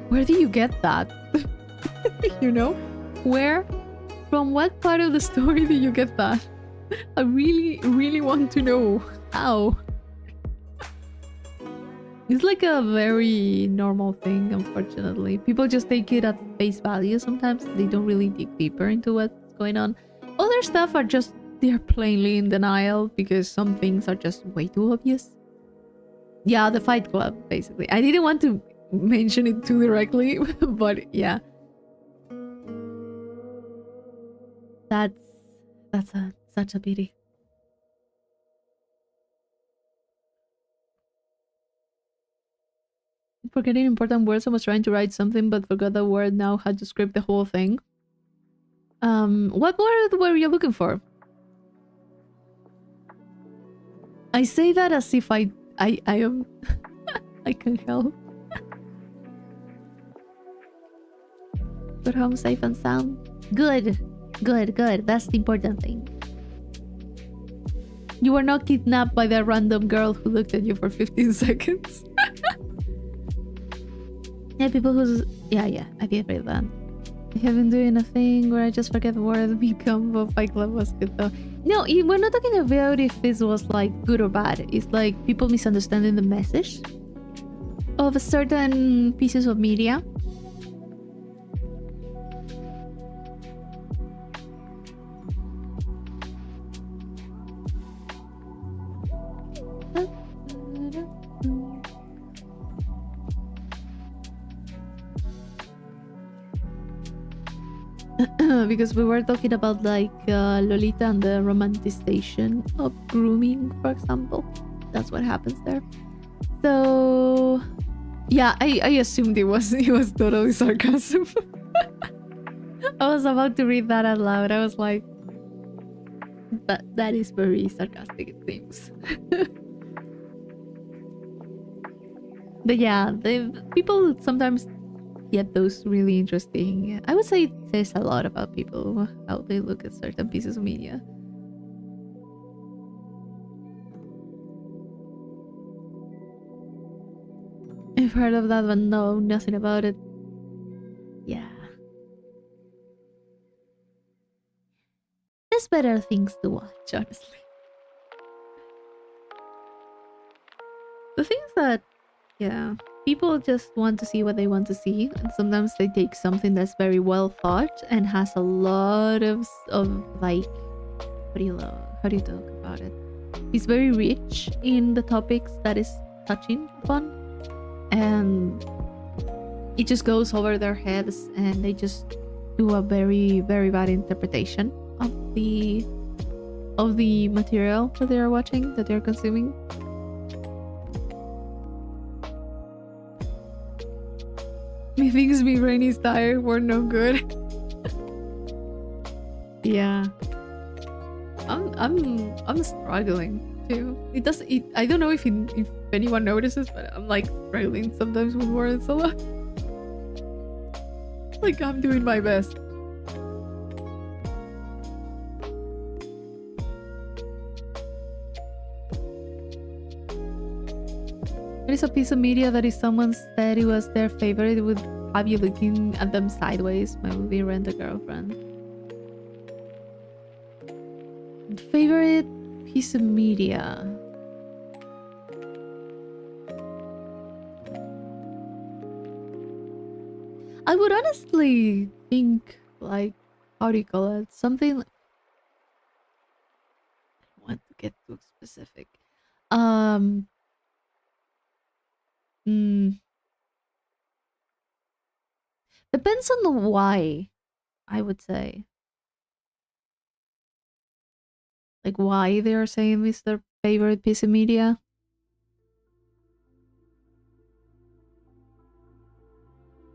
where do you get that? You know? From what part of the story do you get that? I really, really want to know how. It's like a very normal thing, unfortunately. People just take it at face value sometimes. They don't really dig deeper into what's going on. Other stuff are just, they're plainly in denial because some things are just way too obvious. Yeah, the Fight Club, basically. I didn't want to mention it too directly, but yeah. That's such a pity. Forgetting important words. I was trying to write something but forgot the word, now had to script the whole thing. What word were you looking for? I say that as if I am I can help. Got home safe and sound. Good. That's the important thing. You were not kidnapped by that random girl who looked at you for 15 seconds. Yeah, people who's... Yeah, I get very bad. I have been doing a thing where I just forget the word become, but Fight Club was good though. No, we're not talking about if this was like good or bad. It's like people misunderstanding the message of certain pieces of media. Because we were talking about like Lolita and the romanticization of grooming, for example. That's what happens there. So yeah, I assumed it was totally sarcasm. I was about to read that out loud. I was like, that is very sarcastic, it seems. But yeah, people sometimes get those really interesting. I would say it says a lot about people, how they look at certain pieces of media. I've heard of that, but know nothing about it. Yeah. There's better things to watch, honestly. The things that, yeah, people just want to see what they want to see, and sometimes they take something that's very well thought and has a lot of like, how do you talk about it? It's very rich in the topics that is touching upon, and it just goes over their heads, and they just do a very, very bad interpretation of the material that they are watching, that they're consuming. Methinks me Rainy's tired were no good. Yeah. I'm struggling too. I don't know if anyone notices, but I'm like struggling sometimes with words a lot. Like I'm doing my best. There is a piece of media that if someone said it was their favorite, it would have you looking at them sideways. My movie Rent a Girlfriend. Favorite piece of media? I would honestly think like, how do you call it? Something. I want to get too specific. Mm, depends on the why, I would say. Like why they are saying this their favorite piece of media.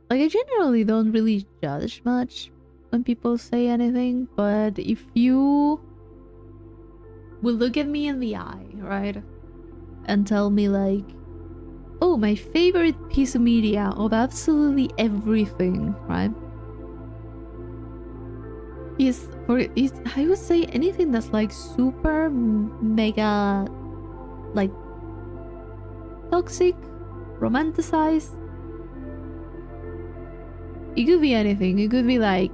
Like I generally don't really judge much when people say anything, but if you will look at me in the eye, right? And tell me like, oh, my favorite piece of media of absolutely everything, right? I would say anything that's like super mega like toxic, romanticized. It could be anything. It could be like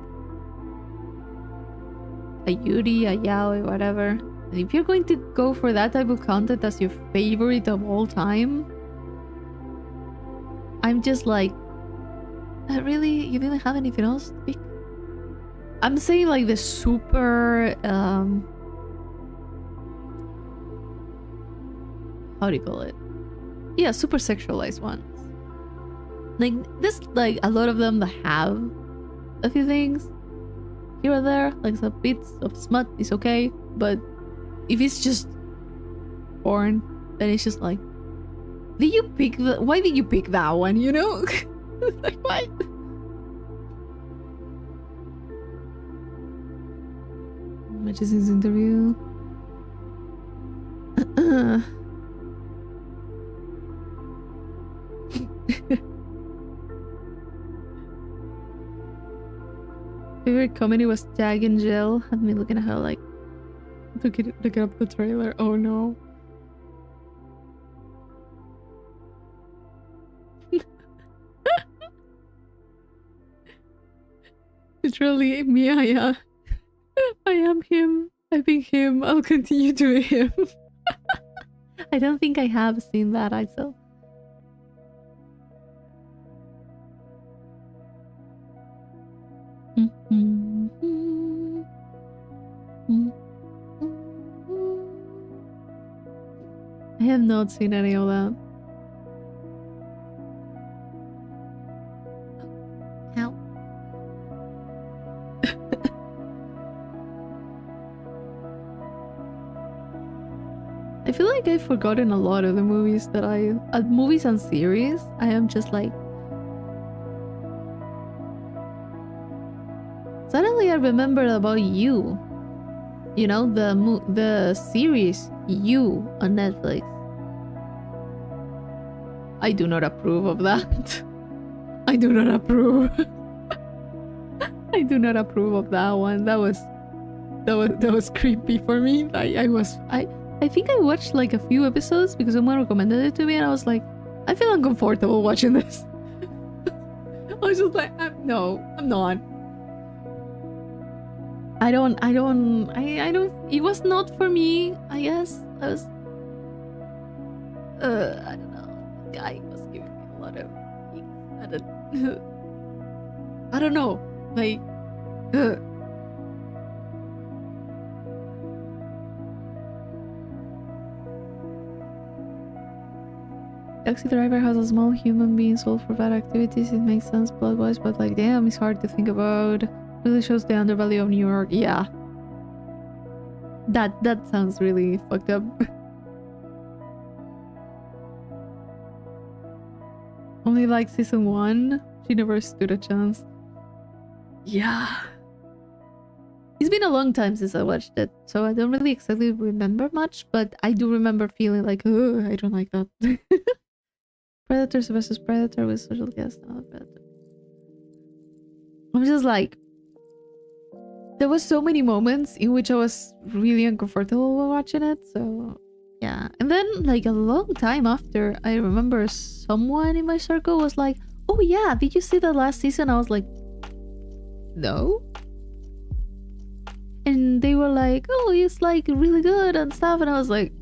a Yuri, a yaoi, whatever. And if you're going to go for that type of content as your favorite of all time, I'm just like, really? You didn't have anything else to pick? I'm saying like the super, how do you call it? Yeah, super sexualized ones. Like, there's like a lot of them that have a few things here or there, like some bits of smut is okay, but if it's just porn, then it's just like, why did you pick that one, you know? Like, what? Which is his interview. Favorite comedy was Jag and Jill. Had me looking at her like, looking up the trailer. Oh no. It's really me. I am him. I think him. I'll continue to be him. I don't think I have seen that either. I have not seen any of that. How? I feel like I've forgotten a lot of the movies that movies and series. I am just like, suddenly I remembered about You. You know, the series You on Netflix. I do not approve of that. I do not approve. I do not approve of that one. That was creepy for me. I think I watched like a few episodes because someone recommended it to me, and I was like, I feel uncomfortable watching this. I was just like, no, I'm not. I don't. It was not for me. I guess I was. I don't know. The guy was giving me a lot of. I don't know. Like. Taxi Driver has a small human being soul for bad activities. It makes sense plot-wise, but like, damn, it's hard to think about. Really shows the underbelly of New York. Yeah. That sounds really fucked up. Only like season 1. She never stood a chance. Yeah. It's been a long time since I watched it, so I don't really exactly remember much, but I do remember feeling like, oh, I don't like that. Predators versus Predator with social guest. Oh, Predator. I'm just like, there was so many moments in which I was really uncomfortable while watching it, so yeah. And then like a long time after, I remember someone in my circle was like, oh yeah, did you see the last season? I was like, no. And they were like, oh, it's like really good and stuff, and I was like,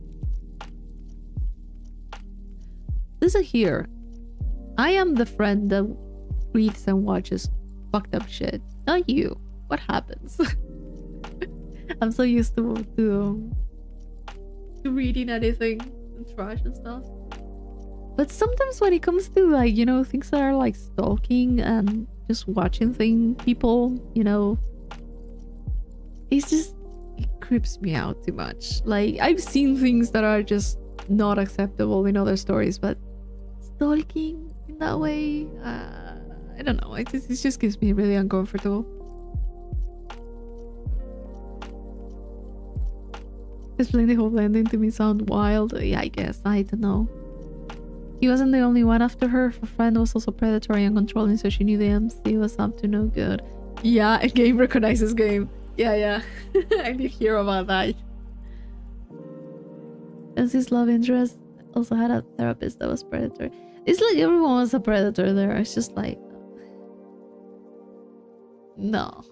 listen here, I am the friend that reads and watches fucked up shit, not you. What happens? I'm so used to reading anything and trash and stuff. But sometimes when it comes to like, you know, things that are like stalking and just watching people, you know, it's just, it creeps me out too much. Like, I've seen things that are just not acceptable in other stories, but stalking in that way, I don't know, it just gives me really uncomfortable. Explain the whole ending to me sound wild. Yeah, I guess. I don't know. He wasn't the only one after her. Her friend was also predatory and controlling, so she knew the MC was up to no good. Yeah, a game recognizes game. Yeah. I did hear about that. Elsie's love interest also had a therapist that was predator. It's like everyone was a predator there. It's just like, no.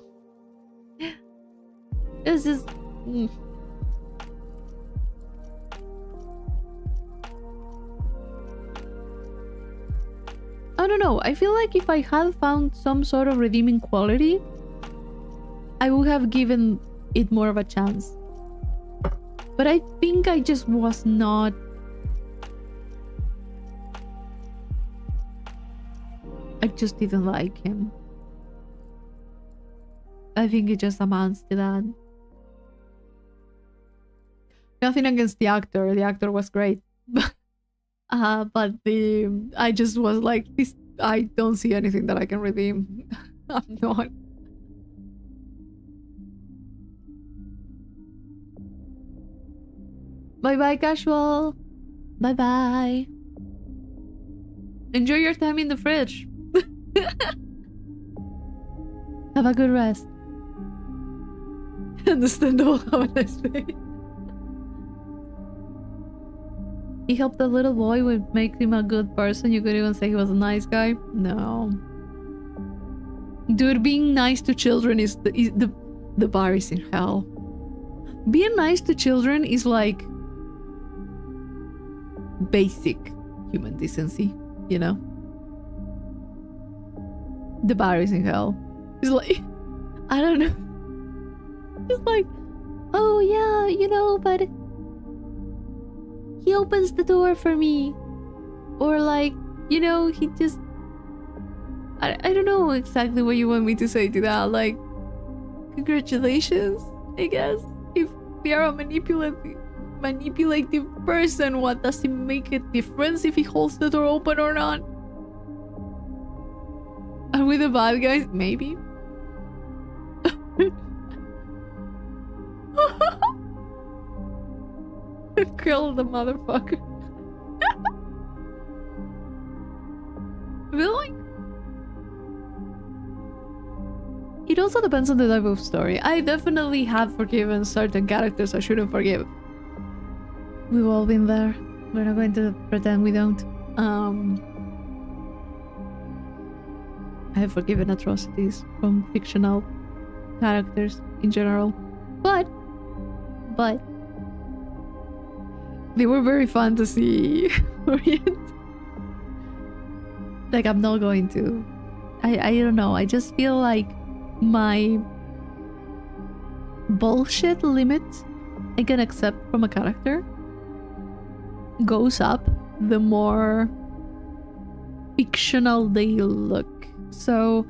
It's just... I don't know. I feel like if I had found some sort of redeeming quality, I would have given it more of a chance. But I think I just was not... I just didn't like him. I think it just amounts to that. Nothing against the actor. The actor was great. But I just was like, this, I don't see anything that I can redeem. I'm not. Bye-bye, casual. Bye-bye. Enjoy your time in the fridge. Have a good rest. Understandable. Have a nice day. He helped the little boy, would make him a good person. You could even say he was a nice guy. No. Dude, being nice to children is the bar is in hell. Being nice to children is like basic human decency, you know? The bar is in hell. It's like, I don't know. Just like, oh yeah, you know, but he opens the door for me. Or like, you know, he just... I don't know exactly what you want me to say to that. Like, congratulations, I guess. If they are a manipulative person, what does it make a difference if he holds the door open or not? Are we the bad guys? Maybe. Kill the motherfucker. Really? It also depends on the type of story. I definitely have forgiven certain characters I shouldn't forgive. We've all been there. We're not going to pretend we don't. I have forgiven atrocities from fictional characters in general. But they were very fantasy oriented. Like, I'm not going to. I don't know. I just feel like my bullshit limit I can accept from a character goes up the more fictional they look. So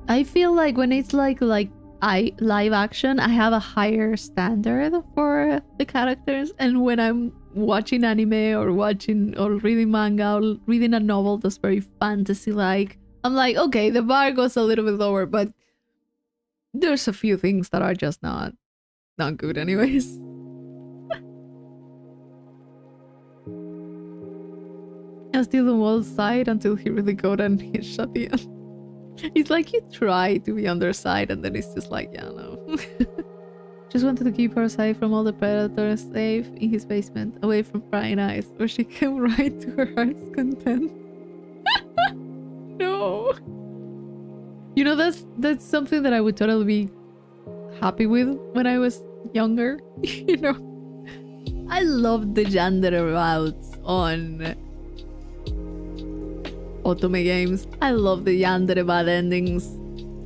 I feel like when it's like live action, I have a higher standard for the characters, and when I'm watching anime or reading manga or reading a novel that's very fantasy like, I'm like, okay, the bar goes a little bit lower, but there's a few things that are just not good anyways. I was still on one side until he really got and he shut the end. It's like you try to be on their side and then it's just like, yeah, no. Just wanted to keep her safe from all the predators, safe in his basement, away from prying eyes, where she can ride to her heart's content. No. You know, that's something that I would totally be happy with when I was younger. You know, I loved the yandere routes on Otome games. I love the yandere bad endings.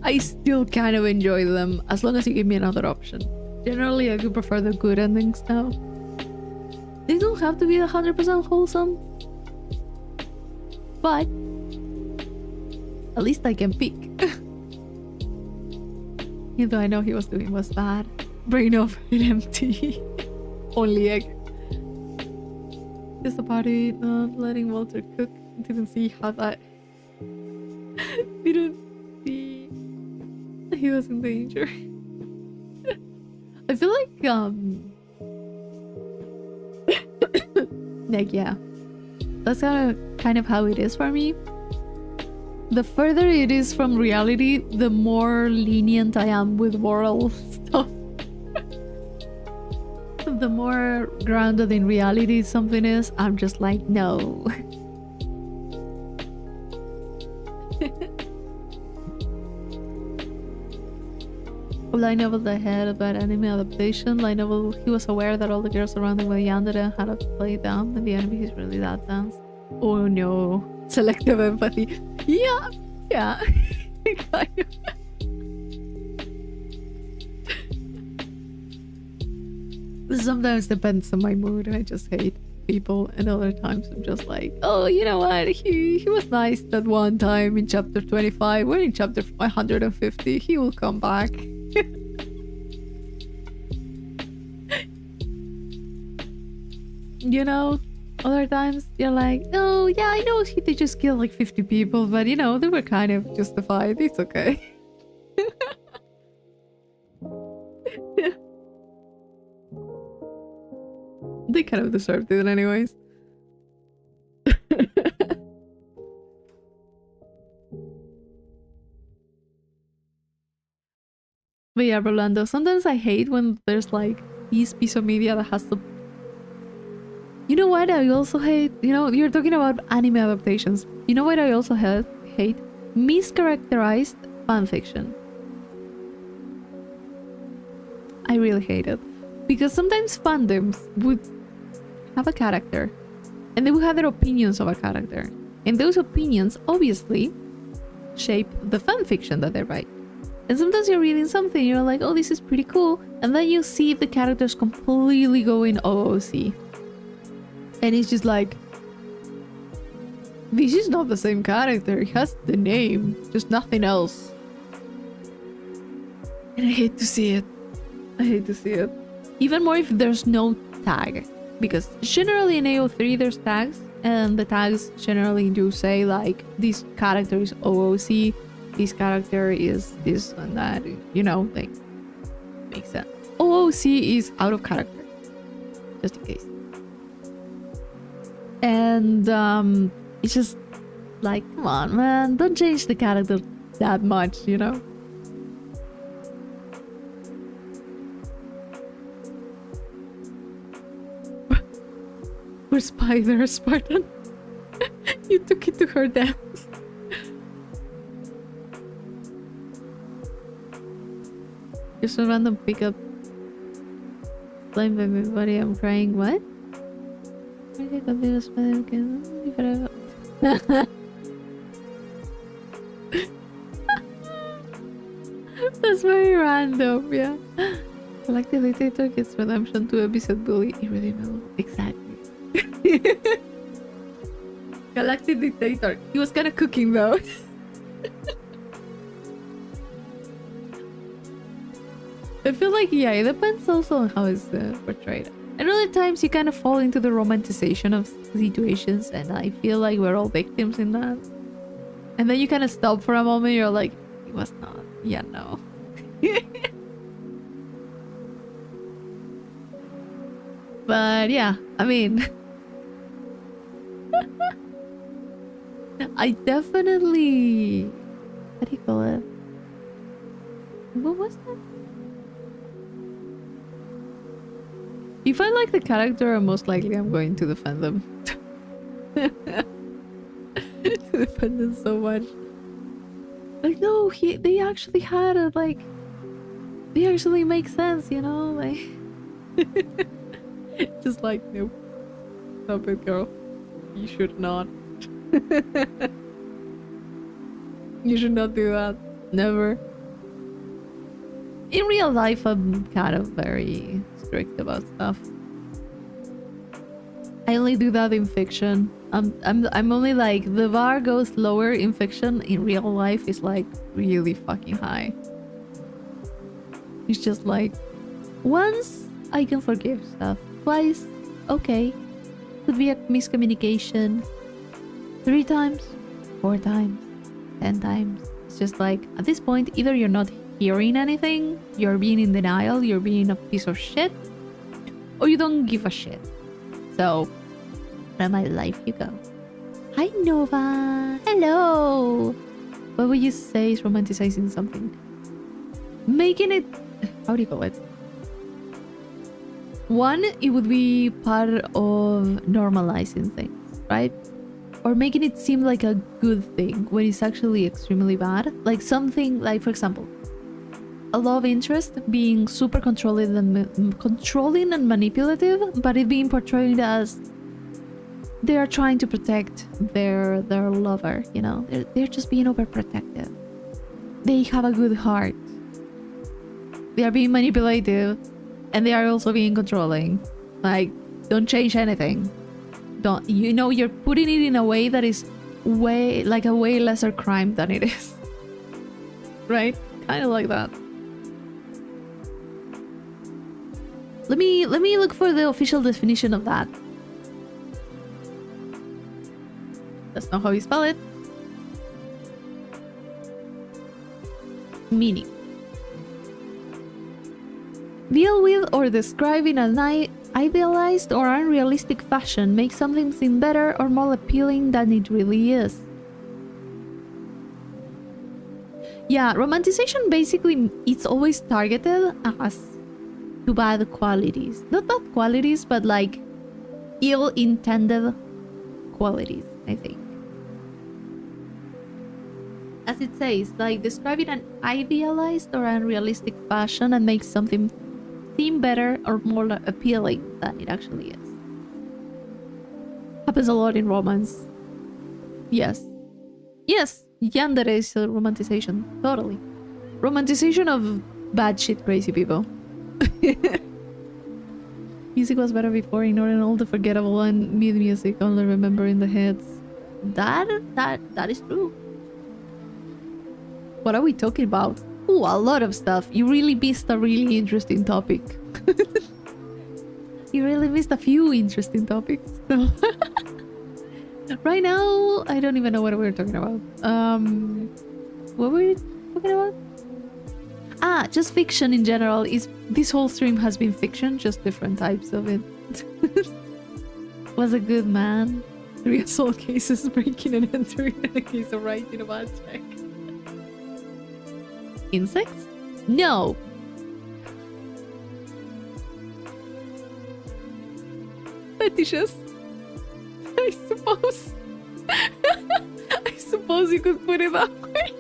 I still kind of enjoy them as long as you give me another option. Generally, I do prefer the good endings now. They don't have to be 100% wholesome, but at least I can pick. Even though I know he was doing was bad. Brain of it empty. Only egg. Just about it, not letting Walter cook. Didn't see how that... Didn't see... He was in danger. I feel like, like, yeah. That's kind of how it is for me. The further it is from reality, the more lenient I am with moral stuff. The more grounded in reality something is, I'm just like, no. Light novel that had about anime adaptation. Light novel, he was aware that all the girls around him were yandere and had to play down, and the enemy is really that dance. Oh no. Selective empathy. Yeah. Kind of. Sometimes depends on my mood. I just hate people, and other times I'm just like, oh, you know what? He was nice that one time in chapter 25. We're in chapter 150. He will come back. You know, other times you're like, oh yeah, I know they just killed like 50 people, but you know, they were kind of justified. It's okay. They kind of deserved it anyways. But yeah, Rolando, sometimes I hate when there's like this piece of media that has to... You know what I also hate? You know, you're talking about anime adaptations. You know what I also hate? Mischaracterized fanfiction. I really hate it. Because sometimes fandoms would have a character and they would have their opinions of a character. And those opinions obviously shape the fanfiction that they write. And sometimes you're reading something, you're like, oh, this is pretty cool. And then you see the characters completely going OOC. And it's just like, this is not the same character. It has the name, just nothing else. And I hate to see it. I hate to see it. Even more if there's no tag. Because generally in AO3 there's tags. And the tags generally do say like, this character is OOC. This character is this and that. You know, like, makes sense. OOC is out of character. Just in case. And it's just like, come on, man, don't change the character that much, you know? We're Spider, Spartan. You took it to her death. Just a random pickup. Blame everybody, I'm crying. What? That's very random, yeah. Galactic Dictator gets redemption to episode bully irredeemable. Exactly. Galactic Dictator. He was kind of cooking though. I feel like, yeah, it depends also on how it's portrayed. And other times you kind of fall into the romanticization of situations, and I feel like we're all victims in that. And then you kind of stop for a moment. You're like, it was not. Yeah, no. But yeah, I mean, I definitely. What do you call it? What was that? If I like the character, most likely I'm going to defend them. To defend them so much. Like, no, they actually had a, like, they actually make sense, you know? Like, just like, nope. Stop it, girl. You should not. You should not do that. Never. In real life, I'm kind of very strict about stuff. I only do that in fiction. I'm only like, the bar goes lower in fiction. In real life, is like really fucking high. It's just like, once I can forgive stuff. Twice, okay. Could be a miscommunication. 3 times, 4 times, 10 times. It's just like, at this point, either you're not hearing anything, you're being in denial, you're being a piece of shit, or you don't give a shit. So, out of my life you go. Hi, Nova. Hello. What would you say is romanticizing something? Making it... How do you call it? One, it would be part of normalizing things, right? Or making it seem like a good thing when it's actually extremely bad. Like something, like for example, a love interest being super controlling and manipulative, but it being portrayed as they are trying to protect their lover, you know? They're just being overprotective. They have a good heart. They are being manipulative, and they are also being controlling. Like, don't change anything. Don't, you know, you're putting it in a way that is way lesser crime than it is. Right? Kind of like that. Let me look for the official definition of that. That's not how you spell it. Meaning. Deal with or describe in an idealized or unrealistic fashion, make something seem better or more appealing than it really is. Yeah, romanticization basically, it's always targeted as to bad qualities. Not bad qualities, but like ill-intended qualities, I think. As it says, like describe it in an idealized or unrealistic fashion and make something seem better or more appealing than it actually is. Happens a lot in romance. Yes. Yes, yandere is a romanticization. Totally. Romanticization of bad shit crazy people. Music was better before, ignoring all the forgettable and mid music, only remembering the hits. That is true. What are we talking about? Ooh, a lot of stuff. You really missed a really interesting topic. You really missed a few interesting topics. Right now, I don't even know what we're talking about. What were we talking about? Ah, just fiction in general. This whole stream has been fiction, just different types of it. Was a good man. 3 assault cases, breaking and entering, and a case of writing a bad check. Insects? No. Fetishes? I suppose. I suppose you could put it that way.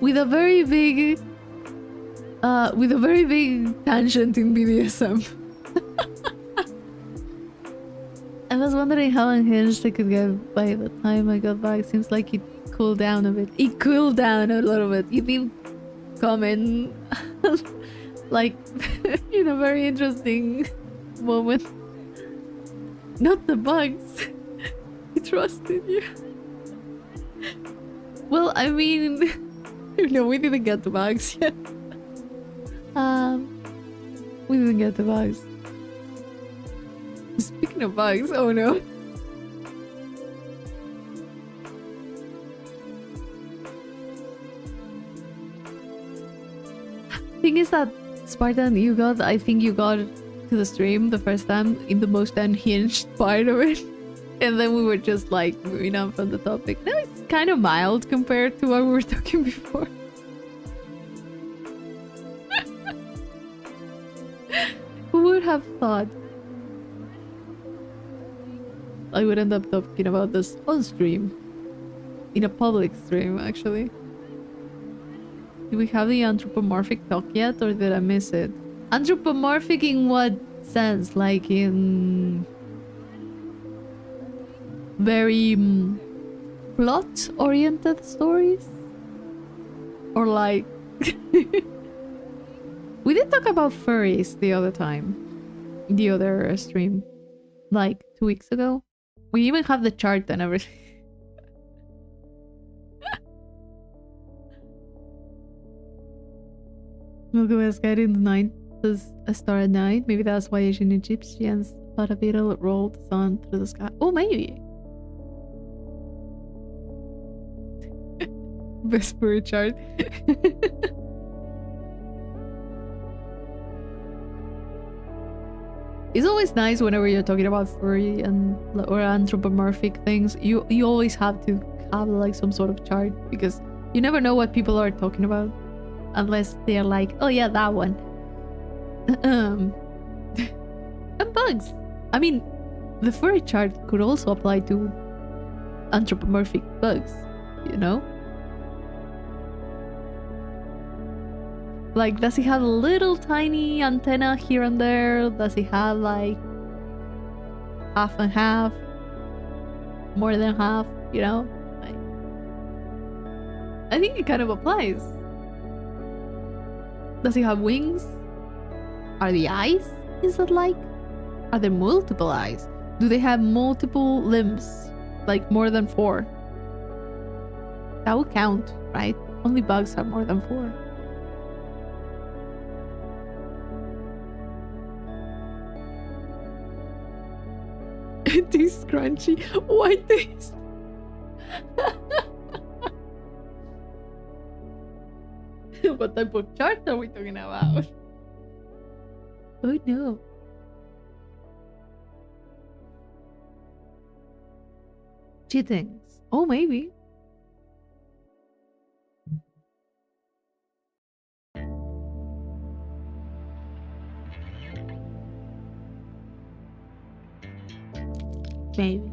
With a very big tangent in BDSM. I was wondering how unhinged I could get by the time I got back. Seems like it cooled down a bit. It cooled down a little bit. You did comment like in a very interesting moment. Not the bugs. I trusted you. Well, I mean, no, we didn't get the bugs yet. We didn't get the bugs. Speaking of bugs, oh no. Thing is that Spartan, I think you got to the stream the first time in the most unhinged part of it. And then we were just like moving on from the topic. Now it's kind of mild compared to what we were talking before. Who would have thought I would end up talking about this on stream? In a public stream, actually. Do we have the anthropomorphic talk yet, or did I miss it? Anthropomorphic in what sense? Like in very plot-oriented stories? Or like... We did talk about furries the other time. The other stream. Like 2 weeks ago. We even have the chart and everything. Milky Way sky in the night is a star at night. Maybe that's why ancient Egyptians thought a beetle rolled the sun through the sky. Oh, maybe. Best furry chart. It's always nice whenever you're talking about furry and or anthropomorphic things. You always have to have like some sort of chart because you never know what people are talking about unless they're like, oh yeah, that one. And bugs. I mean, the furry chart could also apply to anthropomorphic bugs, you know? Like, does he have a little tiny antenna here and there? Does he have like half and half? More than half, you know? Like, I think it kind of applies. Does he have wings? Are the eyes? Is that like? Are there multiple eyes? Do they have multiple limbs? Like more than 4? That would count, right? Only bugs have more than 4. This crunchy white taste. What type of chart are we talking about? Oh no. Cheatings. Oh, maybe. Maybe.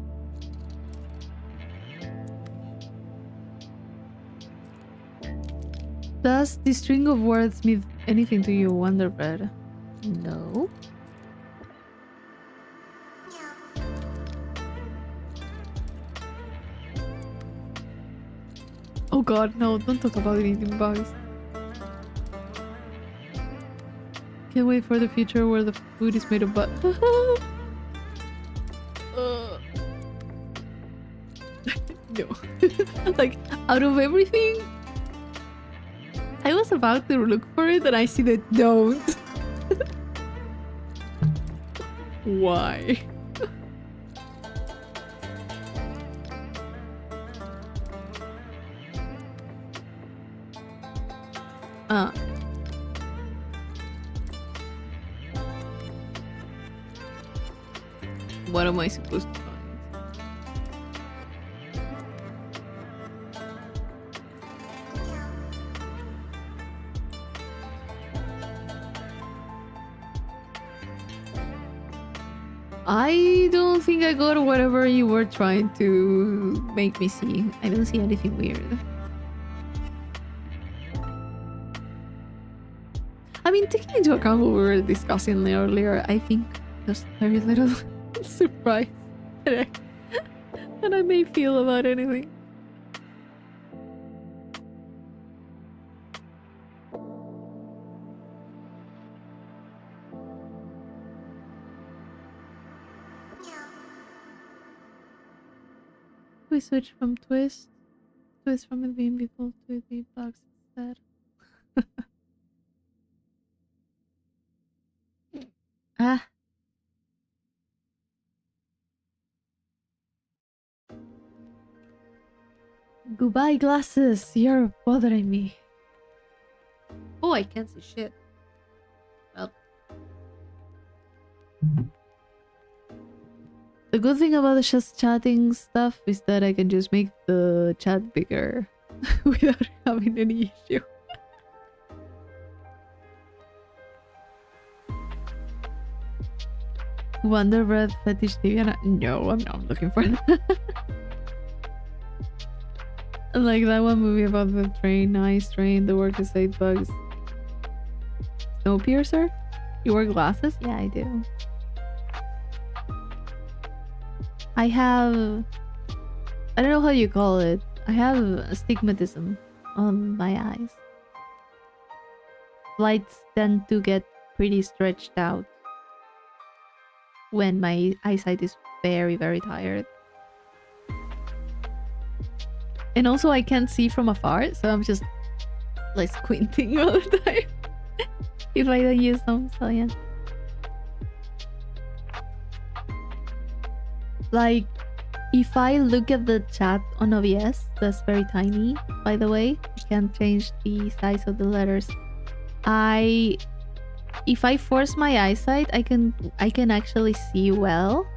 Does the string of words mean anything to you, Wonderbread? No. Oh god, no, don't talk about eating bugs. Can't wait for the future where the food is made of bugs. No. Like, out of everything, I was about to look for it and I see that don't. Why? What am I supposed to find? I don't think I got whatever you were trying to make me see. I don't see anything weird. I mean, taking into account what we were discussing earlier, I think there's very little surprise that I may feel about anything. We switch from twist from invisible to the box instead. Ah. Goodbye, glasses. You're bothering me. Oh, I can't see shit. Well. The good thing about the just chatting stuff is that I can just make the chat bigger without having any issue. Wonder Bread Fetish Diviana? No, I'm not looking for that. Like that one movie about the train, ice train, the workers ate bugs. Snowpiercer? You wear glasses? Yeah, I do. I have... I don't know how you call it. I have astigmatism on my eyes. Lights tend to get pretty stretched out when my eyesight is very, very tired. And also I can't see from afar, so I'm just like squinting all the time if I don't use them, so yeah. Like, if I look at the chat on OBS, that's very tiny, by the way. I can't change the size of the letters. If I force my eyesight, I can actually see well.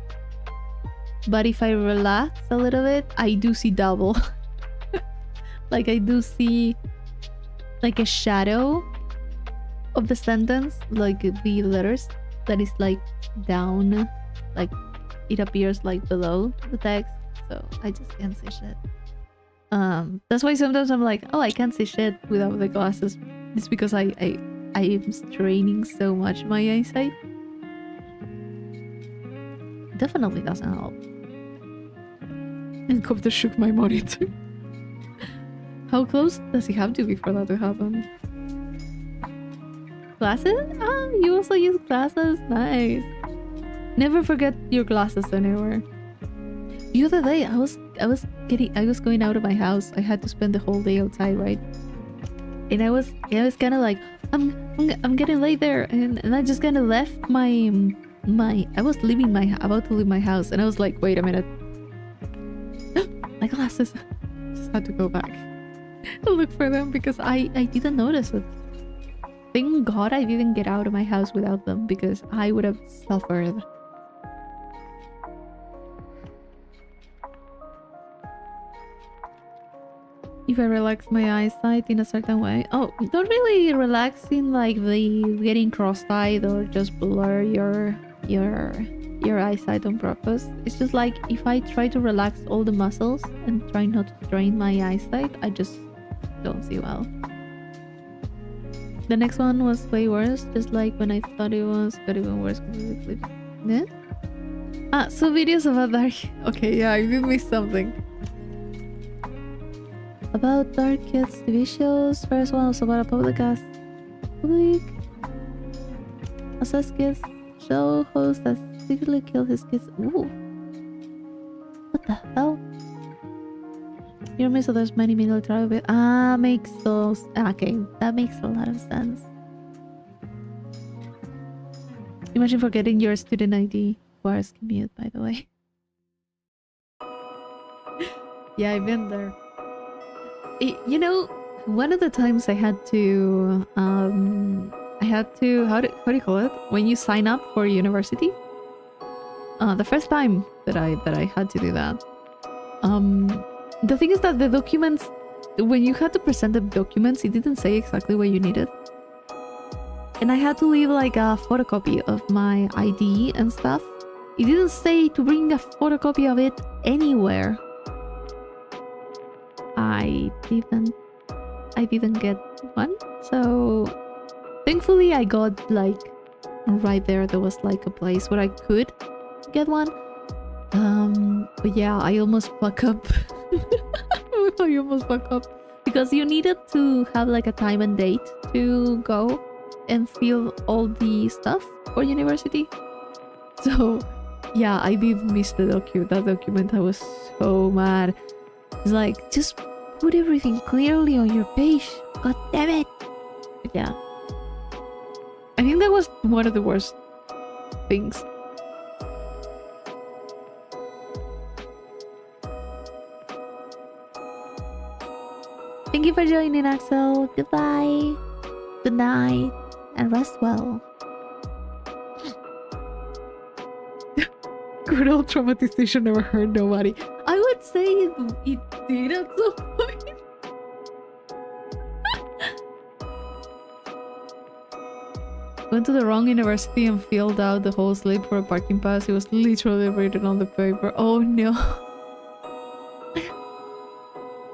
But if I relax a little bit, I do see double. Like, I do see like a shadow of the sentence, like the letters that is like down, like it appears like below the text, so I just can't see shit. That's why sometimes I'm like, oh, I can't see shit without the glasses. It's because I am straining so much my eyesight. Definitely doesn't help. And Copter shook my monitor. How close does he have to be for that to happen? Glasses? Ah, you also use glasses? Nice. Never forget your glasses anywhere. The other day, I was going out of my house. I had to spend the whole day outside, right? And I was kind of like, I'm getting late there, and I just kind of left my I was about to leave my house, and I was like, wait a minute, my glasses. Just had to go back and look for them because I didn't notice it. Thank God I didn't get out of my house without them, because I would have suffered. If I relax my eyesight in a certain way. Oh, don't really relax in like the getting cross-eyed or just blur your eyesight on purpose. It's just like if I try to relax all the muscles and try not to strain my eyesight, I just don't see well. The next one was way worse, just like when I thought it was, got even worse completely. Yeah? Ah, so videos about Dark... Okay, yeah, I did miss something. About Dark Kids TV shows. First one was about a public assessed kids show host that secretly killed his kids. Ooh. What the hell? You me, so there's many military bit. Ah, makes those. Okay, that makes a lot of sense. Imagine forgetting your student ID. Where's commute, by the way? Yeah, I've been there. You know, one of the times I had to how do you call it? When you sign up for university? The first time that I had to do that. The thing is that the documents, when you had to present the documents, it didn't say exactly what you needed. And I had to leave like a photocopy of my ID and stuff. It didn't say to bring a photocopy of it anywhere. I didn't get one, so thankfully I got like right there was like a place where I could get one. But yeah, I almost fuck up. I almost fuck up because you needed to have like a time and date to go and fill all the stuff for university. So yeah, I did miss that document. I was so mad. It's like, just put everything clearly on your page. God damn it. But yeah. I think that was one of the worst things. Thank you for joining, Axel. Goodbye. Good Good night and rest well. Good old traumatization never hurt nobody. I would say it did at some point. Went to the wrong university and filled out the whole slip for a parking pass. It was literally written on the paper. Oh no.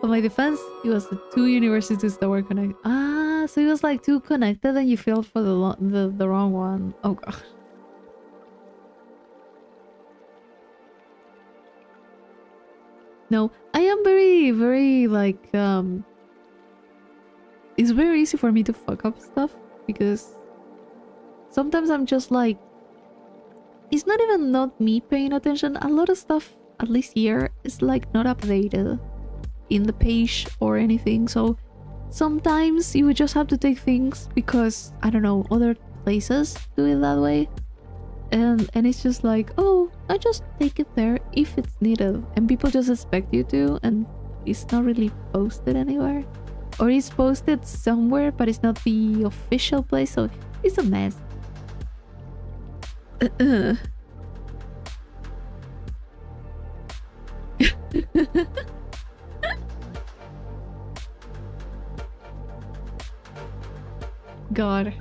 For my defense, it was the two universities that were connected. Ah, so it was like two connected and you filled for the wrong one. Oh god. No, I am very, very like, it's very easy for me to fuck up stuff because sometimes I'm just like, it's not even not me paying attention. A lot of stuff, at least here, is like not updated in the page or anything. So sometimes you would just have to take things because, I don't know, other places do it that way. And it's just like, oh, I just take it there if it's needed. And people just expect you to, and it's not really posted anywhere. Or it's posted somewhere, but it's not the official place, so it's a mess. God.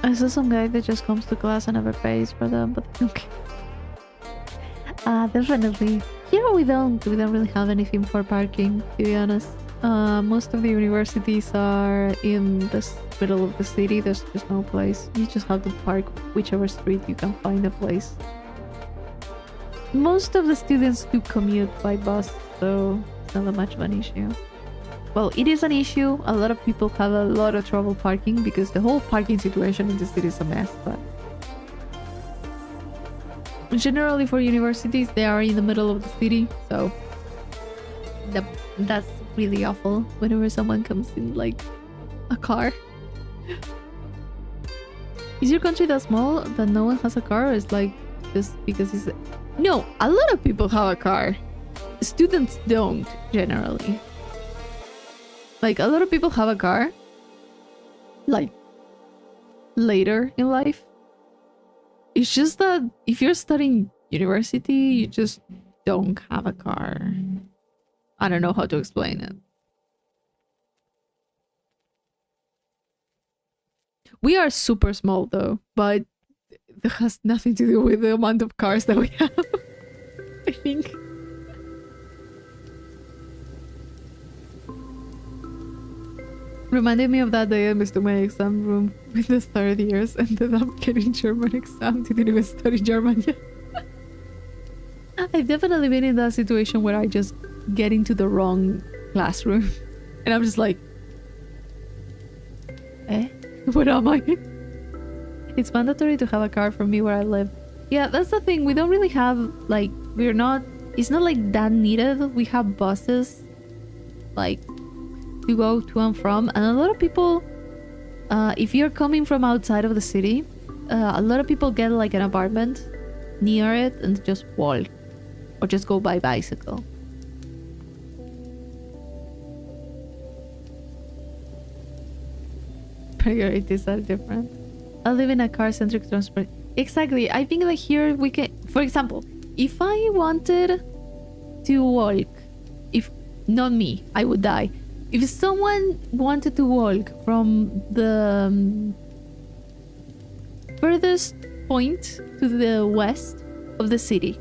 I saw some guy that just comes to class and never pays for them, but okay. Definitely. Here we don't really have anything for parking, to be honest. Most of the universities are in the middle of the city. There's just no place. You just have to park whichever street you can find a place. Most of the students do commute by bus, so it's not that much of an issue. Well, it is an issue. A lot of people have a lot of trouble parking because the whole parking situation in the city is a mess, but generally for universities, they are in the middle of the city, so that's really awful whenever someone comes in like a car. Is your country that small that no one has a car, or is like just because it's... No, a lot of people have a car. Students don't, generally. Like, a lot of people have a car, like, later in life. It's just that if you're studying university, you just don't have a car. I don't know how to explain it. We are super small, though, but that has nothing to do with the amount of cars that we have, I think. Reminded me of that day I mistook my exam room with the third years, ended up getting German exam, didn't even study German yet. I've definitely been in that situation where I just get into the wrong classroom and I'm just like, what am I? It's mandatory to have a car for me where I live. Yeah, that's the thing, we don't really have, like, it's not like that needed. We have buses, like, to go to and from, and a lot of people, if you're coming from outside of the city, a lot of people get like an apartment near it and just walk or just go by bicycle. Priorities are different. I live in a car-centric transport. Exactly. I think that here we can, for example, if I wanted to walk, if not me, I would die. If someone wanted to walk from the furthest point to the west of the city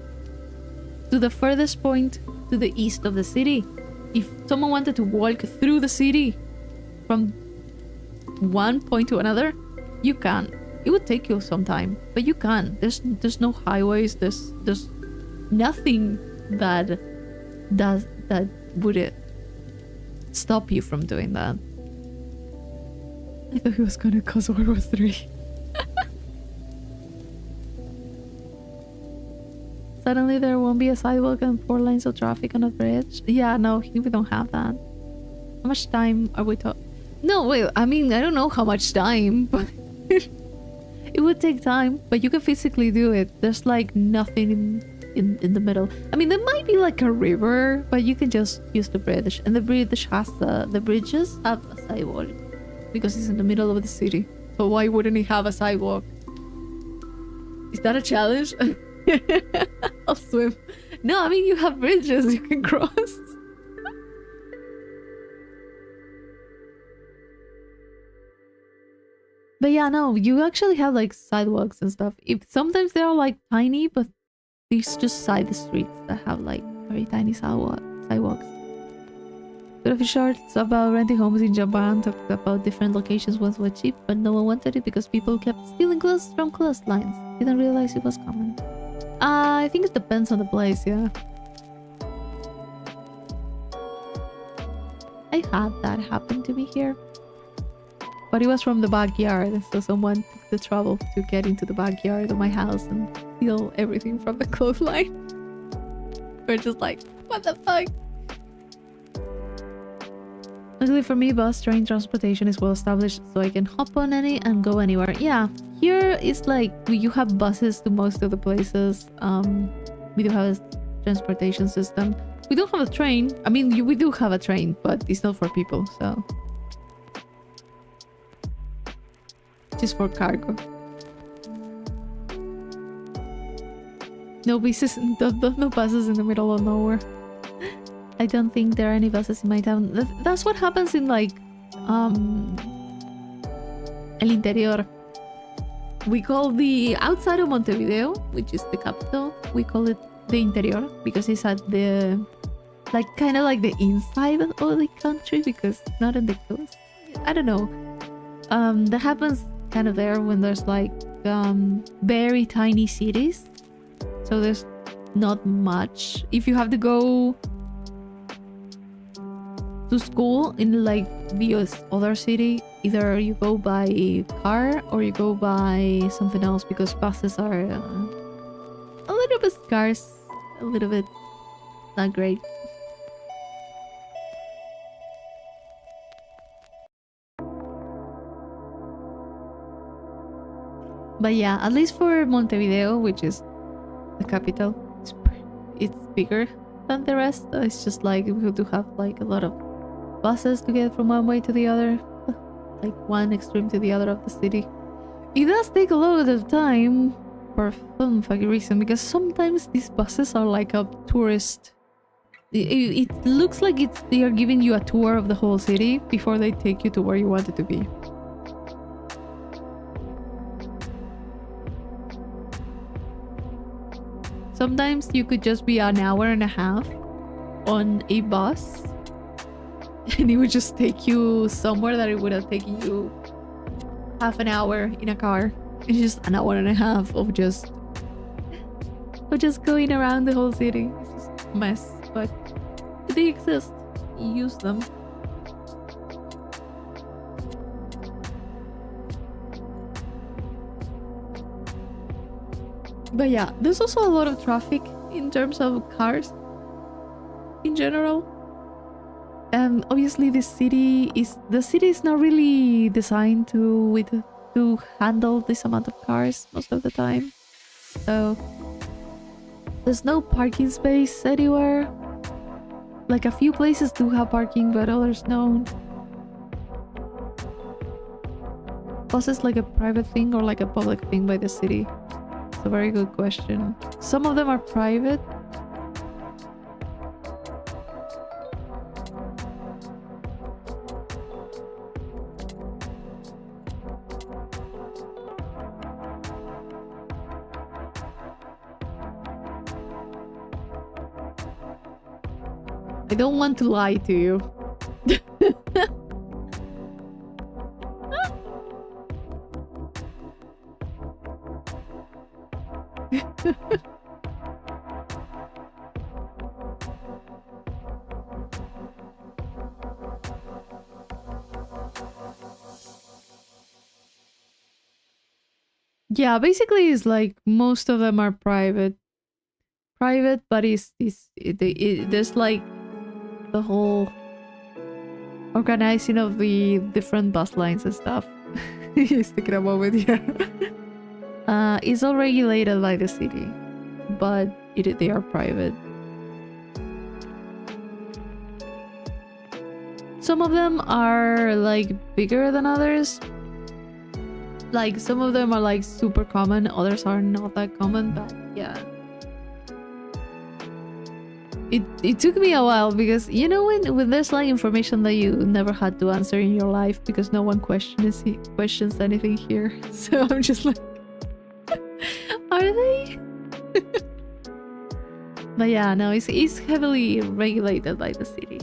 to the furthest point to the east of the city, if someone wanted to walk through the city from one point to another, you can. It would take you some time, but you can. There's no highways. There's nothing that would stop you from doing that. I thought he was gonna cause World War 3. suddenly there won't be a sidewalk and 4 lanes of traffic on a bridge. Yeah, no, we don't have that. How much time are we talking? No, wait, I mean, I don't know how much time, but it would take time, but you can physically do it. There's like nothing in the middle. I mean, there might be like a river, but you can just use the bridge. And the bridge has the bridges have a sidewalk because it's in the middle of the city. So why wouldn't it have a sidewalk? Is that a challenge? I'll swim. No, I mean, you have bridges you can cross. But yeah, no, you actually have like sidewalks and stuff. If sometimes they are like tiny, but these just side streets that have like very tiny sidewalks. But if shorts about renting homes in Japan talked about different locations once were cheap, but no one wanted it because people kept stealing clothes from coastlines. Didn't realize it was common. I think it depends on the place, yeah. I had that happen to me here. But it was from the backyard, so someone took the trouble to get into the backyard of my house and steal everything from the clothesline. We're just like, what the fuck? Luckily for me, bus train transportation is well established, so I can hop on any and go anywhere. Yeah, here is like, you have buses to most of the places. We do have a transportation system. We don't have a train. I mean, we do have a train, but it's not for people, so... just for cargo. No buses, no buses in the middle of nowhere. I don't think there are any buses in my town. That's what happens in like El Interior. We call the outside of Montevideo, which is the capital, we call it the Interior because it's at the like kind of like the inside of the country because it's not in the coast. I don't know. That happens kind of there when there's like very tiny cities, so there's not much. If you have to go to school in like the other city, either you go by car or you go by something else because buses are a little bit scarce, a little bit not great. But yeah, at least for Montevideo, which is the capital, it's bigger than the rest. It's just like we have to have like a lot of buses to get from one way to the other, like one extreme to the other of the city. It does take a lot of time for some fucking reason because sometimes these buses are like a tourist. It looks like they are giving you a tour of the whole city before they take you to where you want it to be. Sometimes you could just be an hour and a half on a bus and it would just take you somewhere that it would have taken you half an hour in a car. It's just an hour and a half of just going around the whole city. It's just a mess, but they exist. Use them. But yeah, there's also a lot of traffic in terms of cars in general. And obviously the city is not really designed to handle this amount of cars most of the time. So there's no parking space anywhere. Like a few places do have parking, but others don't. Bus is like a private thing or like a public thing by the city? It's a very good question. Some of them are private. I don't want to lie to you. Yeah, basically it's like most of them are private. private, but there's like the whole organizing of the different bus lines and stuff. He's taking a moment here. It's all regulated by the city, but they are private. Some of them are like bigger than others. Like some of them are like super common, others are not that common, but yeah. It took me a while because you know when there's like information that you never had to answer in your life because no one questions anything here. So I'm just like, are they? But yeah, no, it's heavily regulated by the city.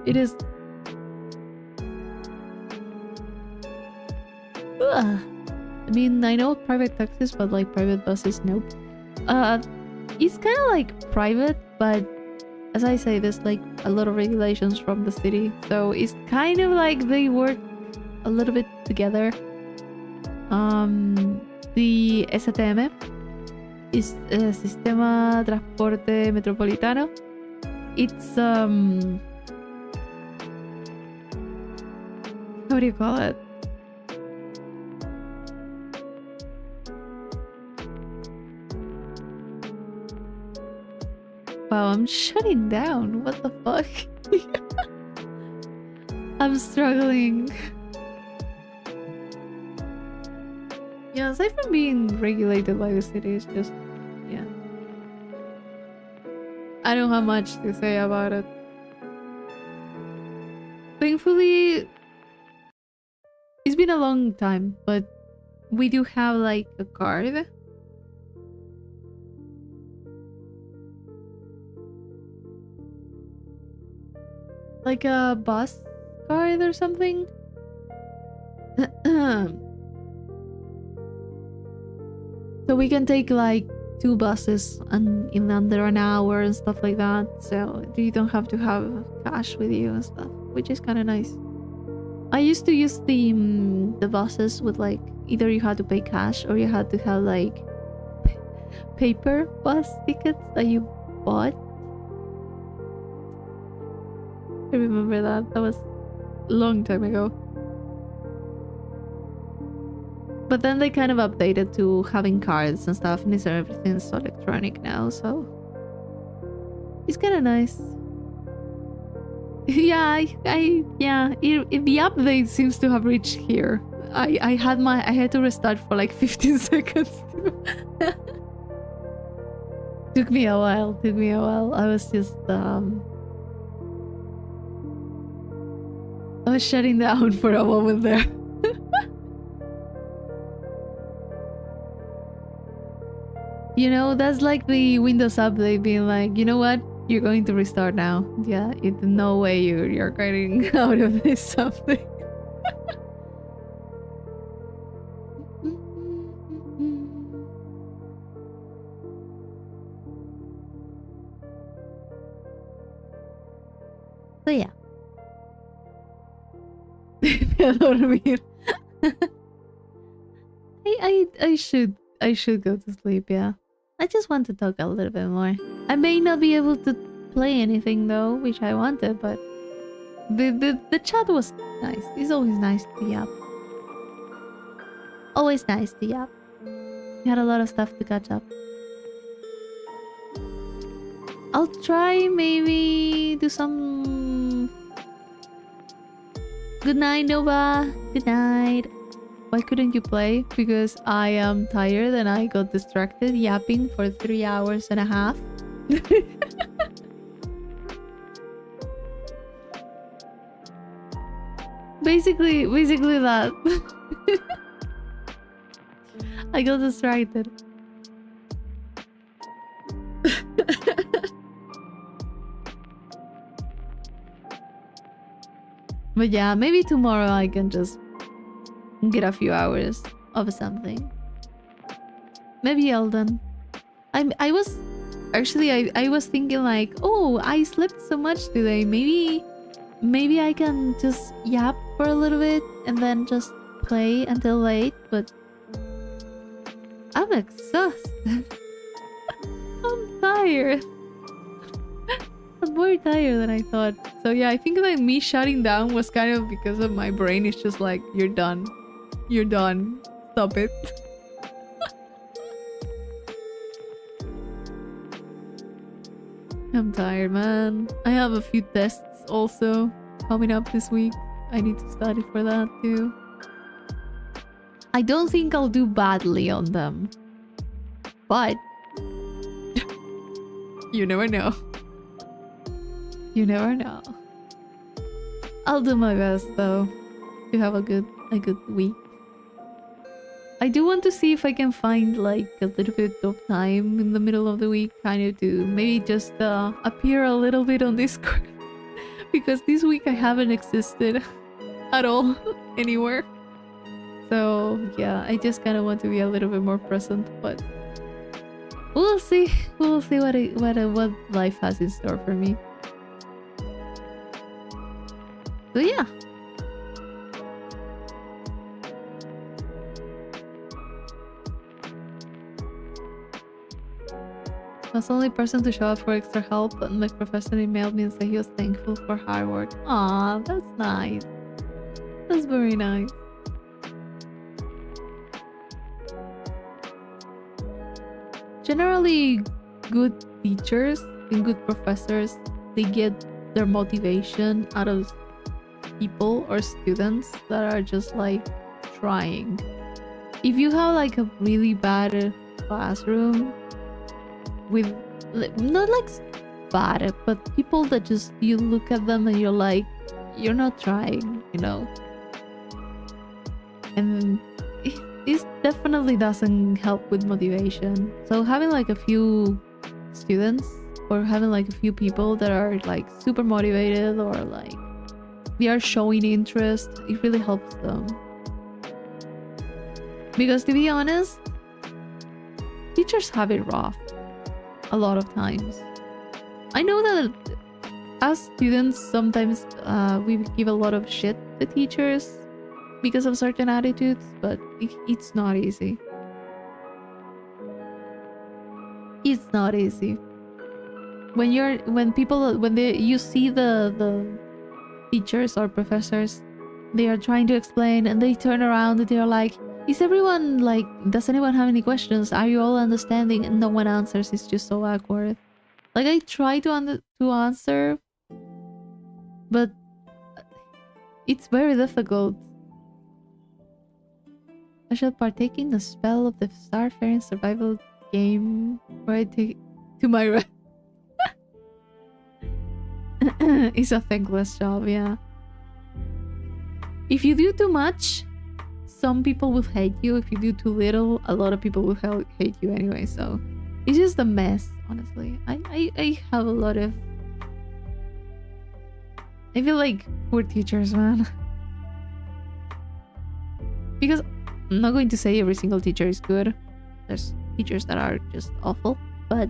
It is. I mean, I know private taxis, but like private buses, nope. It's kind of like private, but as I say, there's like a lot of regulations from the city, so it's kind of like they work a little bit together. The STM is Sistema Transporte Metropolitano. It's what do you call it? Wow, I'm shutting down. What the fuck? I'm struggling. Yeah, aside from being regulated by the city, it's just, yeah. I don't have much to say about it. Thankfully, it's been a long time, but we do have like a card. Like a bus card or something. So we can take like 2 buses and in under an hour and stuff like that. So you don't have to have cash with you and stuff, which is kind of nice. I used to use the buses with like either you had to pay cash or you had to have like paper bus tickets that you bought. I remember that. That was a long time ago. But then they kind of updated to having cards and stuff, and everything's electronic now, so it's kind of nice. Yeah, the update seems to have reached here. I had to restart for like 15 seconds. Took me a while. I was just I was shutting down for a moment there. You know, that's like the Windows update being like, you know what? You're going to restart now. Yeah, no way you're getting out of this something. So yeah. Dormir. I should go to sleep, yeah. I just want to talk a little bit more. I may not be able to play anything though, which I wanted, but the chat was nice. It's always nice to yap. Always nice to yap. We had a lot of stuff to catch up. I'll try maybe do some... Good night, Nova. Good night. Why couldn't you play? Because I am tired and I got distracted yapping for 3 hours and a half. Basically that. I got distracted. But yeah, maybe tomorrow I can just get a few hours of something. Maybe Elden. I was actually I was thinking like, oh, I slept so much today. Maybe maybe I can just yap for a little bit and then just play until late, but I'm exhausted. I'm tired. I'm more tired than I thought. So yeah, I think that me shutting down was kind of because of my brain. It's just like, you're done. You're done. Stop it. I'm tired, man. I have a few tests also coming up this week. I need to study for that too. I don't think I'll do badly on them. But you never know. You never know. I'll do my best though to have a good week. I do want to see if I can find like a little bit of time in the middle of the week, kind of to maybe just appear a little bit on Discord. Because this week I haven't existed at all anywhere. So yeah, I just kind of want to be a little bit more present, but we'll see. We'll see what life has in store for me. So yeah. I was the only person to show up for extra help, and my professor emailed me and said he was thankful for hard work. Aw, that's nice. That's very nice. Generally, good teachers and good professors, they get their motivation out of people or students that are just like trying. If you have like a really bad classroom with not like bad, but people that just, you look at them and you're like, you're not trying, you know. And this definitely doesn't help with motivation. So having like a few students or having like a few people that are like super motivated or like they are showing interest, it really helps them. Because to be honest, teachers have it rough a lot of times. I know that as students, sometimes we give a lot of shit to teachers because of certain attitudes, but it's not easy. It's not easy. When you see the teachers or professors, they are trying to explain and they turn around and they're like, is everyone like, does anyone have any questions? Are you all understanding? And no one answers. It's just so awkward. Like, I try to answer, but it's very difficult. I shall partake in the spell of the Starfaring survival game where I take to my rest. It's a thankless job, yeah. If you do too much, some people will hate you. If you do too little, a lot of people will hate you anyway. So it's just a mess, honestly. I have a lot of... I feel like poor teachers, man. Because I'm not going to say every single teacher is good. There's teachers that are just awful. But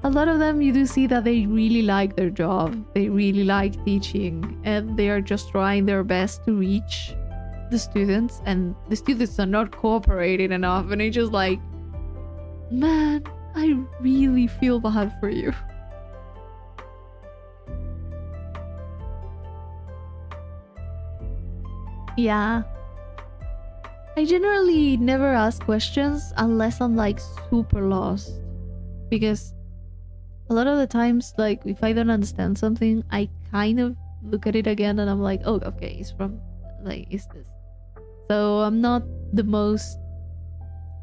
a lot of them, you do see that they really like their job. They really like teaching. And they are just trying their best to reach the students. And the students are not cooperating enough. And it's just like, man, I really feel bad for you. Yeah. I generally never ask questions unless I'm like super lost. Because a lot of the times, like, if I don't understand something, I kind of look at it again and I'm like, oh, okay, it's from, like, it's this. So I'm not the most...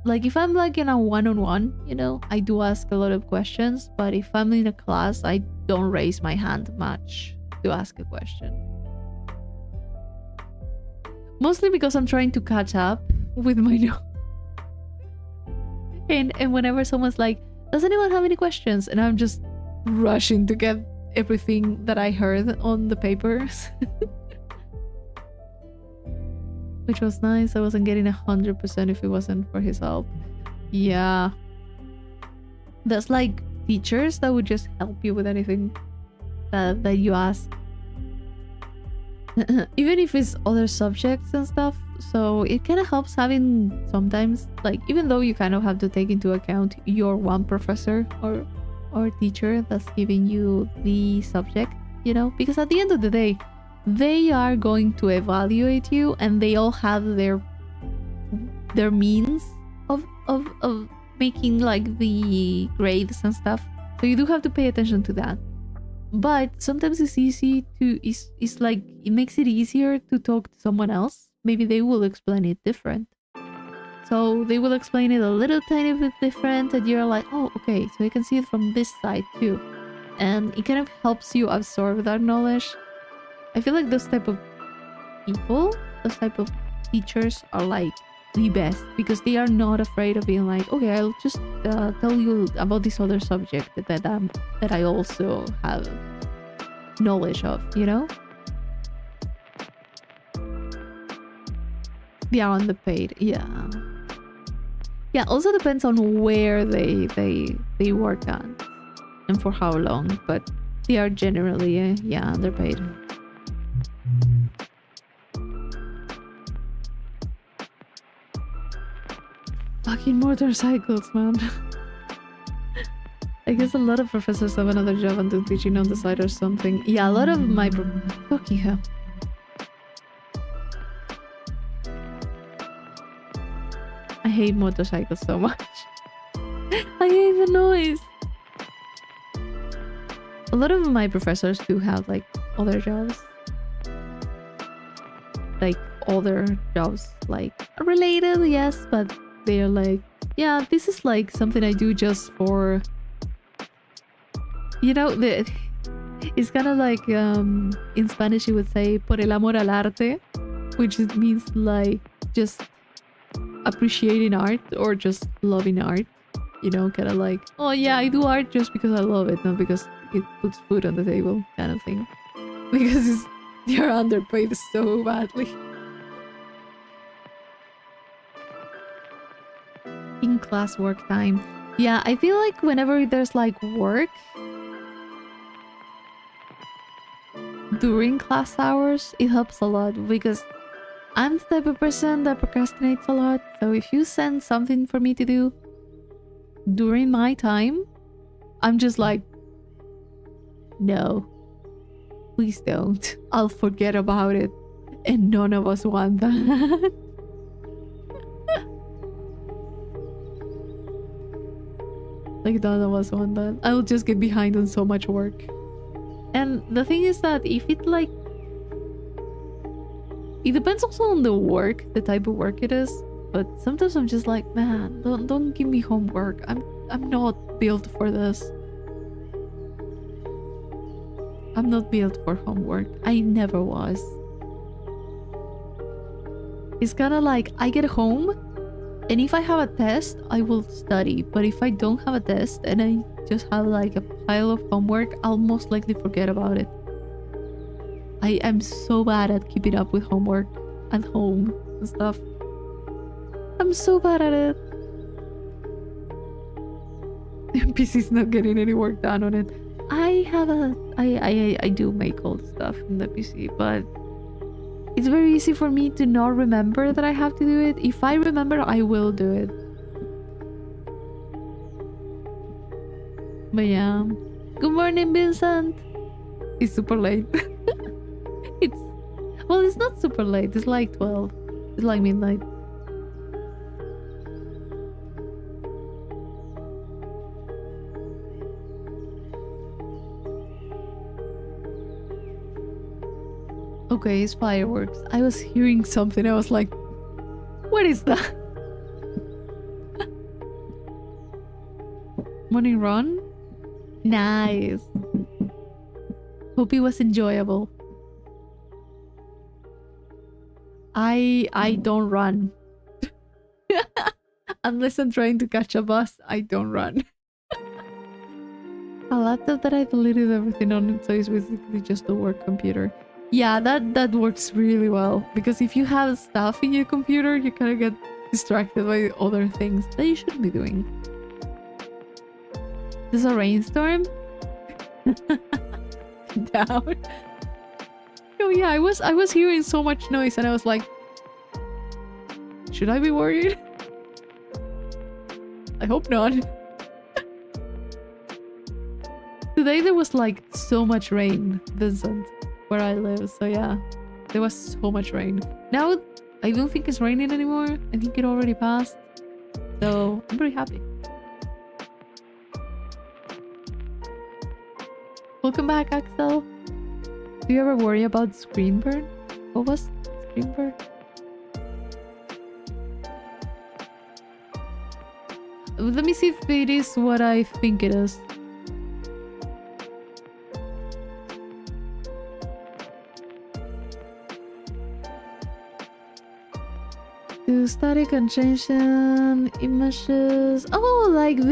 Like, if I'm like in a one-on-one, you know, I do ask a lot of questions. But if I'm in a class, I don't raise my hand much to ask a question. Mostly because I'm trying to catch up with my notes. And whenever someone's like, does anyone have any questions? And I'm just rushing to get everything that I heard on the papers. Which was nice. I wasn't getting 100% if it wasn't for his help. Yeah. There's like teachers that would just help you with anything that you ask. even if it's other subjects and stuff. So it kind of helps having sometimes, like, even though you kind of have to take into account your one professor or teacher that's giving you the subject, you know, because at the end of the day, they are going to evaluate you, and they all have their means of making like the grades and stuff. So you do have to pay attention to that. But sometimes it's easy to it's like it makes it easier to talk to someone else. Maybe they will explain it different. So they will explain it a little tiny bit different, and you're like, oh, okay, so I can see it from this side too. And it kind of helps you absorb that knowledge. I feel like those type of people, those type of teachers are like the best, because they are not afraid of being like, okay, I'll just tell you about this other subject that I also have knowledge of, you know? They are underpaid, yeah. Yeah, also depends on where they work at and for how long, but they are generally, yeah, underpaid. Fucking motorcycles, man. I guess a lot of professors have another job and do teaching on the side or something. Yeah, a lot of my... Fucking hell. I hate motorcycles so much. I hate the noise. A lot of my professors do have like other jobs. Like other jobs like related, yes, but they're like, yeah, this is like something I do just for, you know, it's kind of like in Spanish you would say por el amor al arte, which means like just appreciating art or just loving art, you know, kind of like, oh yeah, I do art just because I love it, not because it puts food on the table, kind of thing. Because they're underpaid so badly. In class work time. Yeah, I feel like whenever there's like work during class hours, it helps a lot, because I'm the type of person that procrastinates a lot. So if you send something for me to do during my time, I'm just like, no, please don't. I'll forget about it, and none of us want that. Like, none of us want that. I'll just get behind on so much work. And the thing is that if it like... It depends also on the work, the type of work it is. But sometimes I'm just like, man, don't give me homework. I'm not built for this. I'm not built for homework. I never was. It's kind of like, I get home, and if I have a test, I will study. But if I don't have a test and I just have like a pile of homework, I'll most likely forget about it. I am so bad at keeping up with homework at home and stuff. I'm so bad at it. PC's not getting any work done on it. I do make all the stuff in the PC, but it's very easy for me to not remember that I have to do it. If I remember, I will do it. But yeah. Good morning, Vincent. It's super late. It's not super late. It's like 12. It's like midnight. Okay, it's fireworks. I was hearing something. I was like, what is that? Morning run? Nice. Hope it was enjoyable. I don't run. Unless I'm trying to catch a bus, I don't run. A laptop that I deleted everything on it, so it's basically just a work computer. Yeah, that works really well, because if you have stuff in your computer, you kind of get distracted by other things that you shouldn't be doing. There's a rainstorm? Down. No, yeah, I was hearing so much noise and I was like, should I be worried? I hope not. Today there was like so much rain, Vincent, where I live. So yeah, there was so much rain. Now I don't think it's raining anymore. I think it already passed. So I'm very happy. Welcome back, Axel. Do you ever worry about screen burn? What was screen burn? Let me see if it is what I think it is. Do static and change images. Oh, like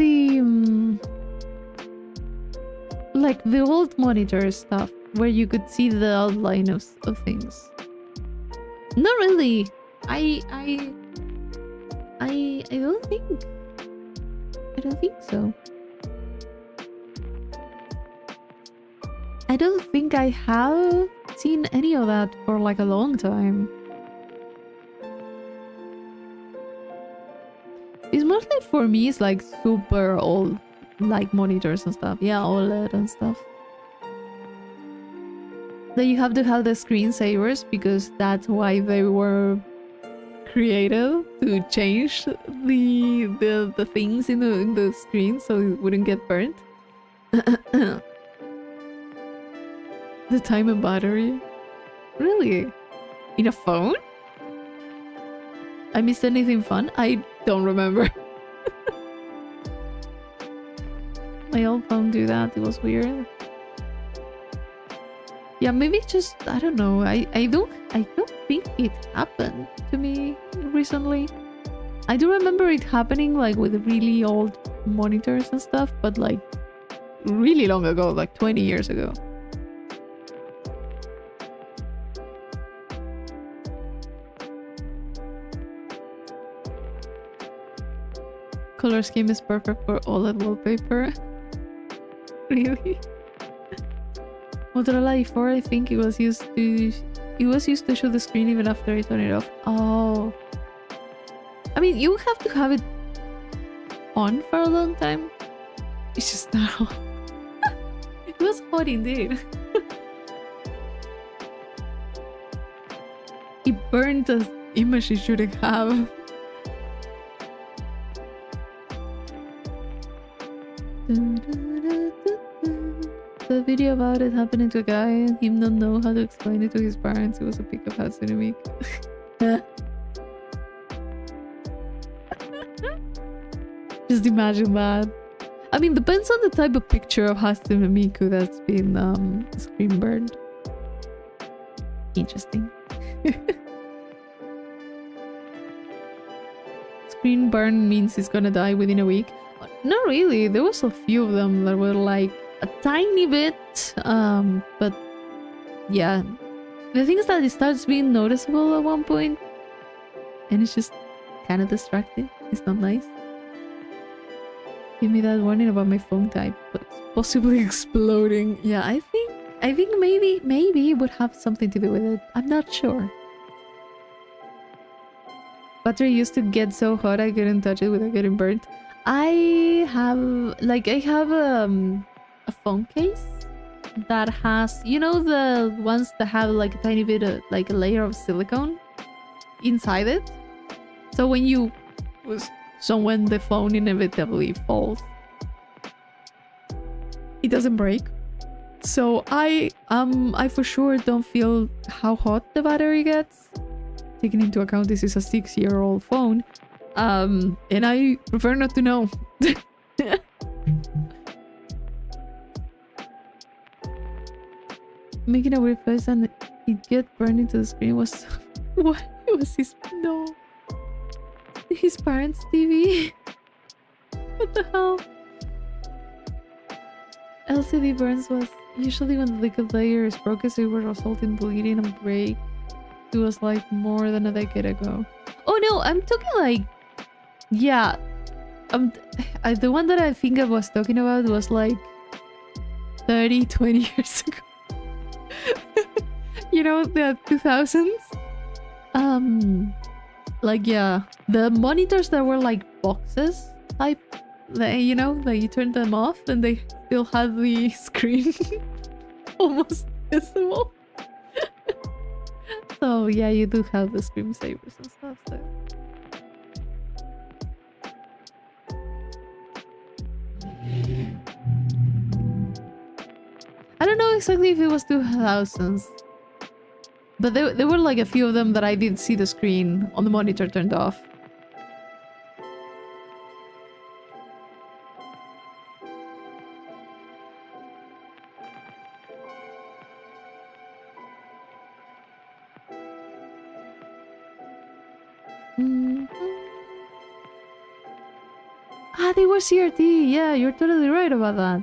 the old monitor stuff where you could see the outline of things. Not really. I don't think. I don't think so. I don't think I have seen any of that for like a long time. It's mostly for me, it's like super old, like monitors and stuff. Yeah, OLED and stuff. Then you have to have the screensavers because that's why they were created, to change the things in the screen so it wouldn't get burnt. The time and battery. Really? In a phone? I missed anything fun? I don't remember. My old phone do that. It was weird. Yeah, maybe just, I don't know. I don't think it happened to me recently. I do remember it happening like with really old monitors and stuff, but like really long ago, like 20 years ago. Color scheme is perfect for OLED wallpaper. Really? Motorola E4, I think it was used to show the screen even after I turn it off. Oh. I mean, you have to have it on for a long time. It's just not on. It was hot indeed. It burned the image it shouldn't have. The video about it happening to a guy and him not know how to explain it to his parents. It was a pick of Hatsune Miku. Just imagine that. I mean, depends on the type of picture of Hatsune Miku that's been screen burned. Interesting. Screen burn means it's gonna die within a week. Not really. There was a few of them that were like a tiny bit, but yeah. The thing is that it starts being noticeable at one point, and it's just kind of distracting. It's not nice. Give me that warning about my phone type, but possibly exploding. Yeah, I think maybe it would have something to do with it. I'm not sure. Battery used to get so hot I couldn't touch it without getting burnt. I have a phone case that has, you know, the ones that have like a tiny bit of like a layer of silicone inside it. So when the phone inevitably falls, it doesn't break. So I for sure don't feel how hot the battery gets, taking into account this is a 6-year-old phone. And I prefer not to know. Making a weird face and it get burned into the screen was what? It was his parents' TV. What the hell? LCD burns was usually when the liquid layer is broken, so it would result in bleeding and break. It was like more than a decade ago. Oh no, I'm talking like, yeah, the one that I think I was talking about was like 20 years ago. You know, the 2000s. Like, yeah, the monitors that were like boxes type, you know, that you turn them off and they still had the screen almost visible. So yeah, you do have the screensavers and stuff. So I don't know exactly if it was 2000s, but there were like a few of them that I did see the screen on the monitor turned off. Ah, they were CRT. Yeah, you're totally right about that.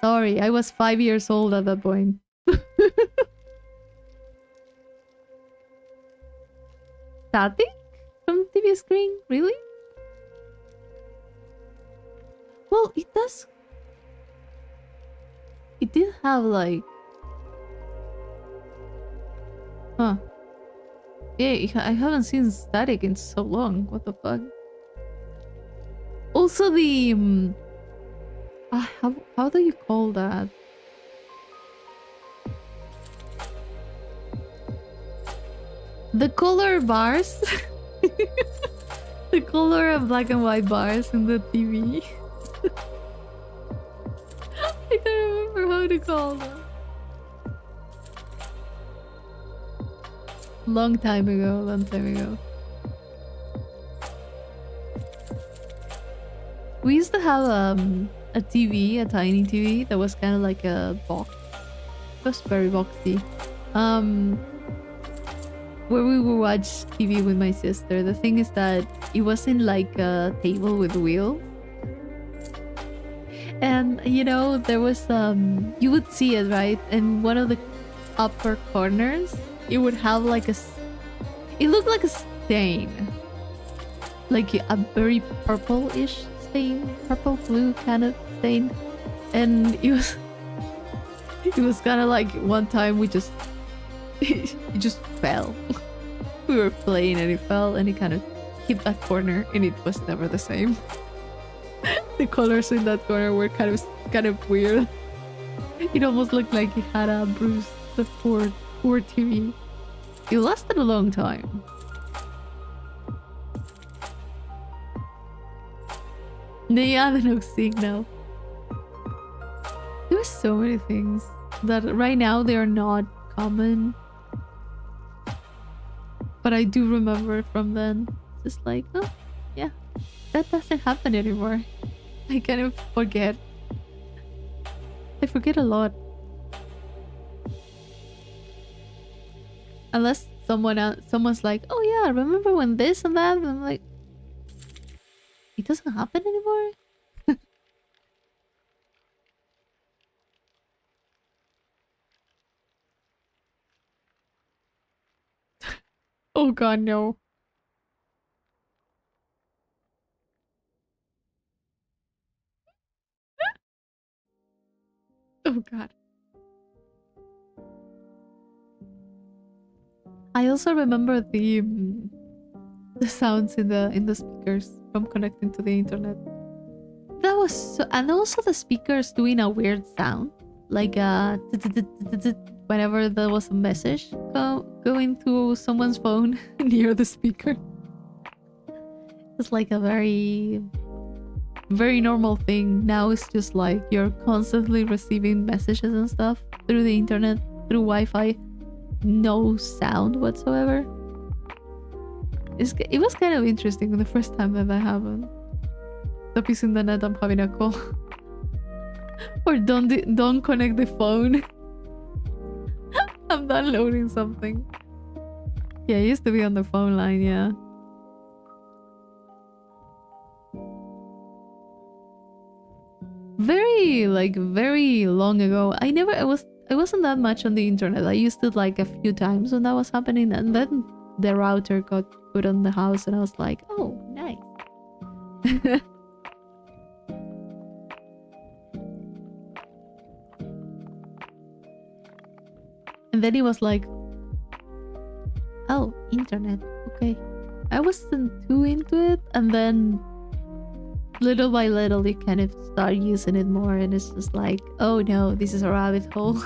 Sorry, I was 5 years old at that point. Static? From TV screen? Really? Well, it does... It did have like... Huh. Yeah, I haven't seen static in so long. What the fuck? Also the... how do you call that? The color bars? The color of black and white bars in the TV. I can't remember how to call them. Long time ago. We used to have a TV, a tiny TV that was kind of like a box. It was very boxy. Where we would watch TV with my sister. The thing is that it wasn't like a table with wheels. And you know, there was you would see it, right? In one of the upper corners, it would have like it looked like a stain. Like a very purple-ish stain. Purple blue kind of stain. And it was kind of like one time we just it just fell. We were playing and it fell and it kind of hit that corner and it was never the same. The colors in that corner were kind of weird. It almost looked like it had a bruise. The poor TV. It lasted a long time. Yeah, the no signal. There were so many things that right now they are not common. But I do remember from then. Just like, oh, yeah, that doesn't happen anymore. I kind of forget. I forget a lot. Unless someone's like, oh yeah, remember when this and that? And I'm like, it doesn't happen anymore? Oh god, no. Oh god. I also remember the sounds in the speakers from connecting to the internet. That was so, and also the speakers doing a weird sound, like whenever there was a message going to someone's phone near the speaker. It's like a very normal thing. Now it's just like you're constantly receiving messages and stuff through the internet, through Wi-Fi. No sound whatsoever. It was kind of interesting the first time that happened. Stop using the net, I'm having a call. Or don't connect the phone. I'm downloading something. Yeah, I used to be on the phone line, yeah. Very long ago. I wasn't that much on the internet. I used it like a few times when that was happening, and then the router got put on the house and I was like, oh, nice. And then he was like, oh, internet, okay. I wasn't too into it, and then little by little you kind of start using it more, and it's just like, oh no, this is a rabbit hole.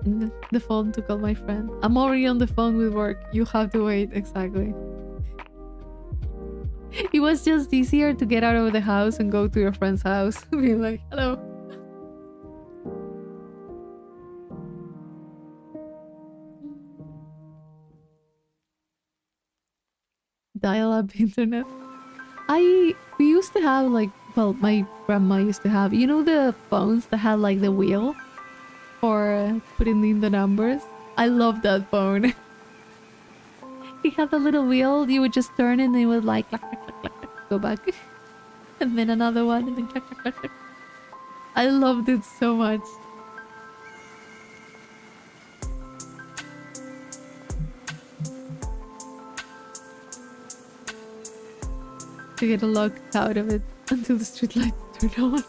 And the phone to call my friend. I'm already on the phone with work. You have to wait. Exactly. It was just easier to get out of the house and go to your friend's house. Being like, hello. Dial-up internet. We used to have like, well, my grandma used to have, you know, the phones that had like the wheel for putting in the numbers. I love that phone. It had a little wheel. You would just turn and it would like clack, clack, clack, clack, clack, go back. And then another one and then clack, clack, clack, clack. I loved it so much. To get locked out of it until the streetlights turn on.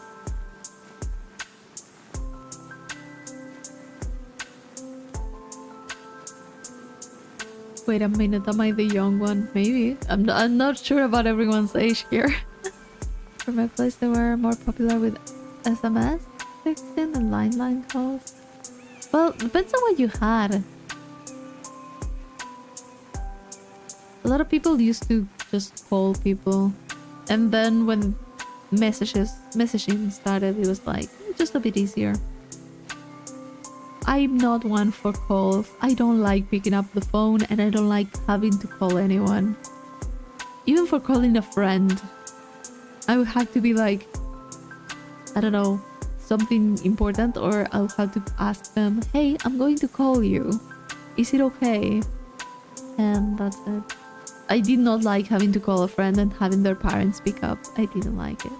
Wait a minute, am I the young one? Maybe. I'm not sure about everyone's age here. For my place, they were more popular with SMS, texting, and line calls. Well, depends on what you had. A lot of people used to just call people, and then when messaging started, it was like just a bit easier. I'm not one for calls. I don't like picking up the phone, and I don't like having to call anyone. Even for calling a friend, I would have to be like, I don't know, something important, or I'll have to ask them, hey, I'm going to call you. Is it okay? And that's it. I did not like having to call a friend and having their parents pick up. I didn't like it.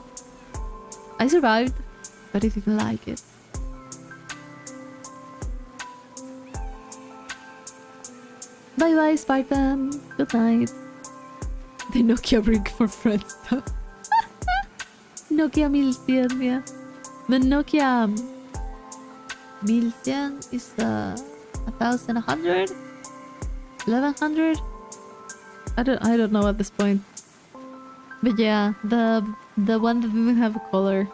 I survived, but I didn't like it. Bye bye, Spartan. Good night. The Nokia brick for friends stuff. Nokia 1100, yeah. The Nokia 1100 is 1100? 1100? I don't know at this point. But yeah, the one that didn't have a color.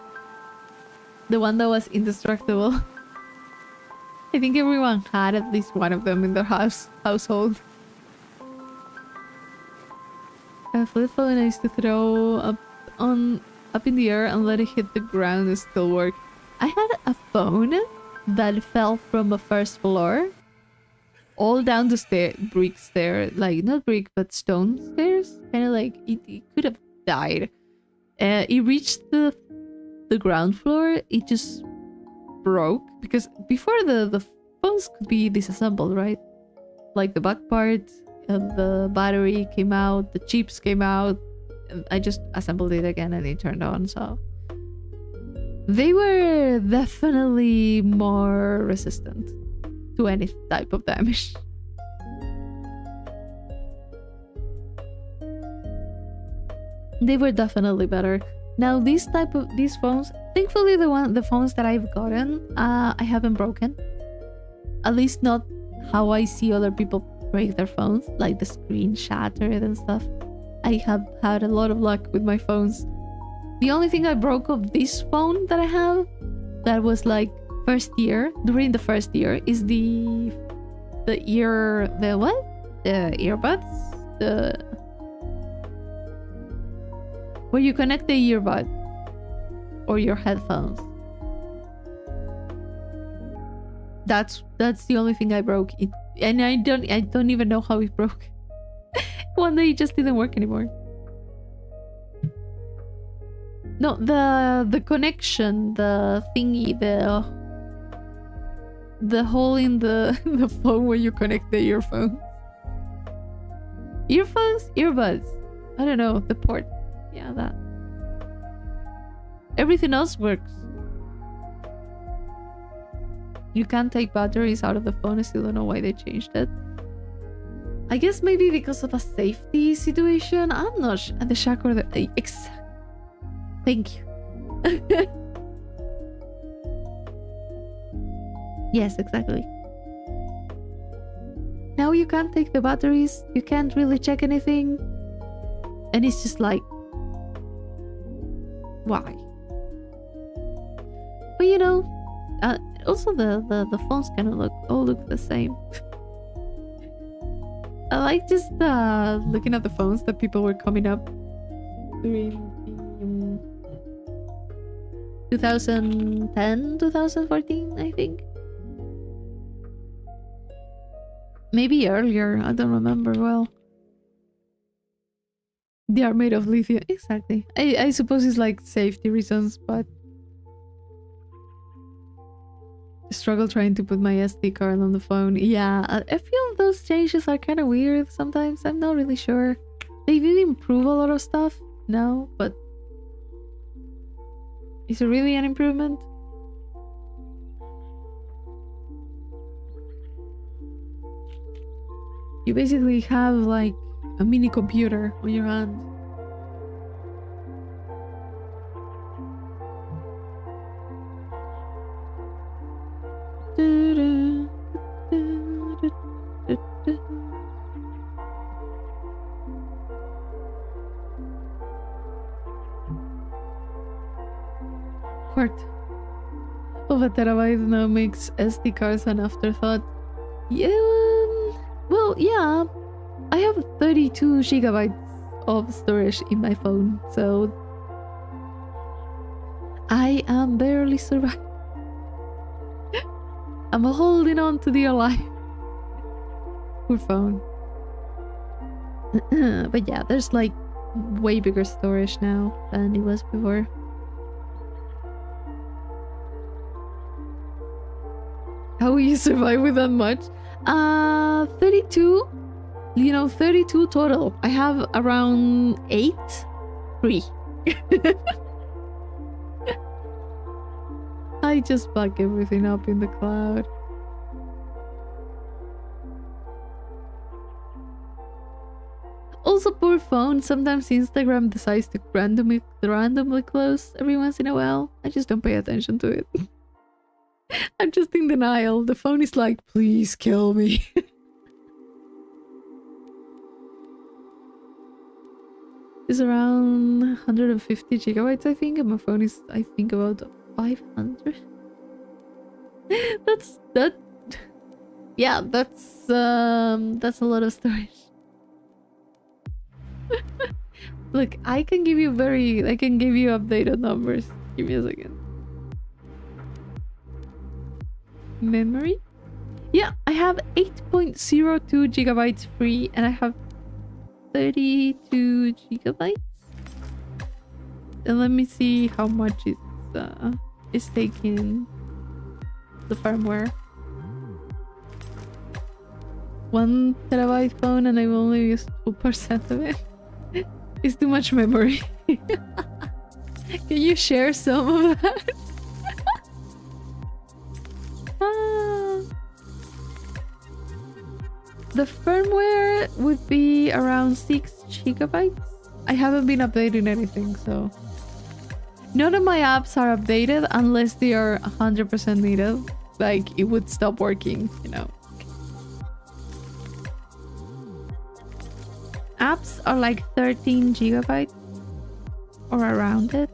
The one that was indestructible. I think everyone had at least one of them in their household. A flip phone I used to throw up in the air and let it hit the ground and still work. I had a phone that fell from a first floor all down the brick stair, like not brick but stone stairs. Kind of like it could have died. It reached the ground floor. It just broke, because before the phones could be disassembled, right? Like the back part of the battery came out, the chips came out, and I just assembled it again and it turned on. So they were definitely more resistant to any type of damage. They were definitely better. Now these phones, thankfully the phones that I've gotten, I haven't broken. At least not how I see other people break their phones, like the screen shattered and stuff. I have had a lot of luck with my phones. The only thing I broke of this phone that I have, that was like during the first year, is the earbuds, where you connect the earbud or your headphones. That's the only thing I broke. And I don't even know how it broke. One day it just didn't work anymore. No, the connection, the thingy, the hole in the phone where you connect the earphones. Earbuds. I don't know, the port. Yeah, that. Everything else works. You can't take batteries out of the phone. I still don't know why they changed it. I guess maybe because of a safety situation. I'm not sure. The shack or the... Thank you. Yes, exactly. Now you can't take the batteries, you can't really check anything. And it's just like, why? But you know, also the phones kind of all look the same. I like just looking at the phones that people were coming up during 2010, 2014, I think. Maybe earlier, I don't remember well. They are made of lithium. Exactly. I suppose it's like safety reasons, but I struggle trying to put my SD card on the phone. Yeah, I feel those changes are kind of weird sometimes. I'm not really sure. They did improve a lot of stuff now, but is it really an improvement? You basically have like a mini computer on your hand. Quart of a terabyte now makes SD cards an afterthought. Yeah, well, yeah. I have 32 gigabytes of storage in my phone, so I am barely surviving. I'm holding on to dear life. Poor phone. But yeah, there's like way bigger storage now than it was before. How will you survive with that much? 32. You know, 32 total. I have around 8. 3. I just back everything up in the cloud. Also, poor phone. Sometimes Instagram decides to randomly close every once in a while. I just don't pay attention to it. I'm just in denial. The phone is like, please kill me. It's around 150 gigabytes, I think, and my phone is, I think, about 500. Yeah, that's a lot of storage. Look, I can give you updated numbers. Give me a second. Memory? Yeah, I have 8.02 gigabytes free, and I have 32 gigabytes. And let me see how much it's taking the firmware. 1 terabyte phone, and I've only used 2% of it. It's too much memory. Can you share some of that? The firmware would be around 6 gigabytes. I haven't been updating anything, so none of my apps are updated unless they are 100% needed. Like, it would stop working, you know. Apps are like 13 gigabytes or around it.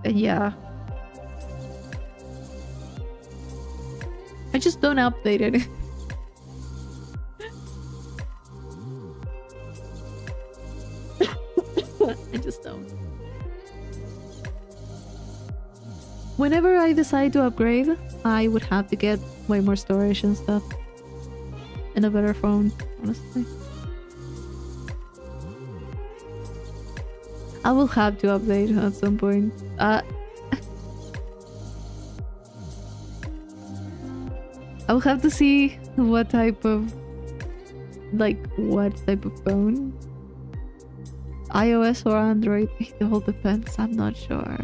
Yeah. I just don't update it. I just don't. Whenever I decide to upgrade, I would have to get way more storage and stuff. And a better phone, honestly. I will have to update at some point. I will have to see what type of phone. iOS or Android, it all depends, I'm not sure.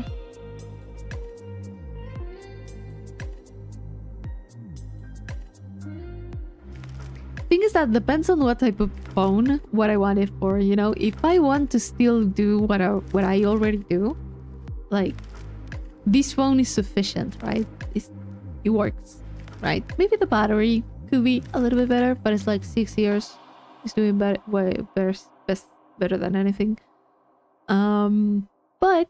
Thing is that depends on what type of phone, what I want it for, you know? If I want to still do what I already do, like, this phone is sufficient, right? it works, right? Maybe the battery could be a little bit better, but it's like 6 years. It's doing better, way better than anything. But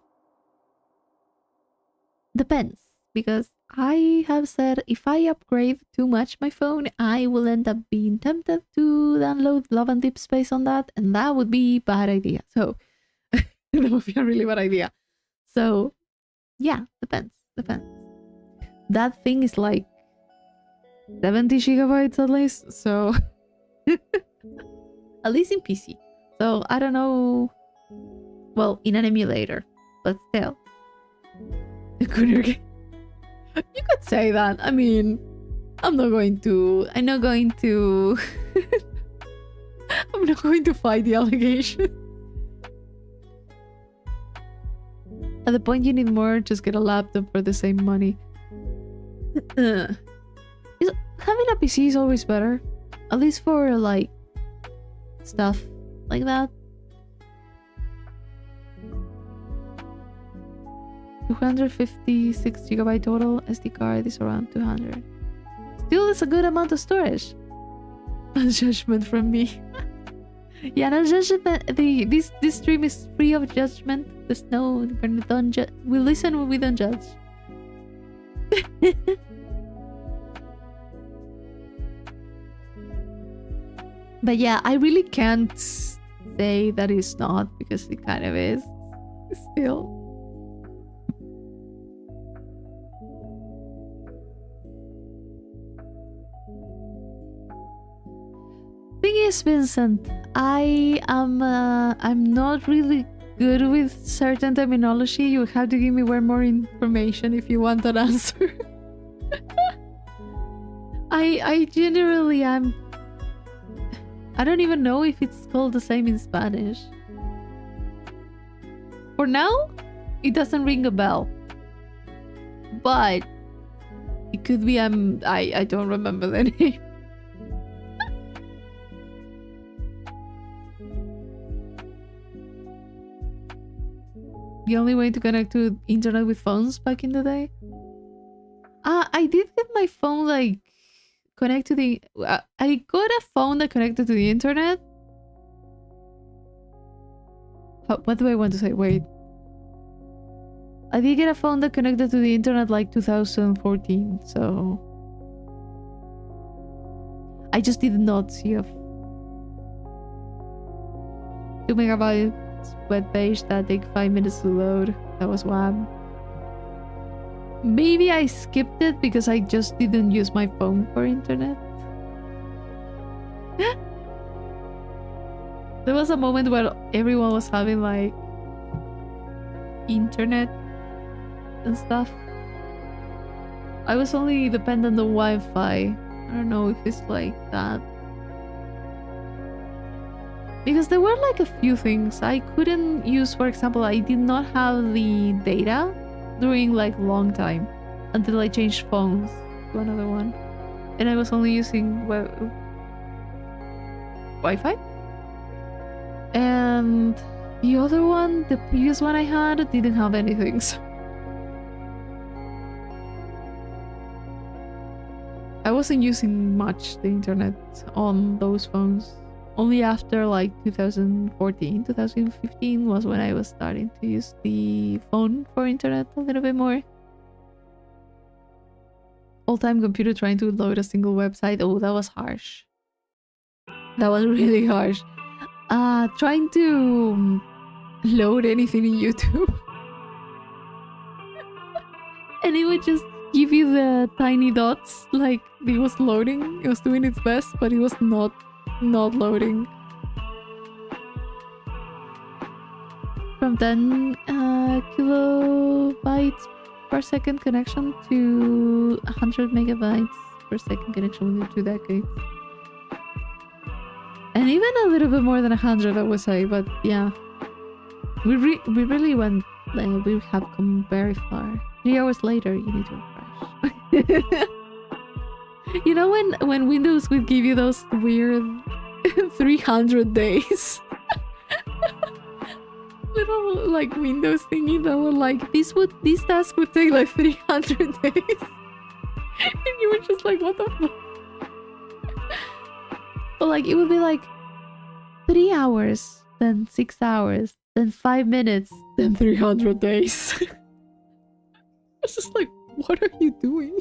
depends, because I have said if I upgrade too much my phone, I will end up being tempted to download Love and Deep Space on that, and that would be a bad idea. So that would be a really bad idea. So yeah, depends. That thing is like 70 gigabytes at least, so at least in PC. So I don't know. Well, in an emulator, but still. You could say that. I mean, I'm not going to I'm not going to fight the allegation. At the point you need more, just get a laptop for the same money. Having a PC is always better. At least for like stuff like that. 256 gigabyte total. SD card is around 200. Still, it's a good amount of storage. No judgment from me. Yeah, no judgment. This stream is free of judgment. There's no, we listen when we don't judge. But yeah, I really can't say that it's not, because it kind of is. Still. Thing is, Vincent, I'm not really good with certain terminology. You have to give me way more information if you want an answer. I generally am. I don't even know if it's called the same in Spanish. For now, it doesn't ring a bell. But it could be I don't remember the name. The only way to connect to internet with phones back in the day? I did get my phone like connect to the I got a phone that connected to the internet. What do I want to say? Wait. I did get a phone that connected to the internet like 2014, so I just did not see a 2 megabyte web page that take 5 minutes to load. That was WAM. Maybe I skipped it because I just didn't use my phone for internet. There was a moment where everyone was having like internet and stuff. I was only dependent on Wi-Fi. I don't know if it's like that. Because there were like a few things I couldn't use. For example, I did not have the data during like long time until I changed phones to another one, and I was only using Wi-Fi. And the other one, the previous one I had, didn't have anything. So I wasn't using much the internet on those phones. Only after like 2014, 2015 was when I was starting to use the phone for internet a little bit more. All-time computer trying to load a single website. Oh, that was harsh. That was really harsh. Trying to load anything in YouTube. And it would just give you the tiny dots, like it was loading. It was doing its best, but it was not loading. From 10 kilobytes per second connection to 100 megabytes per second connection within 2 decades. And even a little bit more than 100, I would say, but yeah. We really went, we have come very far. 3 hours later, you need to refresh. You know when Windows would give you those weird 300 days? Little like Windows thingy that were like, this task would take like 300 days. And you were just like, what the fuck? But like, it would be like 3 hours, then 6 hours, then 5 minutes, then 300 days. It's just like, what are you doing?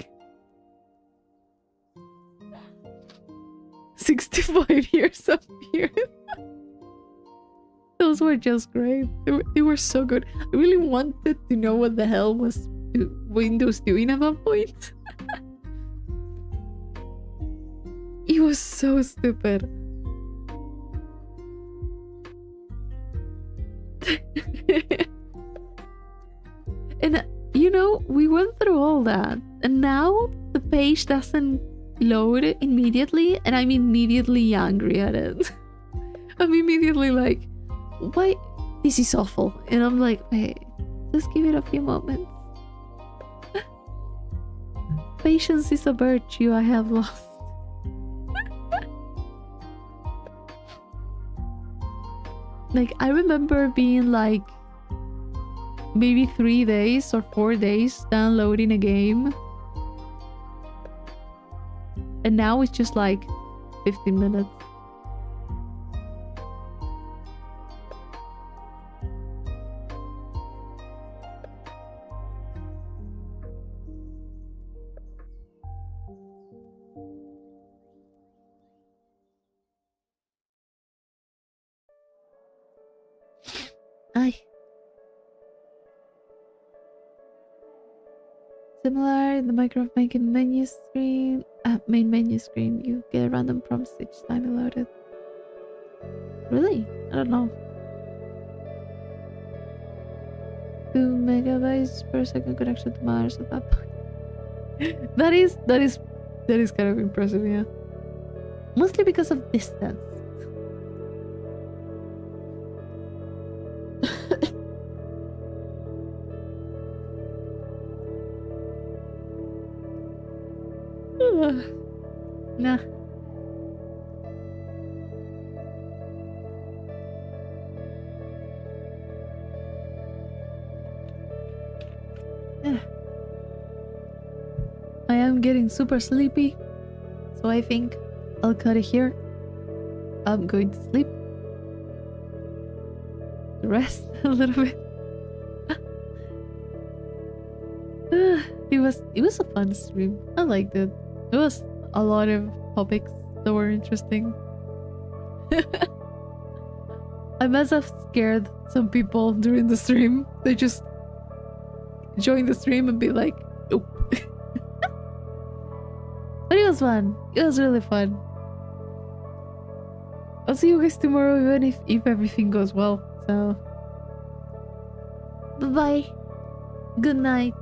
65 years of period. Those were just great. They were so good. I really wanted to know what the hell was Windows doing at that point. It was so stupid. And you know, we went through all that, and now the page doesn't load immediately, and I'm immediately angry at it. I'm immediately like, why? This is awful. And I'm like, hey, just give it a few moments. Patience is a virtue I have lost. Like, I remember being like maybe 3 days or 4 days downloading a game, and now it's just like 15 minutes. Ay. Similar in the Minecraft making menu screen, main menu screen, you get random prompts each time you load it. Really? I don't know. 2 megabytes per second connection to Mars at that point. that is kind of impressive, yeah. Mostly because of distance. Nah. I am getting super sleepy, so I think I'll cut it here. I'm going to sleep. Rest a little bit. It was a fun stream. I liked it. It was a lot of topics that were interesting. I must have scared some people during the stream. They just join the stream and be like, nope. But it was fun. It was really fun. I'll see you guys tomorrow, even if everything goes well. So, bye-bye. Good night.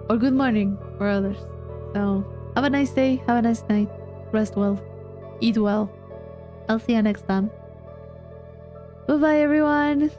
Or good morning for others. So, have a nice day. Have a nice night. Rest well. Eat well. I'll see you next time. Bye-bye, everyone.